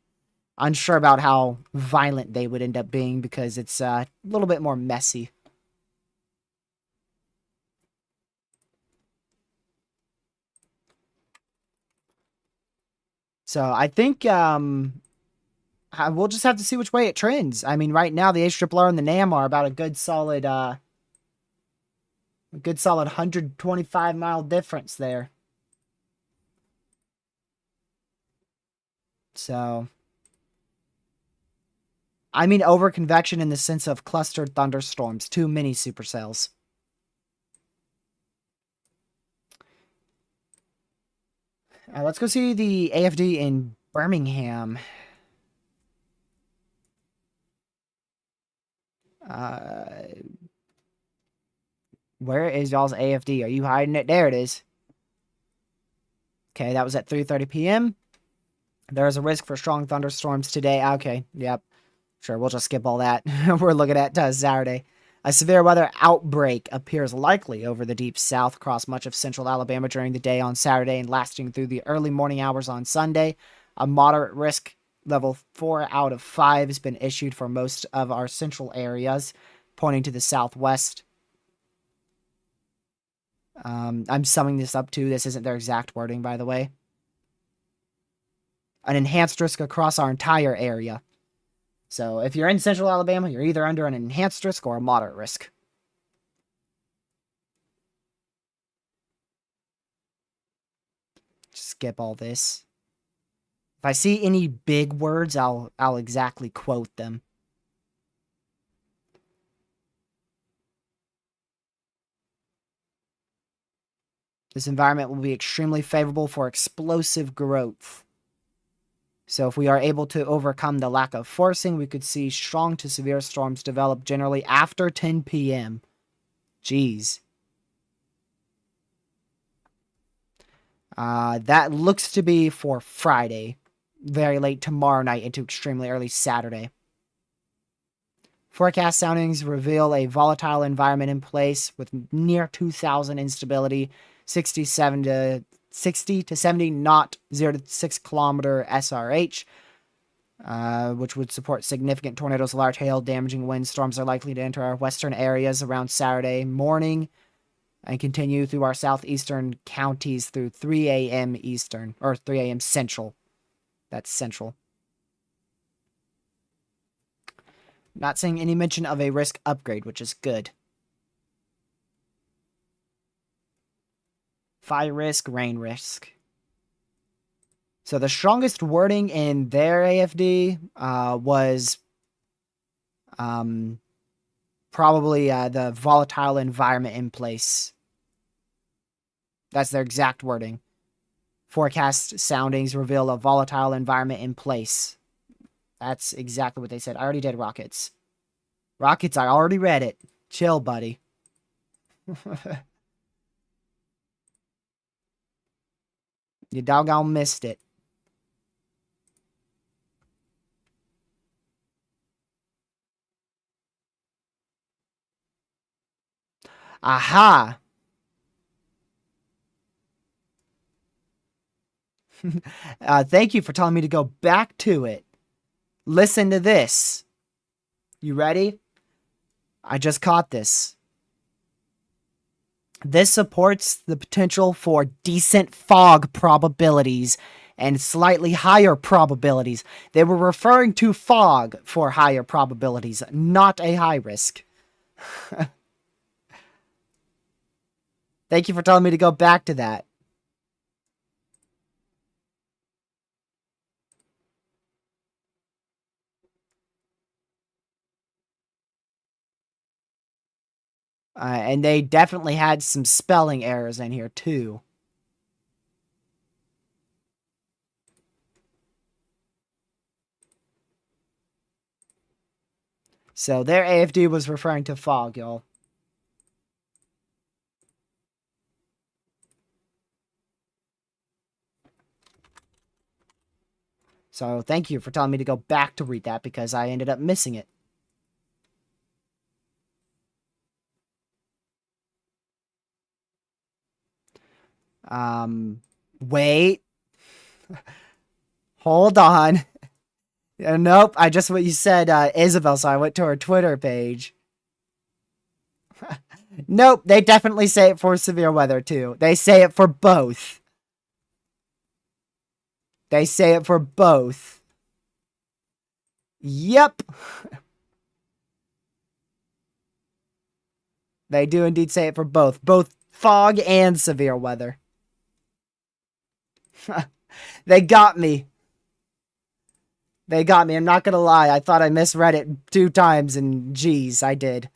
Unsure about how violent they would end up being because it's a little bit more messy. So I think we'll just have to see which way it trends. I mean, right now the HRRR and the NAM are about a good solid 125-mile difference there. So, I mean overconvection in the sense of clustered thunderstorms, too many supercells. Let's go see the AFD in Birmingham. Where is y'all's AFD? Are you hiding it? There it is. Okay, that was at 3:30 p.m. There is a risk for strong thunderstorms today. Okay, yep. Sure, we'll just skip all that. We're looking at Saturday. A severe weather outbreak appears likely over the deep south across much of central Alabama during the day on Saturday and lasting through the early morning hours on Sunday. A moderate risk level 4 out of 5 has been issued for most of our central areas, pointing to the southwest. I'm summing this up too. This isn't their exact wording, by the way. An enhanced risk across our entire area. So if you're in central Alabama, you're either under an enhanced risk or a moderate risk. Skip all this. If I see any big words, I'll exactly quote them. This environment will be extremely favorable for explosive growth. So if we are able to overcome the lack of forcing, we could see strong to severe storms develop generally after 10 p.m. Jeez. That looks to be for Friday. Very late tomorrow night into extremely early Saturday. Forecast soundings reveal a volatile environment in place with near 2,000 instability, 60 to 70 knot 0 to 6 kilometer SRH, which would support significant tornadoes, large hail, damaging windstorms are likely to enter our western areas around Saturday morning and continue through our southeastern counties through 3 a.m. Eastern, or 3 a.m. Central. That's Central. Not seeing any mention of a risk upgrade, which is good. Fire risk, rain risk. So the strongest wording in their AFD was probably the volatile environment in place. That's their exact wording. Forecast soundings reveal a volatile environment in place. That's exactly what they said. I already did Rockets. Rockets, I already read it. Chill, buddy. You doggone missed it. Aha! Thank you for telling me to go back to it. Listen to this. You ready? I just caught this. This supports the potential for decent fog probabilities and slightly higher probabilities. They were referring to fog for higher probabilities, not a high risk. Thank you for telling me to go back to that. And they definitely had some spelling errors in here, too. So their AFD was referring to fog, y'all. So thank you for telling me to go back to read that because I ended up missing it. Wait. Hold on. Nope, I just what you said, Isabel, so I went to her Twitter page. Nope, they definitely say it for severe weather too. They say it for both. They say it for both. Yep. They do indeed say it for both. Both fog and severe weather. They got me. They got me. I'm not gonna lie. I thought I misread it 2 times, and geez, I did.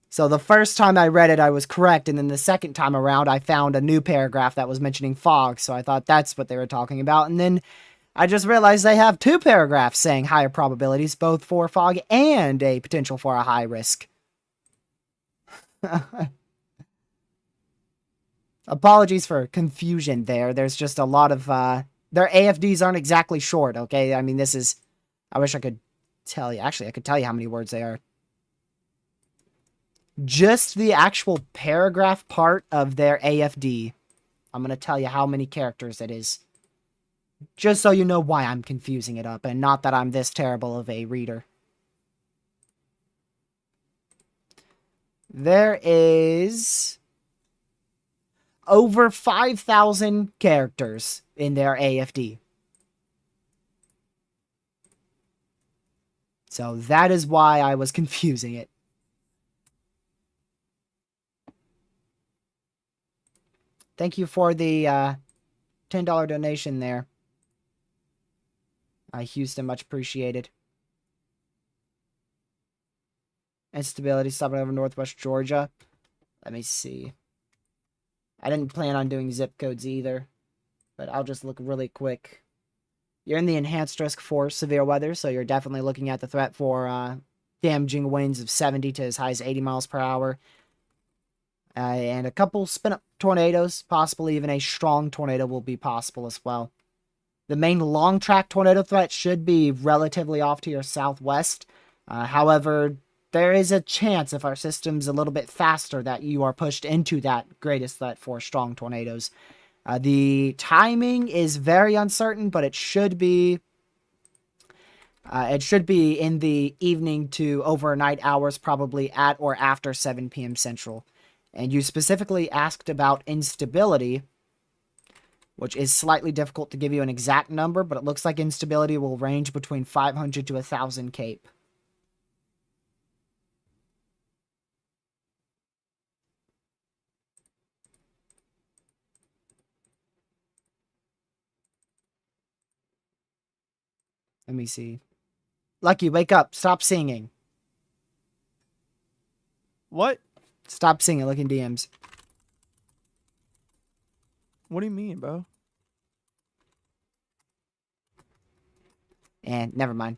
So the first time I read it, I was correct, and then the second time around, I found a new paragraph that was mentioning fog, so I thought that's what they were talking about, and then I just realized they have 2 paragraphs saying higher probabilities, both for fog and a potential for a high risk. Apologies for confusion there. There's just a lot of, their AFDs aren't exactly short, okay? I mean, this is, I wish I could tell you. Actually, I could tell you how many words they are. Just the actual paragraph part of their AFD. I'm going to tell you how many characters it is. Just so you know why I'm confusing it up, and not that I'm this terrible of a reader. There is over 5,000 characters in their AFD. So that is why I was confusing it. Thank you for the $10 donation there. Houston, much appreciated. Instability stopping over Northwest Georgia. Let me see. I didn't plan on doing zip codes either, but I'll just look really quick. You're in the enhanced risk for severe weather, so you're definitely looking at the threat for damaging winds of 70 to as high as 80 miles per hour. And a couple spin-up tornadoes, possibly even a strong tornado will be possible as well. The main long-track tornado threat should be relatively off to your southwest. However, there is a chance if our system's a little bit faster that you are pushed into that greatest threat for strong tornadoes. The timing is very uncertain, but it should be in the evening to overnight hours, probably at or after 7 p.m. Central. And you specifically asked about instability, which is slightly difficult to give you an exact number, but it looks like instability will range between 500 to 1,000 Cape. Let me see. Lucky, wake up. Stop singing. What? Stop singing. Look in DMs. What do you mean, bro? And never mind.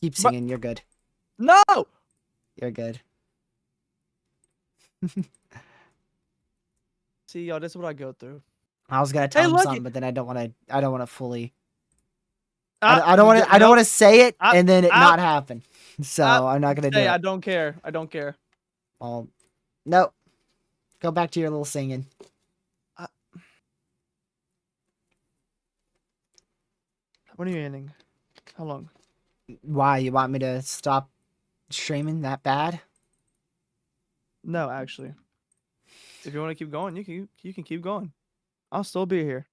Keep singing. You're good. No! You're good. See, y'all, this is what I go through. I was gonna tell him Lucky. something, but then I don't want to fully. I I don't want to say it and then it not happen. So I'm not gonna do it. I don't care. I don't care. Well, no. Go back to your little singing. When are you ending? How long? Why? You want me to stop streaming that bad? No, actually. If you want to keep going, you can keep going. I'll still be here.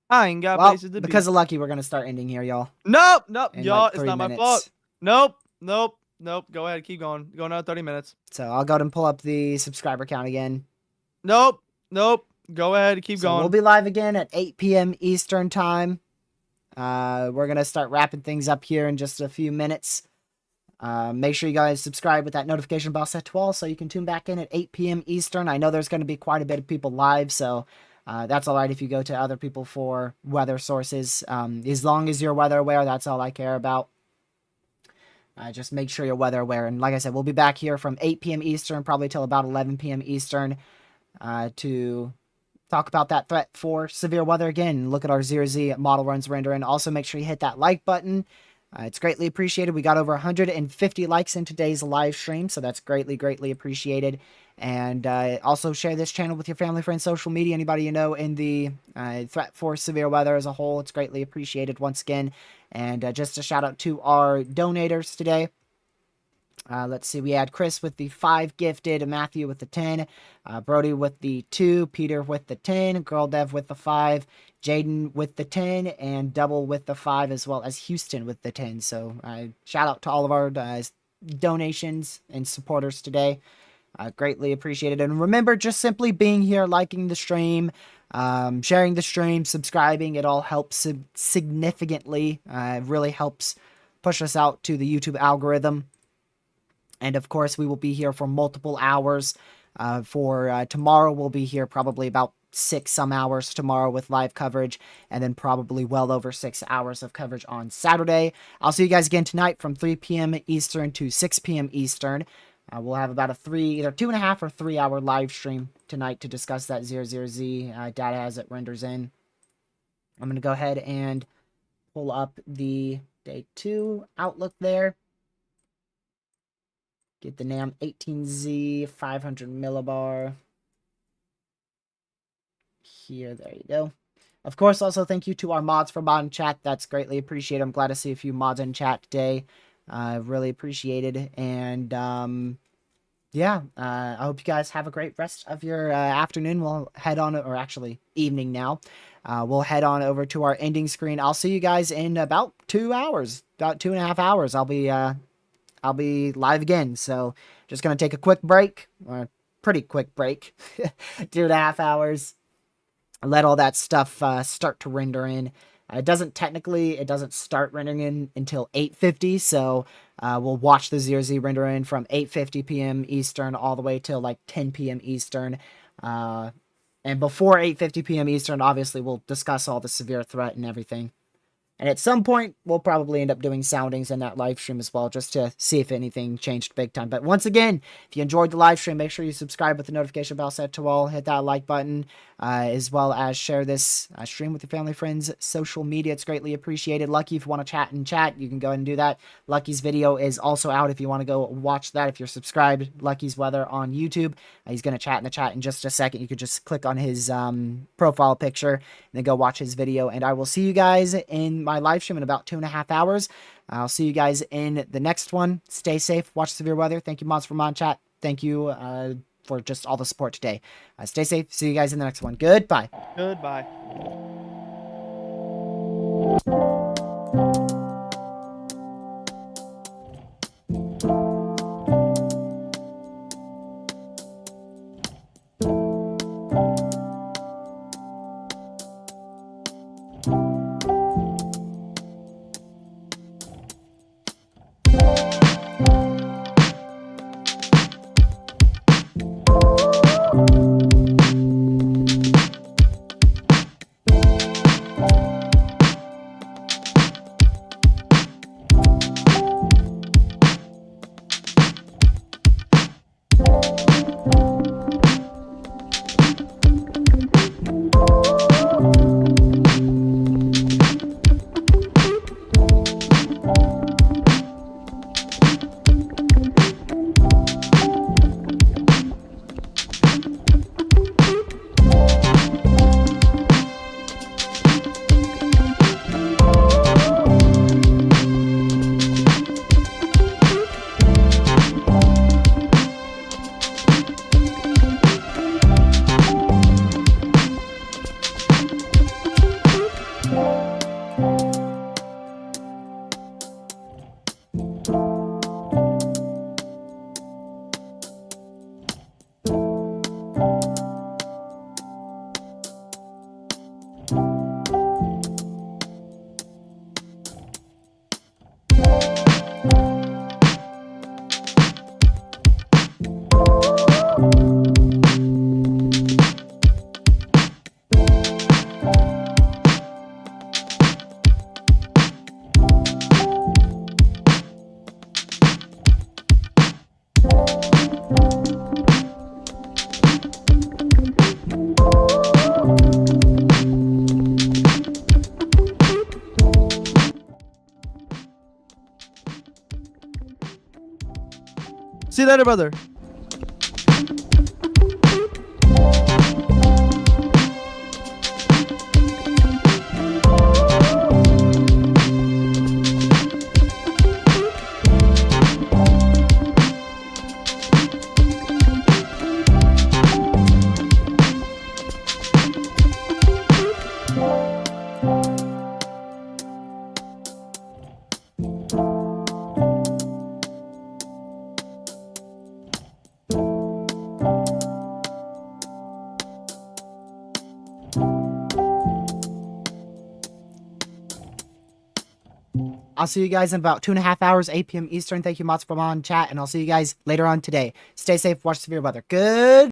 I ain't got places to be. Because of Lucky, we're gonna start ending here, y'all. Nope. Y'all, like it's not minutes. my fault. Nope. Go ahead, keep going. Go another 30 minutes. So I'll go ahead and pull up the subscriber count again. Nope. Go ahead, keep going. We'll be live again at 8 p.m. Eastern time. We're gonna start wrapping things up here in just a few minutes. Make sure you guys subscribe with that notification bell set to all so you can tune back in at 8 p.m. Eastern. I know there's going to be quite a bit of people live, so that's all right if you go to other people for weather sources. As long as you're weather aware, that's all I care about. Just make sure you're weather aware. And like I said, we'll be back here from 8 p.m. Eastern, probably till about 11 p.m. Eastern to talk about that threat for severe weather again. Look at our 0Z model runs rendering. Also, make sure you hit that like button. It's greatly appreciated. We got over 150 likes in today's live stream, so that's greatly, greatly appreciated. And also share this channel with your family, friends, social media, anybody you know in the threat for severe weather as a whole. It's greatly appreciated once again. And just a shout out to our donators today. Let's see, we had Chris with the 5 gifted, Matthew with the 10, Brody with the 2, Peter with the 10, Girl Dev with the 5, Jaden with the 10, and Double with the 5, as well as Houston with the 10. So shout out to all of our donations and supporters today. Greatly appreciated. And remember, just simply being here, liking the stream, sharing the stream, subscribing, it all helps significantly. It really helps push us out to the YouTube algorithm. And of course, we will be here for multiple hours. For tomorrow, we'll be here probably about 6 some hours tomorrow with live coverage, and then probably well over 6 hours of coverage on Saturday. I'll see you guys again tonight from 3 p.m. Eastern to 6 p.m. Eastern. We'll have about a either 2.5 or 3 hour live stream tonight to discuss that 00Z data as it renders in. I'm going to go ahead and pull up the day 2 outlook there. Get the NAM 18Z 500 millibar. Here, there you go. Of course, also thank you to our mods for mod in chat. That's greatly appreciated. I'm glad to see a few mods in chat today. Really appreciated. And yeah, I hope you guys have a great rest of your afternoon. We'll head on, or actually evening now. We'll head on over to our ending screen. I'll see you guys in about 2 hours, about 2.5 hours. I'll be live again. So just going to take a quick break, or pretty quick break, 2.5 hours. Let all that stuff start to render in. It doesn't start rendering in until 8:50. So we'll watch the 0Z render in from 8:50 p.m. Eastern all the way till like 10 p.m. Eastern. And before 8:50 p.m. Eastern, obviously we'll discuss all the severe threat and everything. And at some point, we'll probably end up doing soundings in that live stream as well, just to see if anything changed big time. But once again, if you enjoyed the live stream, make sure you subscribe with the notification bell set to all. Hit that like button, as well as share this stream with your family, friends, social media. It's greatly appreciated. Lucky, if you want to chat in chat, you can go ahead and do that. Lucky's video is also out if you want to go watch that. If you're subscribed, Lucky's Weather on YouTube. He's going to chat in the chat in just a second. You could just click on his profile picture and then go watch his video. And I will see you guys in my live stream in about 2.5 hours. I'll see you guys in the next one. Stay safe. Watch severe weather. Thank you, mods, for mod chat. Thank you for just all the support today. Stay safe. See you guys in the next one. Goodbye. Goodbye. See you later, brother. I'll see you guys in about 2.5 hours, 8 p.m. Eastern. Thank you, Mots, for on chat, and I'll see you guys later on today. Stay safe, watch severe weather. Good.